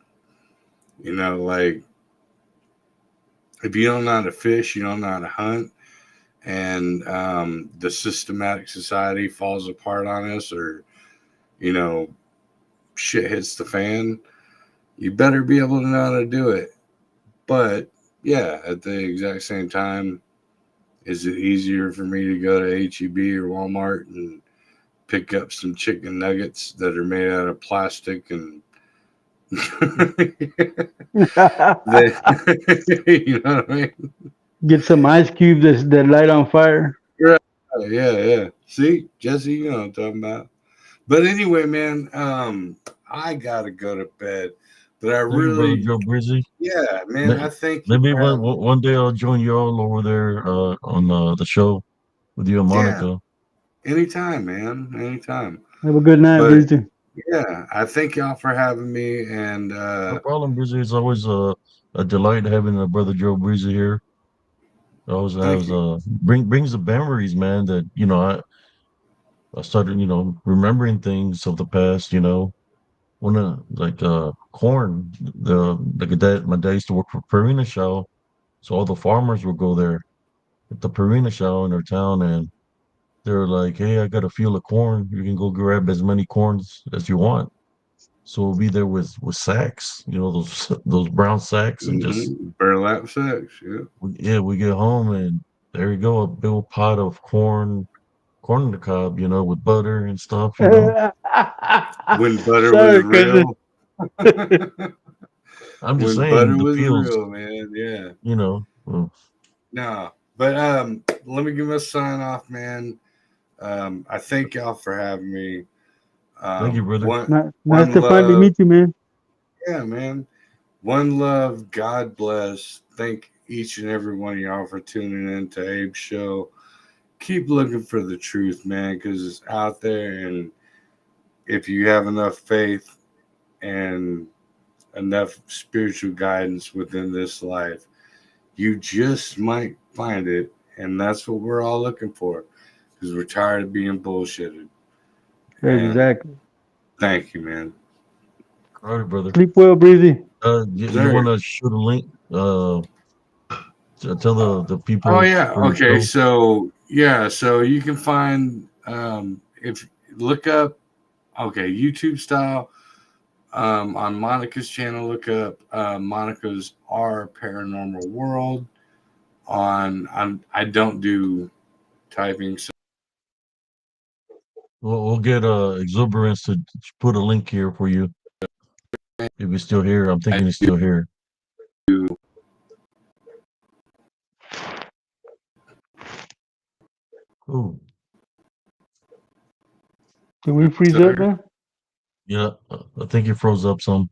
Like if you don't know how to fish, you don't know how to hunt, and the systematic society falls apart on us, or you know, shit hits the fan, you better be able to know how to do it. But yeah, at the exact same time, is it easier for me to go to HEB or Walmart and pick up some chicken nuggets that are made out of plastic and they, you know what I mean? Get some ice cubes that light on fire. Right. Yeah, yeah. See, Jesse, you know what I'm talking about. But anyway, man, I gotta go to bed. But I thank you, brother really, Joe Brizzy. yeah, man, May- I thank you Maybe for one having. one one day I'll join you all over there on the show with you and Yeah, Monica. anytime, man, anytime. Have a good night, But Breezy. yeah, I thank y'all for having me, and No problem, Brizzy. It's always a delight having brother Joe Brizzy here. I Thank was you. brings the memories, man. That I started remembering things of the past. When like corn, the like dad, my dad used to work for Purina Shell, so all the farmers would go there at the Purina Shell in their town, and they're like, "Hey, I got a field of corn. You can go grab as many corns as you want." So we'll be there with sacks, those those brown sacks, and just Burlap sacks. Yeah. we get home and there you go, a big old pot of corn on the cob, with butter and stuff. When butter was Sorry, cousin. real. I'm just When saying butter the was fields, real, man. Yeah. well, No. But let me give my sign off, man. I thank y'all for having me. thank you, brother. One Nice one to finally love. meet you, man. Yeah, man. One love. God bless. Thank each and every one of y'all for tuning in to Abe's show. Keep looking for the truth, man, because it's out there. And if you have enough faith and enough spiritual guidance within this life, you just might find it. And that's what we're all looking for because we're tired of being bullshitted. And Exactly. thank you, man. All right, brother. Sleep well, Breezy. You want Sir. to shoot a link? Tell the Oh people yeah. for your Okay. show. So yeah. So you can find if look up YouTube style on Monica's channel. Look up Monica's Our Paranormal World. I don't do typing. So We'll get Exuberance to put a link here for you if he's still here. I'm I thinking he's still here. do. Oh, Did we freeze up, Sir. man? yeah. I think he froze up some.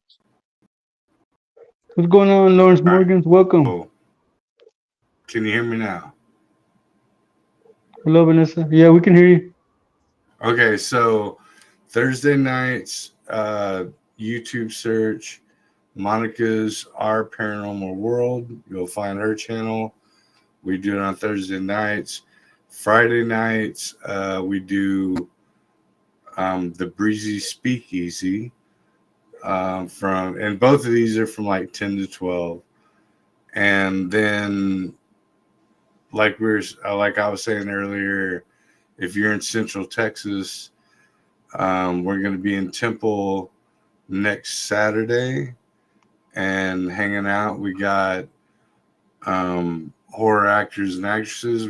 What's going on, Lawrence All right. Morgans? Welcome. So can you hear me now? Hello, Vanessa. Yeah, we can hear you. Okay. So Thursday nights, YouTube search Monica's Our Paranormal World. You'll find her channel. We do it on Thursday nights. Friday nights, we do the Breezy Speakeasy. And both of these are from like 10 to 12. And then, like I was saying earlier, if you're in Central Texas, we're going to be in Temple next Saturday and hanging out. We got horror actors and actresses.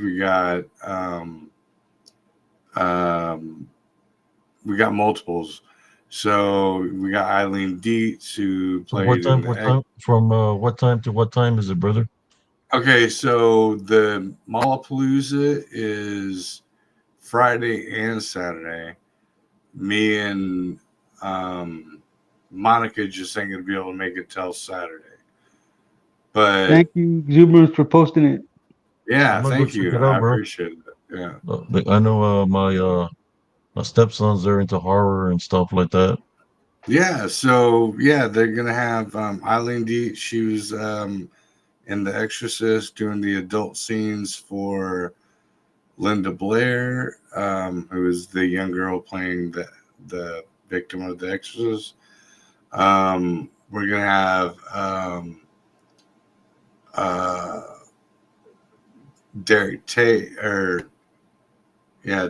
Um, we got multiples. So we got Eileen Dietz who From what played time? in What the. time? From what time to what time is it, brother? Okay, so the Malapalooza is Friday and Saturday. Me and Monica just ain't gonna be able to make it till Saturday. But Thank you, Exuberance, for posting it. I'm yeah, gonna go thank check you. it I out, bro. appreciate it. Yeah. I know my stepsons are into horror and stuff like that. Yeah, so yeah, they're gonna have Eileen Dietz. She was in The Exorcist doing the adult scenes for Linda Blair, who is the young girl playing the victim of The Exorcist. We're gonna have uh, Derek Tate,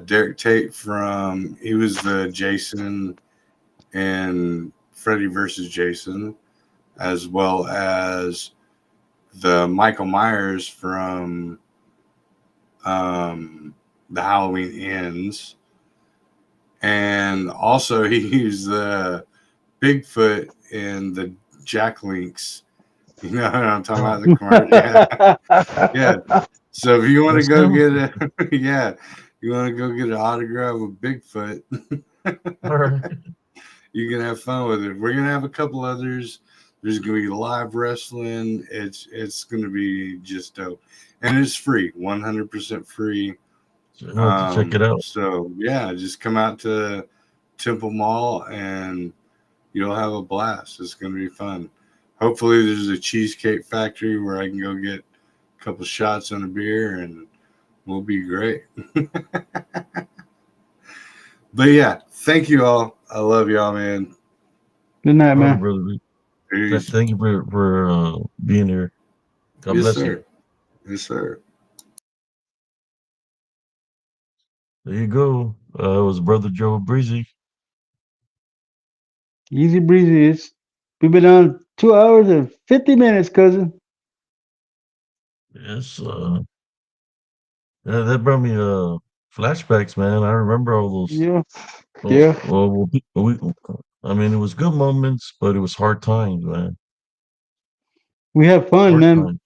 Derek Tate from he was the Jason in Freddy versus Jason, as well as the Michael Myers from the Halloween Ends, and also he was the Bigfoot in the Jack Links. You know what I'm talking Oh, about? The commercial. Yeah, yeah. So if you want to that's go him. get a, yeah, you want to go get an autograph with Bigfoot, All right. you can have fun with it. We're gonna have a couple others. There's gonna be live wrestling. It's gonna be just dope, and it's free, 100% free. So I'll have to check it out. So yeah, just come out to Temple Mall and you'll have a blast. It's gonna be fun. Hopefully, there's a cheesecake factory where I can go get couple shots on a beer, and we'll be great. But yeah, thank you all. I love y'all, man. Good night, All right, man. brother. Peace. Thank you for being here. God Yes, bless you. sir. Yes, sir. There you go. It was brother Joe Breezy. Easy breezy. We've been on 2 hours and 50 minutes, cousin. Yes, that brought me flashbacks, man. I remember all those. Yeah, Well, yeah. I mean, it was good moments, but it was hard times, man. We have fun, Hard man. times.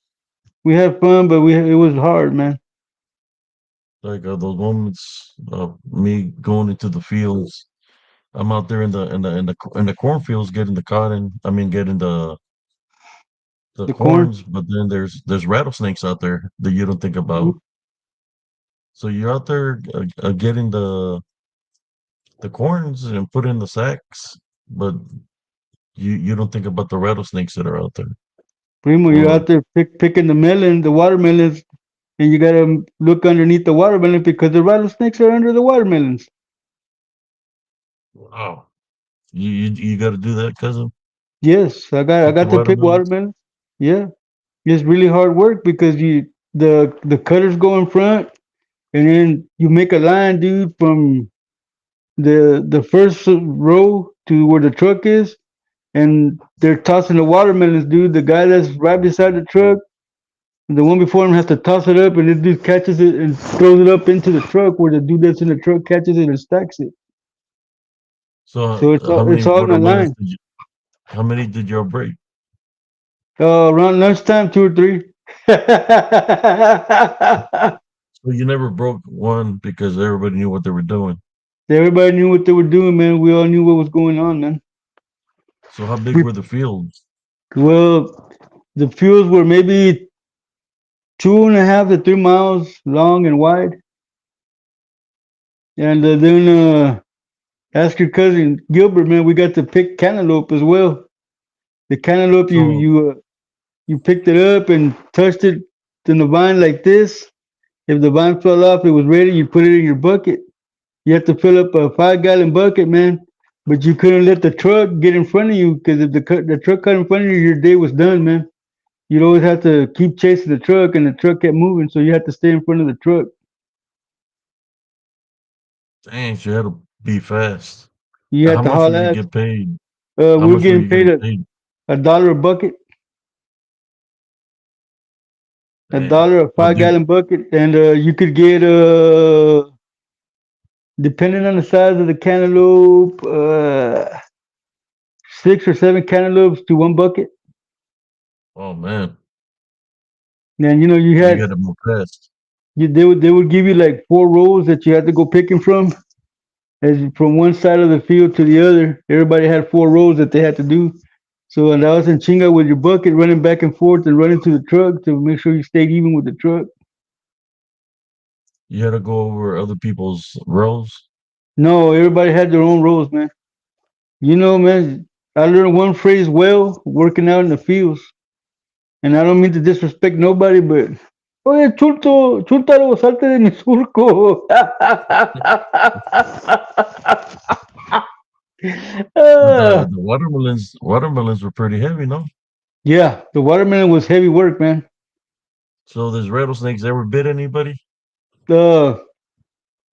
We had fun, but it was hard, man. Like those moments of me going into the fields. I'm out there in the cornfields getting the cotton. I mean, getting the The corn. corns, but then there's rattlesnakes out there that you don't think about. Mhm. So you're out there getting the corns and put in the sacks, but you don't think about the rattlesnakes that are out there. Primo, you're Or out there picking the watermelons, and you gotta look underneath the watermelon because the rattlesnakes are under the watermelons. wow, you got to do that, cousin. Yes, I Pick the got to pick watermelons. watermelons. Yeah, it's really hard work because the cutters go in front, and then you make a line, dude, from the first row to where the truck is, and they're tossing the watermelons, dude. The guy that's right beside the truck, the one before him has to toss it up, and this dude catches it and throws it up into the truck, where the dude that's in the truck catches it and stacks it. So So how it's many all in a watermelons line. did you? How many did y'all break? Around lunchtime, two or three. So you never broke one because everybody knew what they were doing. Everybody knew what they were doing, man. We all knew what was going on, man. So how big We, were the fields? well, the fields were maybe 2.5 to 3 miles long and wide, and then ask your cousin Gilbert, man. We got to pick cantaloupe as well. The cantaloupe, So you picked it up and touched it in the vine like this. If the vine fell off, it was ready. You put it in your bucket. You have to fill up a 5 gallon bucket, man. But you couldn't let the truck get in front of you because if the truck got in front of you, your day was done, man. You'd always have to keep chasing the truck, and the truck kept moving, so you had to stay in front of the truck. dang, so you had to be fast. You How had to much haul would you ass. get paid? How We were much were getting you paid getting paid? a dollar a bucket, a Dang. dollar a But five dude, gallon bucket, and you could get depending on the size of the cantaloupe, 6 or 7 cantaloupes to one bucket. oh man, And you know you so you had got to move fast. they would give you like 4 rows that you had to go picking from, as from one side of the field to the other. Everybody had 4 rows that they had to do. So and I was in chinga with your bucket, running back and forth and running to the truck to make sure you stayed even with the truck. You had to go over other people's rows. No, everybody had their own rows, man. You know, man, I learned one phrase well working out in the fields, and I don't mean to disrespect nobody, but oye, chulto, chúltaro, salte de mi surco. But the Ah, the watermelons were pretty heavy, no? yeah, the watermelon was heavy work, man. So there's rattlesnakes ever bit anybody? Uh,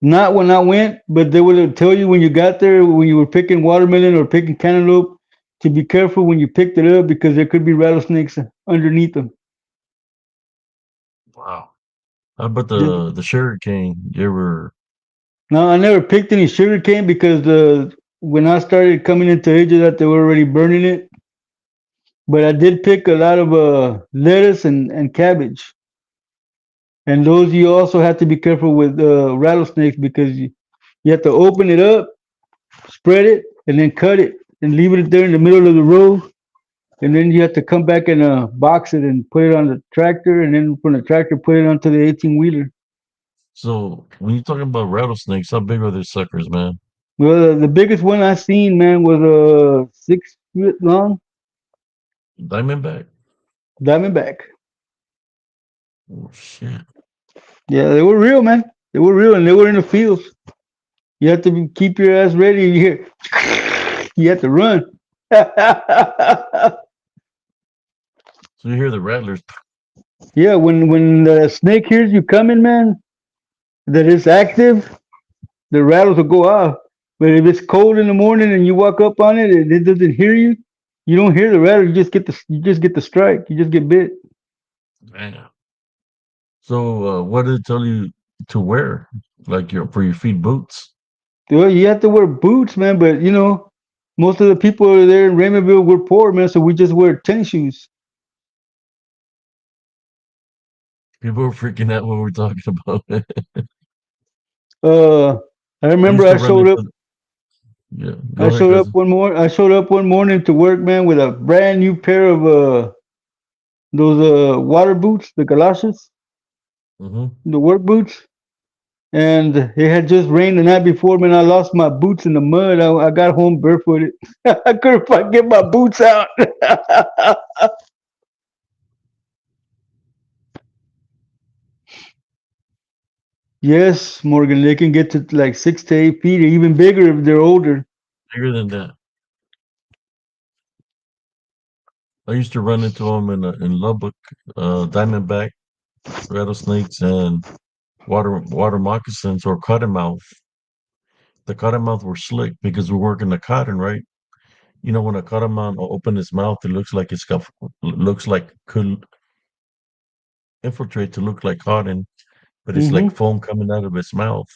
Not when I went, but they would tell you when you got there, when you were picking watermelon or picking cantaloupe, to be careful when you picked it up because there could be rattlesnakes underneath them. Wow. How about Did- the sugar cane? You ever? Now, I never picked any sugar cane because when I started coming into age of that, they were already burning it. But I did pick a lot of lettuce and cabbage. And those you also have to be careful with rattlesnakes because you have to open it up, spread it, and then cut it and leave it there in the middle of the row. And then you have to come back and box it and put it on the tractor, and then from the tractor put it onto the 18 wheeler. So when you're talking about rattlesnakes, how big are these suckers, man? Well, the biggest one I seen, man, was 6 feet long, Diamondback? diamondback. Oh shit! Yeah, they were real, man. They were real, and they were in the fields. You have to keep your ass ready. You hear, you have to run. So you hear the rattlers. Yeah, when the snake hears you coming, man, that it's active, the rattles will go off. But if it's cold in the morning and you walk up on it and it doesn't hear you, you don't hear the rattle. You just get the strike. You just get bit. Damn. So what did it tell you to wear? Like your for your feet boots? Well, you have to wear boots, man. But most of the people there in Raymondville were poor, man. So we just wear tennis shoes. People were freaking out when we were talking about it. Uh, I I remember used to run into. Yeah, I go ahead, showed up cousin. one more. I showed up one morning to work, man, with a brand new pair of those water boots, the galoshes, Mm-hmm. the work boots. And it had just rained the night before, man. I lost my boots in the mud. I got home barefooted. I couldn't quite get my boots out. Yes, Morgan, they can get to like 6 to 8 feet, or even bigger if they're older. Bigger than that. I used to run into them in Lubbock, diamondback rattlesnakes and water moccasins or cottonmouth. The cottonmouth were slick because we're working the cotton, right? You know, when a cottonmouth open its mouth, it looks like it's got looks like could infiltrate to look like cotton, but it's like Hmm. foam coming out of its mouth.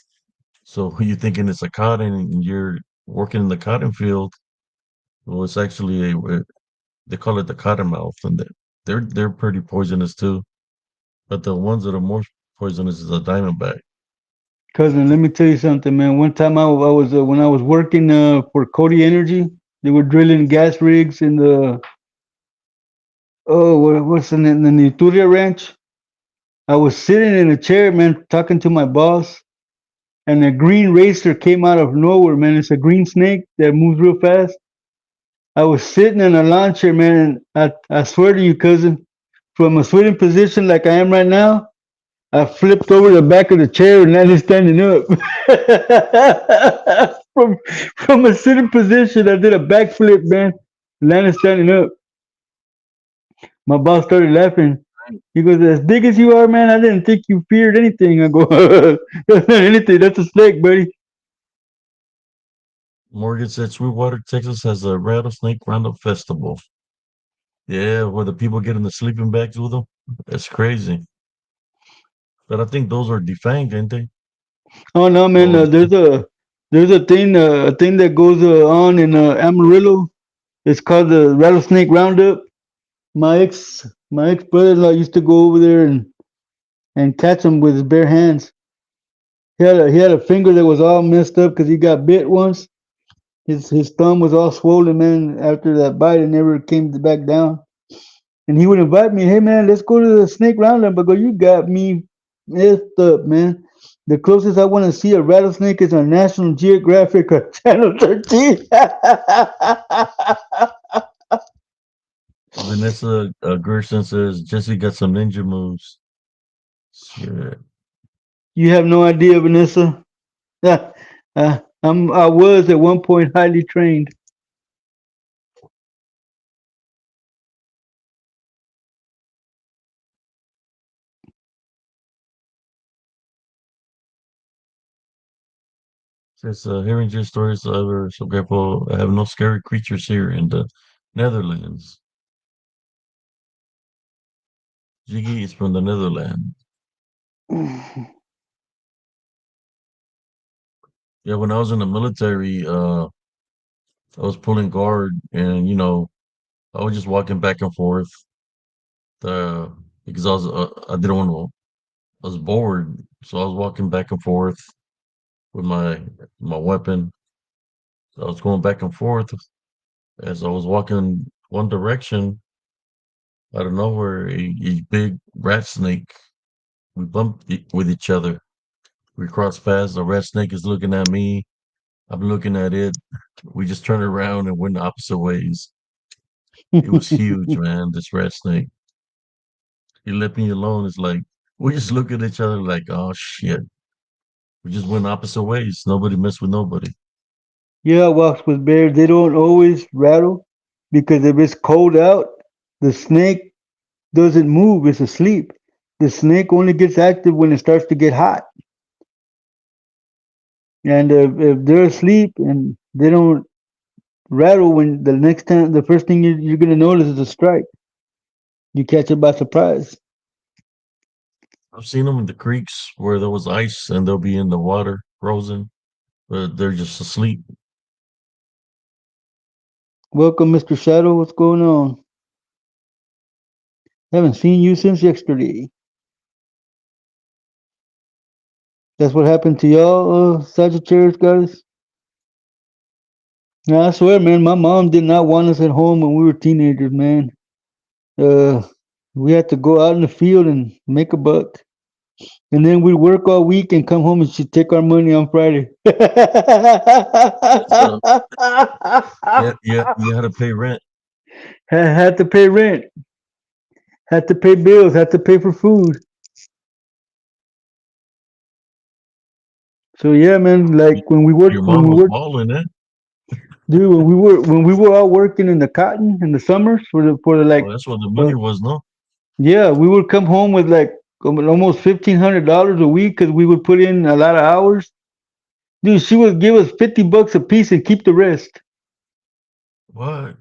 So you're thinking it's a cotton, and you're working in the cotton field. Well, it's actually they call it the cottonmouth, and they're pretty poisonous too. But the ones that are more poisonous is a diamondback. Cousin, let me tell you something, man. One time I was when I was working for Cody Energy, they were drilling gas rigs in the what's the Nituria Ranch. I was sitting in a chair, man, talking to my boss, and a green racer came out of nowhere, man. It's a green snake that moves real fast. I was sitting in a lawn chair, man, and I swear to you, cousin, from a sitting position like I am right now, I flipped over the back of the chair and landed standing up. from from a sitting position, I did a backflip, man, landed standing up. My boss started laughing. He goes, "As big as you are, man, I didn't think you feared anything." I go, "That's not anything. That's a snake, buddy." Morgan said Sweetwater, Texas has a rattlesnake roundup festival. Yeah, where the people get in the sleeping bags with them. That's crazy. But I think those are defanged, ain't they? Oh no, man. Oh, There's a thing that goes on in Amarillo. It's called the rattlesnake roundup. My ex brother-in-law used to go over there and catch them with his bare hands. He had a finger that was all messed up because he got bit once. His thumb was all swollen, man. After that bite, it never came back down. And he would invite me, "Hey man, let's go to the snake roundup." I go, "You got me messed up, man. The closest I want to see a rattlesnake is on National Geographic or Channel 13." Vanessa Gerson says Jesse got some ninja moves. Shit. You have no idea, Vanessa. I was at one point highly trained. Says hearing your stories, however, so grateful. I have no scary creatures here in the Netherlands. Jiggy is from the Netherlands. Yeah, when I was in the military, I was pulling guard, and I was just walking back and forth. Because I didn't want to. I was bored, so I was walking back and forth with my weapon. So I was going back and forth as I was walking one direction. Out of nowhere, a big rat snake. We bumped with each other. We crossed paths. The rat snake is looking at me. I'm looking at it. We just turned around and went the opposite ways. It was huge, man. This rat snake. He left me alone. It's like We just look at each other like, oh shit. We just went opposite ways. Nobody messed with nobody. Yeah, walks with bears. They don't always rattle because if it's cold out, the snake doesn't move. It's asleep. The snake only gets active when it starts to get hot. And if they're asleep and they don't rattle, when the next time, the first thing you're gonna notice is a strike. You catch it by surprise. I've seen them in the creeks where there was ice and they'll be in the water frozen, but they're just asleep. Welcome, Mr. Shadow. What's going on? Haven't seen you since yesterday. That's what happened to y'all, Sagittarius guys. Nah, I swear, man, my mom did not want us at home when we were teenagers, man. Uh, we had to go out in the field and make a buck. And then we'd work all week and come home and she'd take our money on Friday. So yeah, yeah, you had to pay rent. Had to pay rent, had to pay bills, had to pay for food. So yeah, man, like Y- Your when mom we was worked, balling, eh? dude, when we were all working in the cotton in the summers for the Oh, like, that's what the uh, money was, no? yeah, we would come home with like almost $1,500 a week because we would put in a lot of hours. Dude, she would give us $50 a piece and keep the rest. What?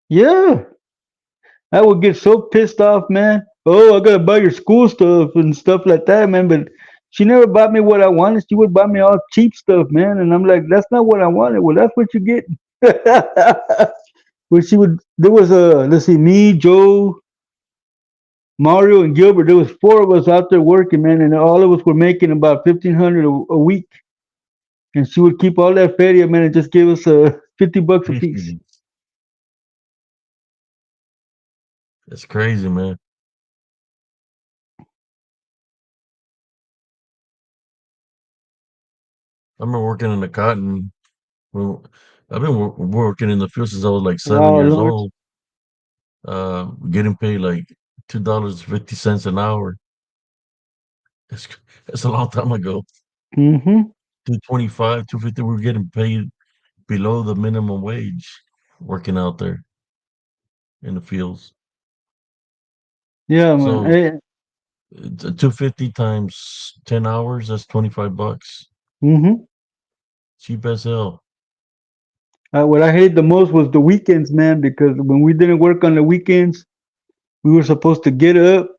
Yeah, I would get so pissed off, man. Oh, I gotta buy your school stuff and stuff like that, man. But she never bought me what I wanted. She would buy me all cheap stuff, man. And I'm like, that's not what I wanted. Well, that's what you get. But she would. There was a let's see, me, Joe, Mario, and Gilbert. There was four of us out there working, man, and all of us were making about 1,500 a week. And she would keep all that feria, man, and just give us $50 a piece. It's crazy, man. I remember working in the cotton. Well, I've been working in the field since I was like seven Oh years Lord. old. Getting paid like $2.50 an hour. It's it's a long time ago. Mm-hmm. 225, 250. We're getting paid below the minimum wage working out there in the fields. Yeah, man. So 250 times 10 hours, that's $25. Mm-hmm. Cheap as hell. What I hated the most was the weekends, man, because when we didn't work on the weekends, we were supposed to get up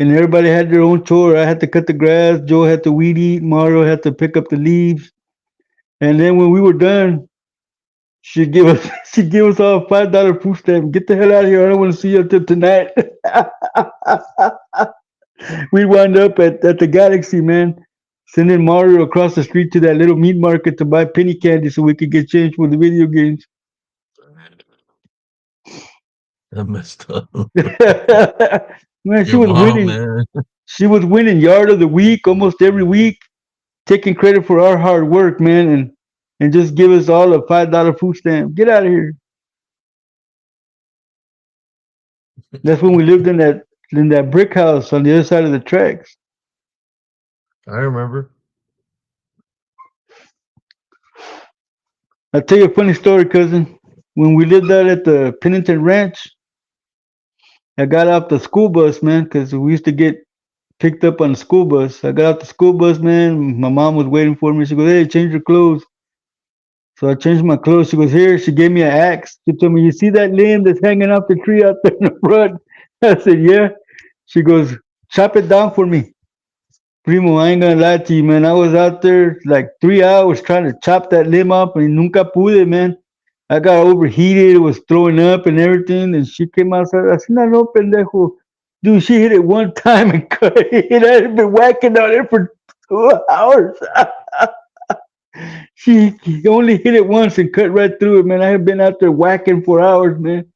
and everybody had their own chore. I had to cut the grass, Joe had to weed eat, Mario had to pick up the leaves. And then when we were done, she'd give us she'd give us all $5 food stamp. Get the hell out of here. I don't want to see you until tonight. We'd wind up at the Galaxy, man, sending Mario across the street to that little meat market to buy penny candy so we could get change for the video games. That messed up. Man, she Your was mom, winning. man. She was winning yard of the week almost every week, taking credit for our hard work, man, and just give us all a $5 food stamp. Get out of here. That's when we lived in that brick house on the other side of the tracks. I remember. I'll tell you a funny story, cousin. When we lived out at the Pennington Ranch, I got off the school bus, man, because we used to get picked up on the school bus. I got off the school bus, man. My mom was waiting for me. She goes, "Hey, change your clothes." So I changed my clothes. She goes, "Here." She gave me an axe. She told me, "You see that limb that's hanging off the tree out there in the front?" I said, "Yeah." She goes, "Chop it down for me." Primo, I ain't gonna lie to you, man. I was out there like 3 hours trying to chop that limb off and nunca pude, man. I got overheated, was throwing up and everything, and she came outside. I said, "No, no, pendejo." Dude, she hit it one time and cut it. I had been whacking on it for 2 hours. She only hit it once and cut right through it, man. I had been out there whacking for hours, man.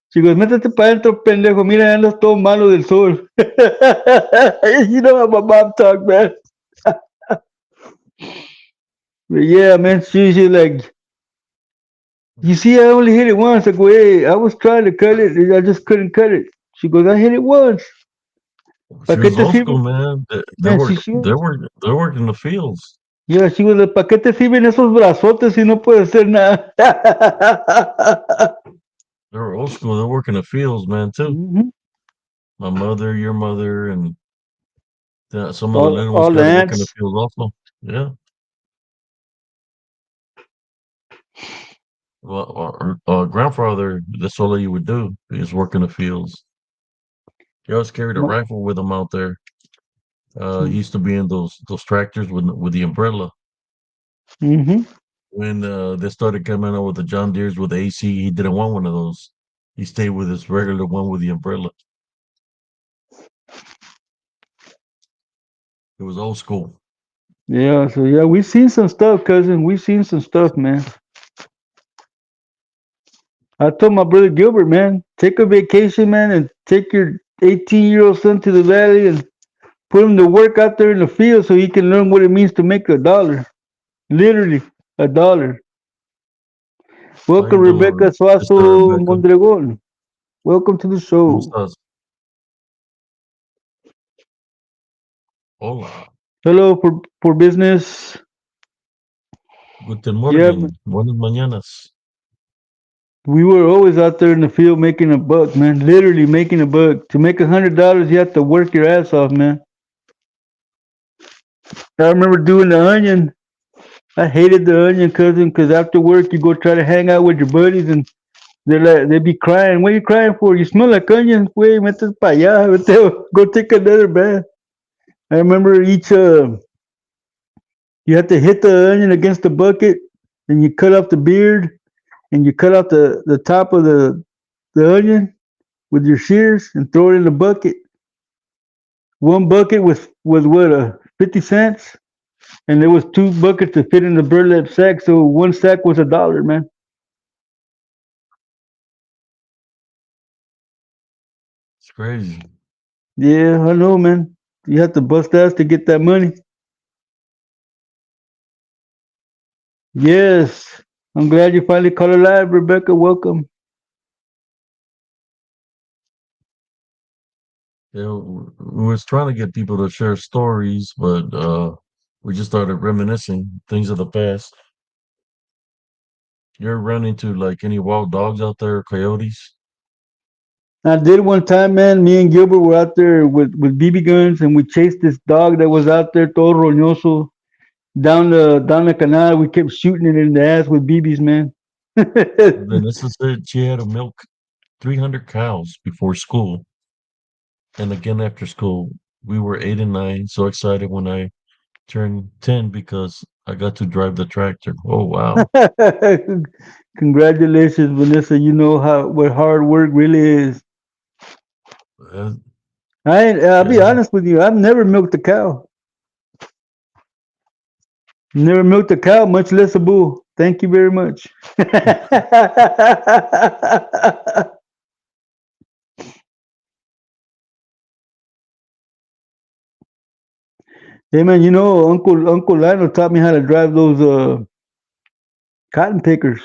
She goes, métete para adentro, pendejo. Mira, andas todo malo del sol. You know how my mom talk, man. But yeah, man, she's like, you see, I only hit it once. I go, hey, I was trying to cut it. I just couldn't cut it. She goes, I hit it once. She ¿Para qué was te old sirve? school, man. They Man, work. They work in the fields. yeah, she was like, ¿para qué te sirven esos brazotes si no puedes hacer nada? They were old school. They work in the fields, man. Too. Mhm. My mother, your mother, and some of the little ones All the got to work in the ants. fields also. Yeah. Well, our grandfather, that's all he would do is work in the fields. He always carried a rifle with him out there. He used to be in those tractors with the umbrella. Mm-hmm. When they started coming out with the John Deere's with the AC, he didn't want one of those. He stayed with his regular one with the umbrella. It was old school. Yeah, so yeah, we've seen some stuff, cousin. We've seen some stuff, man. I told my brother Gilbert, man, take a vacation, man, and take your 18-year-old son to the valley and put him to work out there in the field so he can learn what it means to make a dollar. Literally, a dollar. How Welcome, you Rebecca doing, Sister Suazo Rebecca? Mondragon. Welcome to the ¿Cómo show. estás? Hola. Hello for business. Guten Yeah, Morgen. Buenas mañanas. we were always out there in the field making a buck, man. Literally making a buck. To make $100, you have to work your ass off, man. I remember doing the onion. I hated the onion, cousin, because after work you go try to hang out with your buddies and they'd be crying. What are you crying for? You smell like onion. Wait, vete para allá. Go take another bath. I remember you had to hit the onion against the bucket and you cut off the beard and you cut off the top of the onion with your shears and throw it in the bucket. One bucket was what 50 cents, and there was two buckets to fit in the burlap sack. So one sack was $1, man. It's crazy. Yeah, I know, man. You have to bust ass to get that money. Yes, I'm glad you finally caught alive, Rebecca. Welcome. Yeah, we was trying to get people to share stories, but we just started reminiscing things of the past. You're running into like any wild dogs out there, coyotes? I did one time, man. Me and Gilbert were out there with BB guns, and we chased this dog that was out there, todo roñoso, down the canal. We kept shooting it in the ass with BBs, man. Vanessa said she had to milk 300 cows before school and again after school. We were 8 and 9, so excited when I turned 10 because I got to drive the tractor. Oh, wow. Congratulations, Vanessa. You know how what hard work really is. Uh, I'll be yeah, honest with you. I've never milked a cow. Never milked a cow, much less a bull. Thank you very much. Hey man, you know Uncle Lionel taught me how to drive those cotton pickers,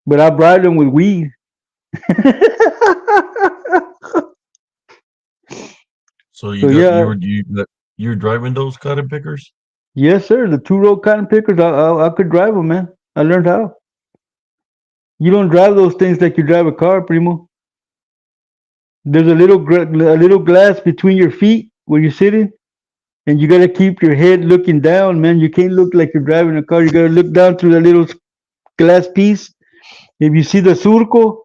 but I bribed him with weed. so So yeah, you're driving those cotton pickers? yes sir. The two-row cotton pickers, I could drive them, man. I learned how. You don't drive those things like you drive a car, primo. There's a little glass between your feet where you're sitting, and you gotta keep your head looking down, man. You can't look like you're driving a car. You gotta look down through the little glass piece. If you see the surco,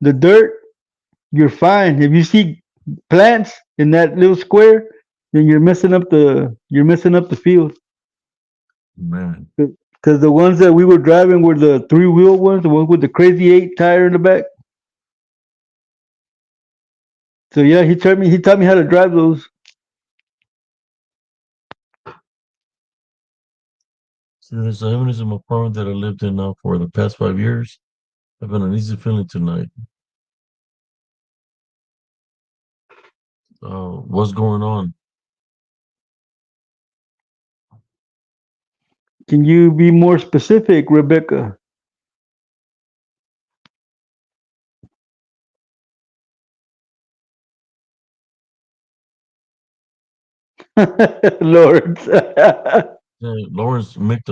the dirt, you're fine. If you see plants in that little square, then you're messing up the field. Man, Because the ones that we were driving were the three-wheel ones, the ones with the crazy eight tire in the back. So yeah, he taught me how to drive those. see, there's a feminism apartment that I lived in now for the past 5 years. I've been uneasy feeling tonight. What's going on? Can you be more specific, Rebecca? Lord. Lawrence milked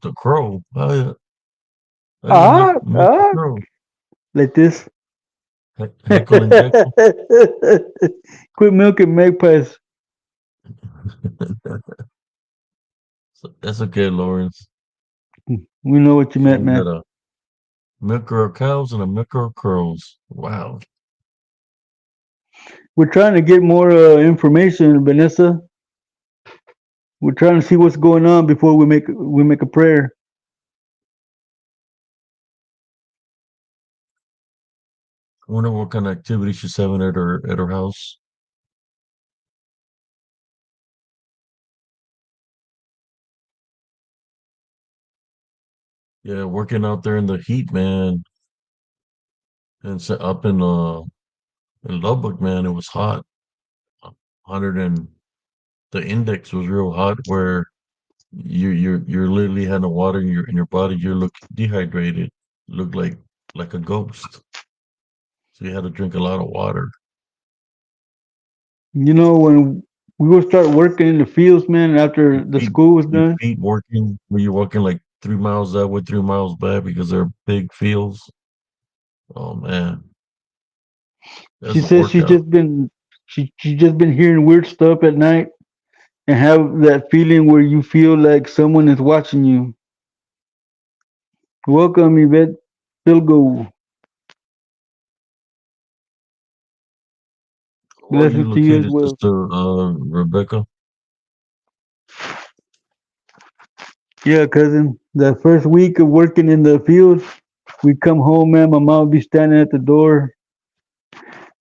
a crow. How you Ah, milk a ah, crow? like this. Heckle and Jekyll. Quit milking magpies. So that's okay, Lawrence. We know what you So meant, we got man. a milker of cows and a milker of crows. Wow. We're trying to get more information, Vanessa. We're trying to see what's going on before we make a prayer. I wonder what kind of activity she's having at her house. Yeah, working out there in the heat, man, and up in Lubbock, man, it was hot. 100 and the index was real hot, where you're literally had no water in your body. You look dehydrated, look like a ghost. So you had to drink a lot of water. When we will start working in the fields, man, Your after the feet, school was your done. feet working where you're walking like 3 miles that way, 3 miles back because they're big fields. Oh man, She that's a says she's workout. just been she's just been hearing weird stuff at night and have that feeling where you feel like someone is watching you. Welcome, Yvette Bilgo. Where are you Blessings to you as located, well. Sister Rebecca? Yeah, cousin. The first week of working in the field, we come home, man. My mom would be standing at the door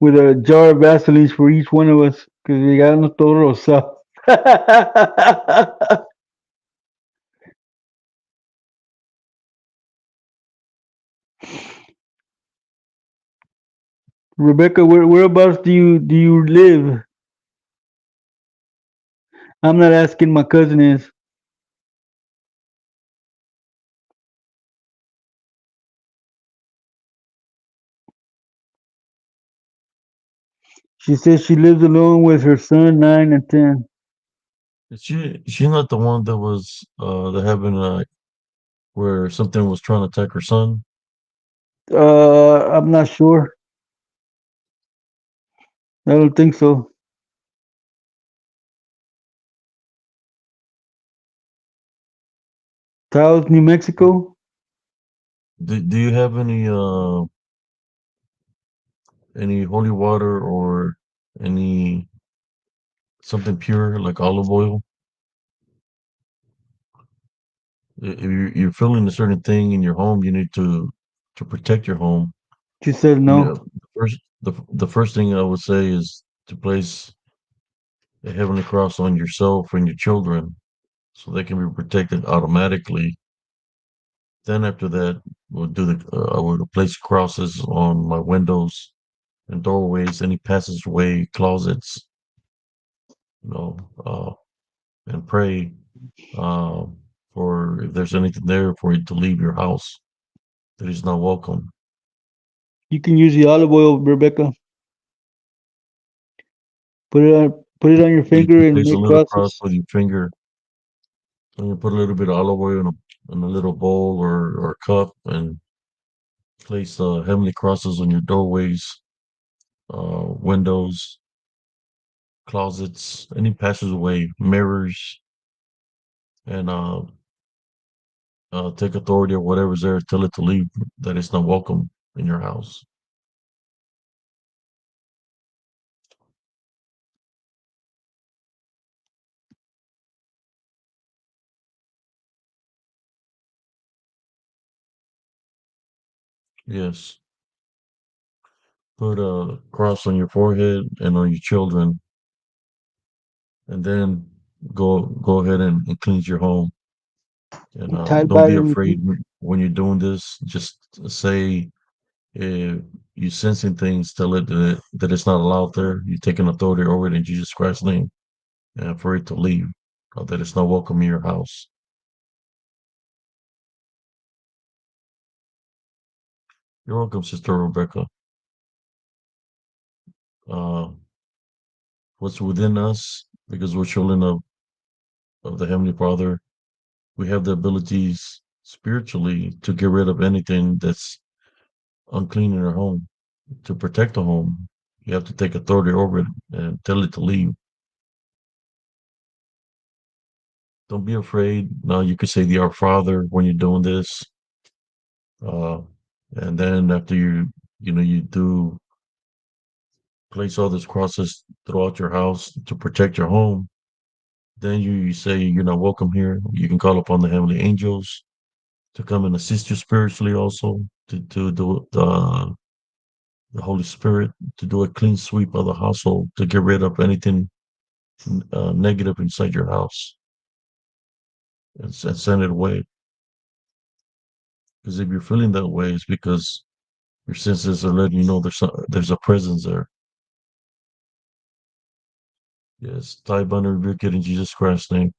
with a jar of Vaseline for each one of us because we got no todo rosado. Rebecca, whereabouts do you live? I'm not asking. My cousin is. She says she lives alone with her son, 9 and 10. Is she not the one that was that happened where something was trying to attack her son? I'm not sure. I don't think so. Taos, New Mexico. Do you have any holy water or any something pure like olive oil? If you're feeling a certain thing in your home, you need to protect your home. She says Yeah, no. the first thing I would say is to place a heavenly cross on yourself and your children so they can be protected automatically. Then after that, I would place crosses on my windows and doorways, any passageway, closets, you know, uh, and pray uh, for if there's anything there for you to leave your house that is not welcome. You can use the olive oil, Rebecca. Put it on your You finger just and place a make little cross crosses. with your finger, and you put a little bit of olive oil in a little bowl or cup, and place heavenly crosses on your doorways, windows, closets, any passageway, mirrors, and take authority of whatever's there, tell it to leave, that it's not welcome in your house. Yes. Put a cross on your forehead and on your children, and then go ahead and cleanse your home. And Tie it don't back be on your afraid feet. when you're doing this. Just say if you sensing things, tell it that it's not allowed there. You're taking authority over it in Jesus Christ's name, and for it to leave, or that it's not welcome in your house. You're welcome, Sister Rebecca. Uh, what's within us? because we're children of the Heavenly Father. We have the abilities spiritually to get rid of anything that's unclean in our home, to protect the home. You have to take authority over it and tell it to leave. Don't be afraid. Now you could say the Our Father when you're doing this. Uh, and then after you do place all these crosses throughout your house to protect your home. Then you say you're not welcome here. You can call upon the heavenly angels to come and assist you spiritually also to do the Holy Spirit to do a clean sweep of the household to get rid of anything negative inside your house and send it away. Because if you're feeling that way, it's because your senses are letting you know there's a presence there. Yes, tie bind and rebuke it in Jesus Christ's name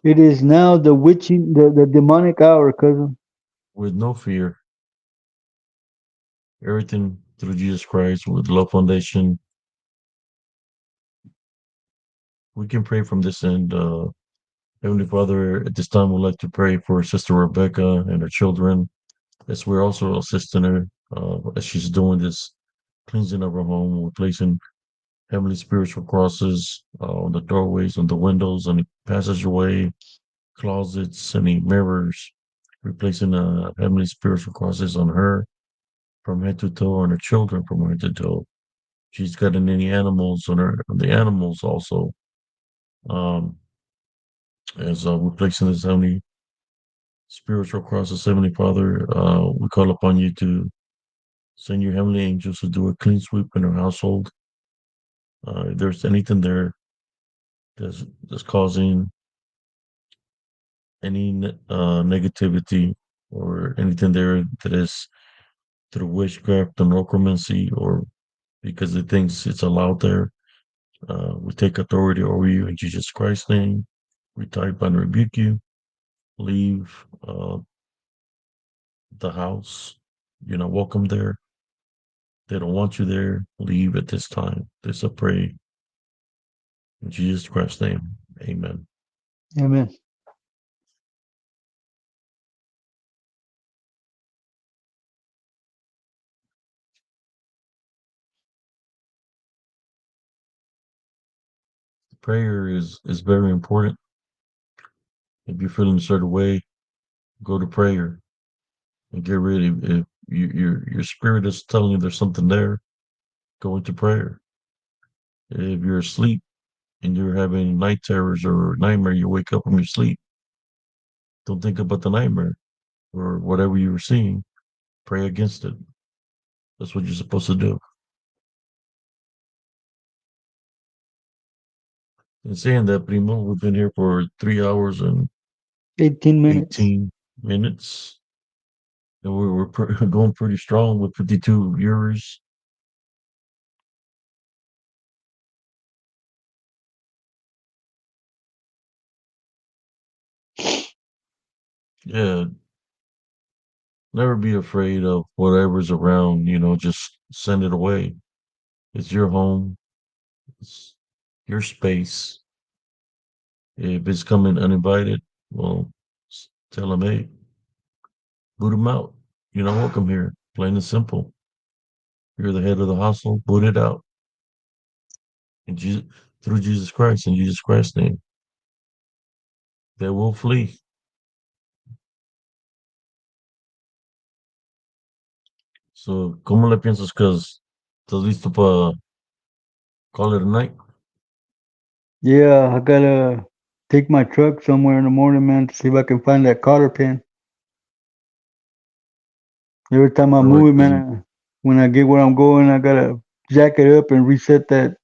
It is now the witching, the demonic hour, cousin. with no fear. Everything through Jesus Christ with love foundation. We can pray from this end. Heavenly Father, at this time, we'd like to pray for Sister Rebecca and her children, as we're also assisting her as she's doing this cleansing of her home. We're placing heavenly spiritual crosses on the doorways, on the windows, on the passageway, closets, any mirrors. Replacing heavenly spiritual crosses on her from head to toe, on her children from head to toe. She's got any animals on the animals also. Um, as we're placing this heavenly spiritual crosses, Heavenly Father, we call upon you to send your heavenly angels to do a clean sweep in our household. If there's anything there that's causing any negativity or anything there that is through witchcraft and necromancy or because it thinks it's allowed there, we take authority over you in Jesus Christ's name. We type and rebuke you. Leave the house. You're not welcome there. They don't want you there. Leave at this time. This I pray in Jesus Christ's name. Amen. Amen. Prayer is very important. If you're feeling a certain way, go to prayer and get rid of if your spirit is telling you there's something there, go into prayer. If you're asleep and you're having night terrors or nightmare, you wake up from your sleep. Don't think about the nightmare or whatever you were seeing. Pray against it. That's what you're supposed to do. And saying that, Primo, we've been here for 3 hours and 18 minutes. 18 minutes. And we're going pretty strong with 52 viewers. Yeah, never be afraid of whatever's around, just send it away. It's your home, it's your space. If it's coming uninvited, well, tell them, hey, boot them out. You're not welcome here. Plain and simple. You're the head of the household, boot it out. And Jesus, through Jesus Christ, in Jesus Christ's name, they will flee. So, ¿cómo le piensas? Because estás listo para call it a night? Yeah, I gotta take my truck somewhere in the morning, man, to see if I can find that cotter pin. Every time I All right, move it, man, cousin. when I get where I'm going, I gotta jack it up and reset that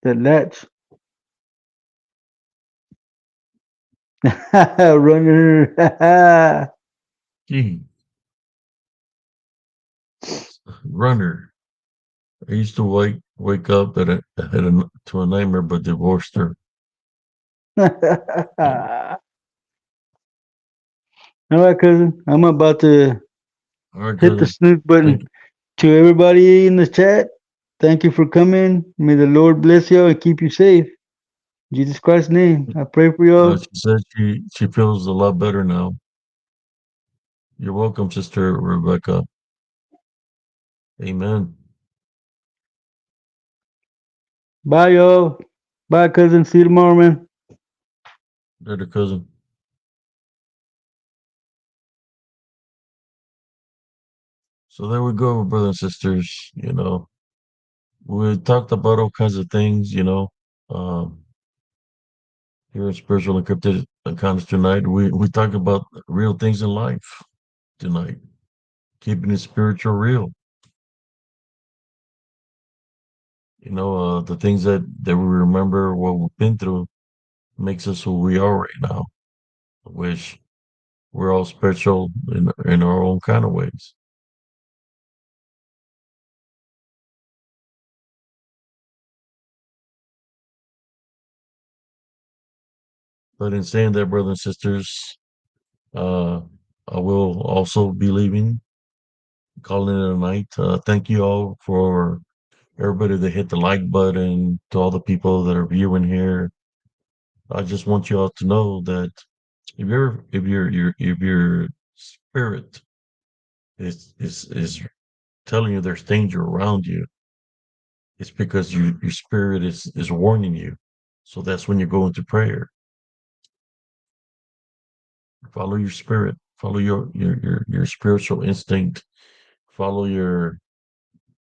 latch. Runner. Gee, runner. I used to wake up to a nightmare, but divorced her. Um, All right, cousin. I'm about to all right, hit the cousin. snooze Thank button. To everybody in the chat, thank you for coming. May the Lord bless you and keep you safe. In Jesus Christ's name, I pray for you. She said she feels a lot better now. You're welcome, Sister Rebecca. Amen. Bye, y'all. Bye, cousin. See you tomorrow, man. Later, cousin. So there we go, brothers and sisters. We talked about all kinds of things. Um, here at Spiritual Encrypted Encounters tonight, we talk about real things in life tonight, keeping it spiritual real. The things that we remember what we've been through makes us who we are right now, which we're all spiritual in our own kind of ways. But in saying that, brothers and sisters, uh, I will also be leaving, calling it a night. Thank you all for everybody that hit the like button, to all the people that are viewing here. I just want you all to know that if your spirit is telling you there's danger around you, it's because your spirit is warning you. So that's when you go into prayer. Follow your spirit. Follow your spiritual instinct. Follow your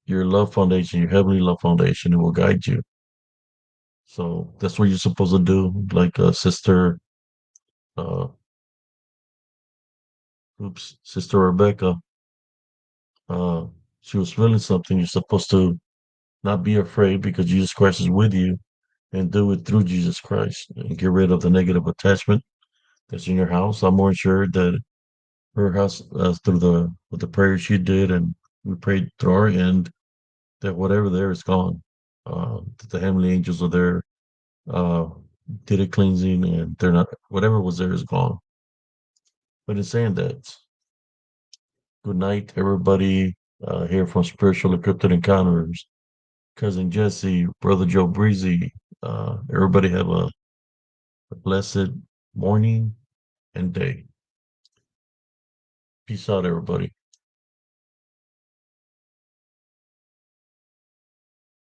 love foundation, your heavenly love foundation. It will guide you. So that's what you're supposed to do. Like uh, sister Rebecca, uh, she was feeling something. You're supposed to not be afraid because Jesus Christ is with you, and do it through Jesus Christ and get rid of the negative attachment that's in your house. I'm more sure that her house, through the with the prayers she did, and we prayed through our end, that whatever there is gone. That the heavenly angels are there, uh, did a cleansing, and they're not, whatever was there is gone. But in saying that, good night, everybody. Here from Spiritual Encrypted Encounters, cousin Jesse, brother Joe Breezy. Everybody have a blessed morning and day. Peace out, everybody.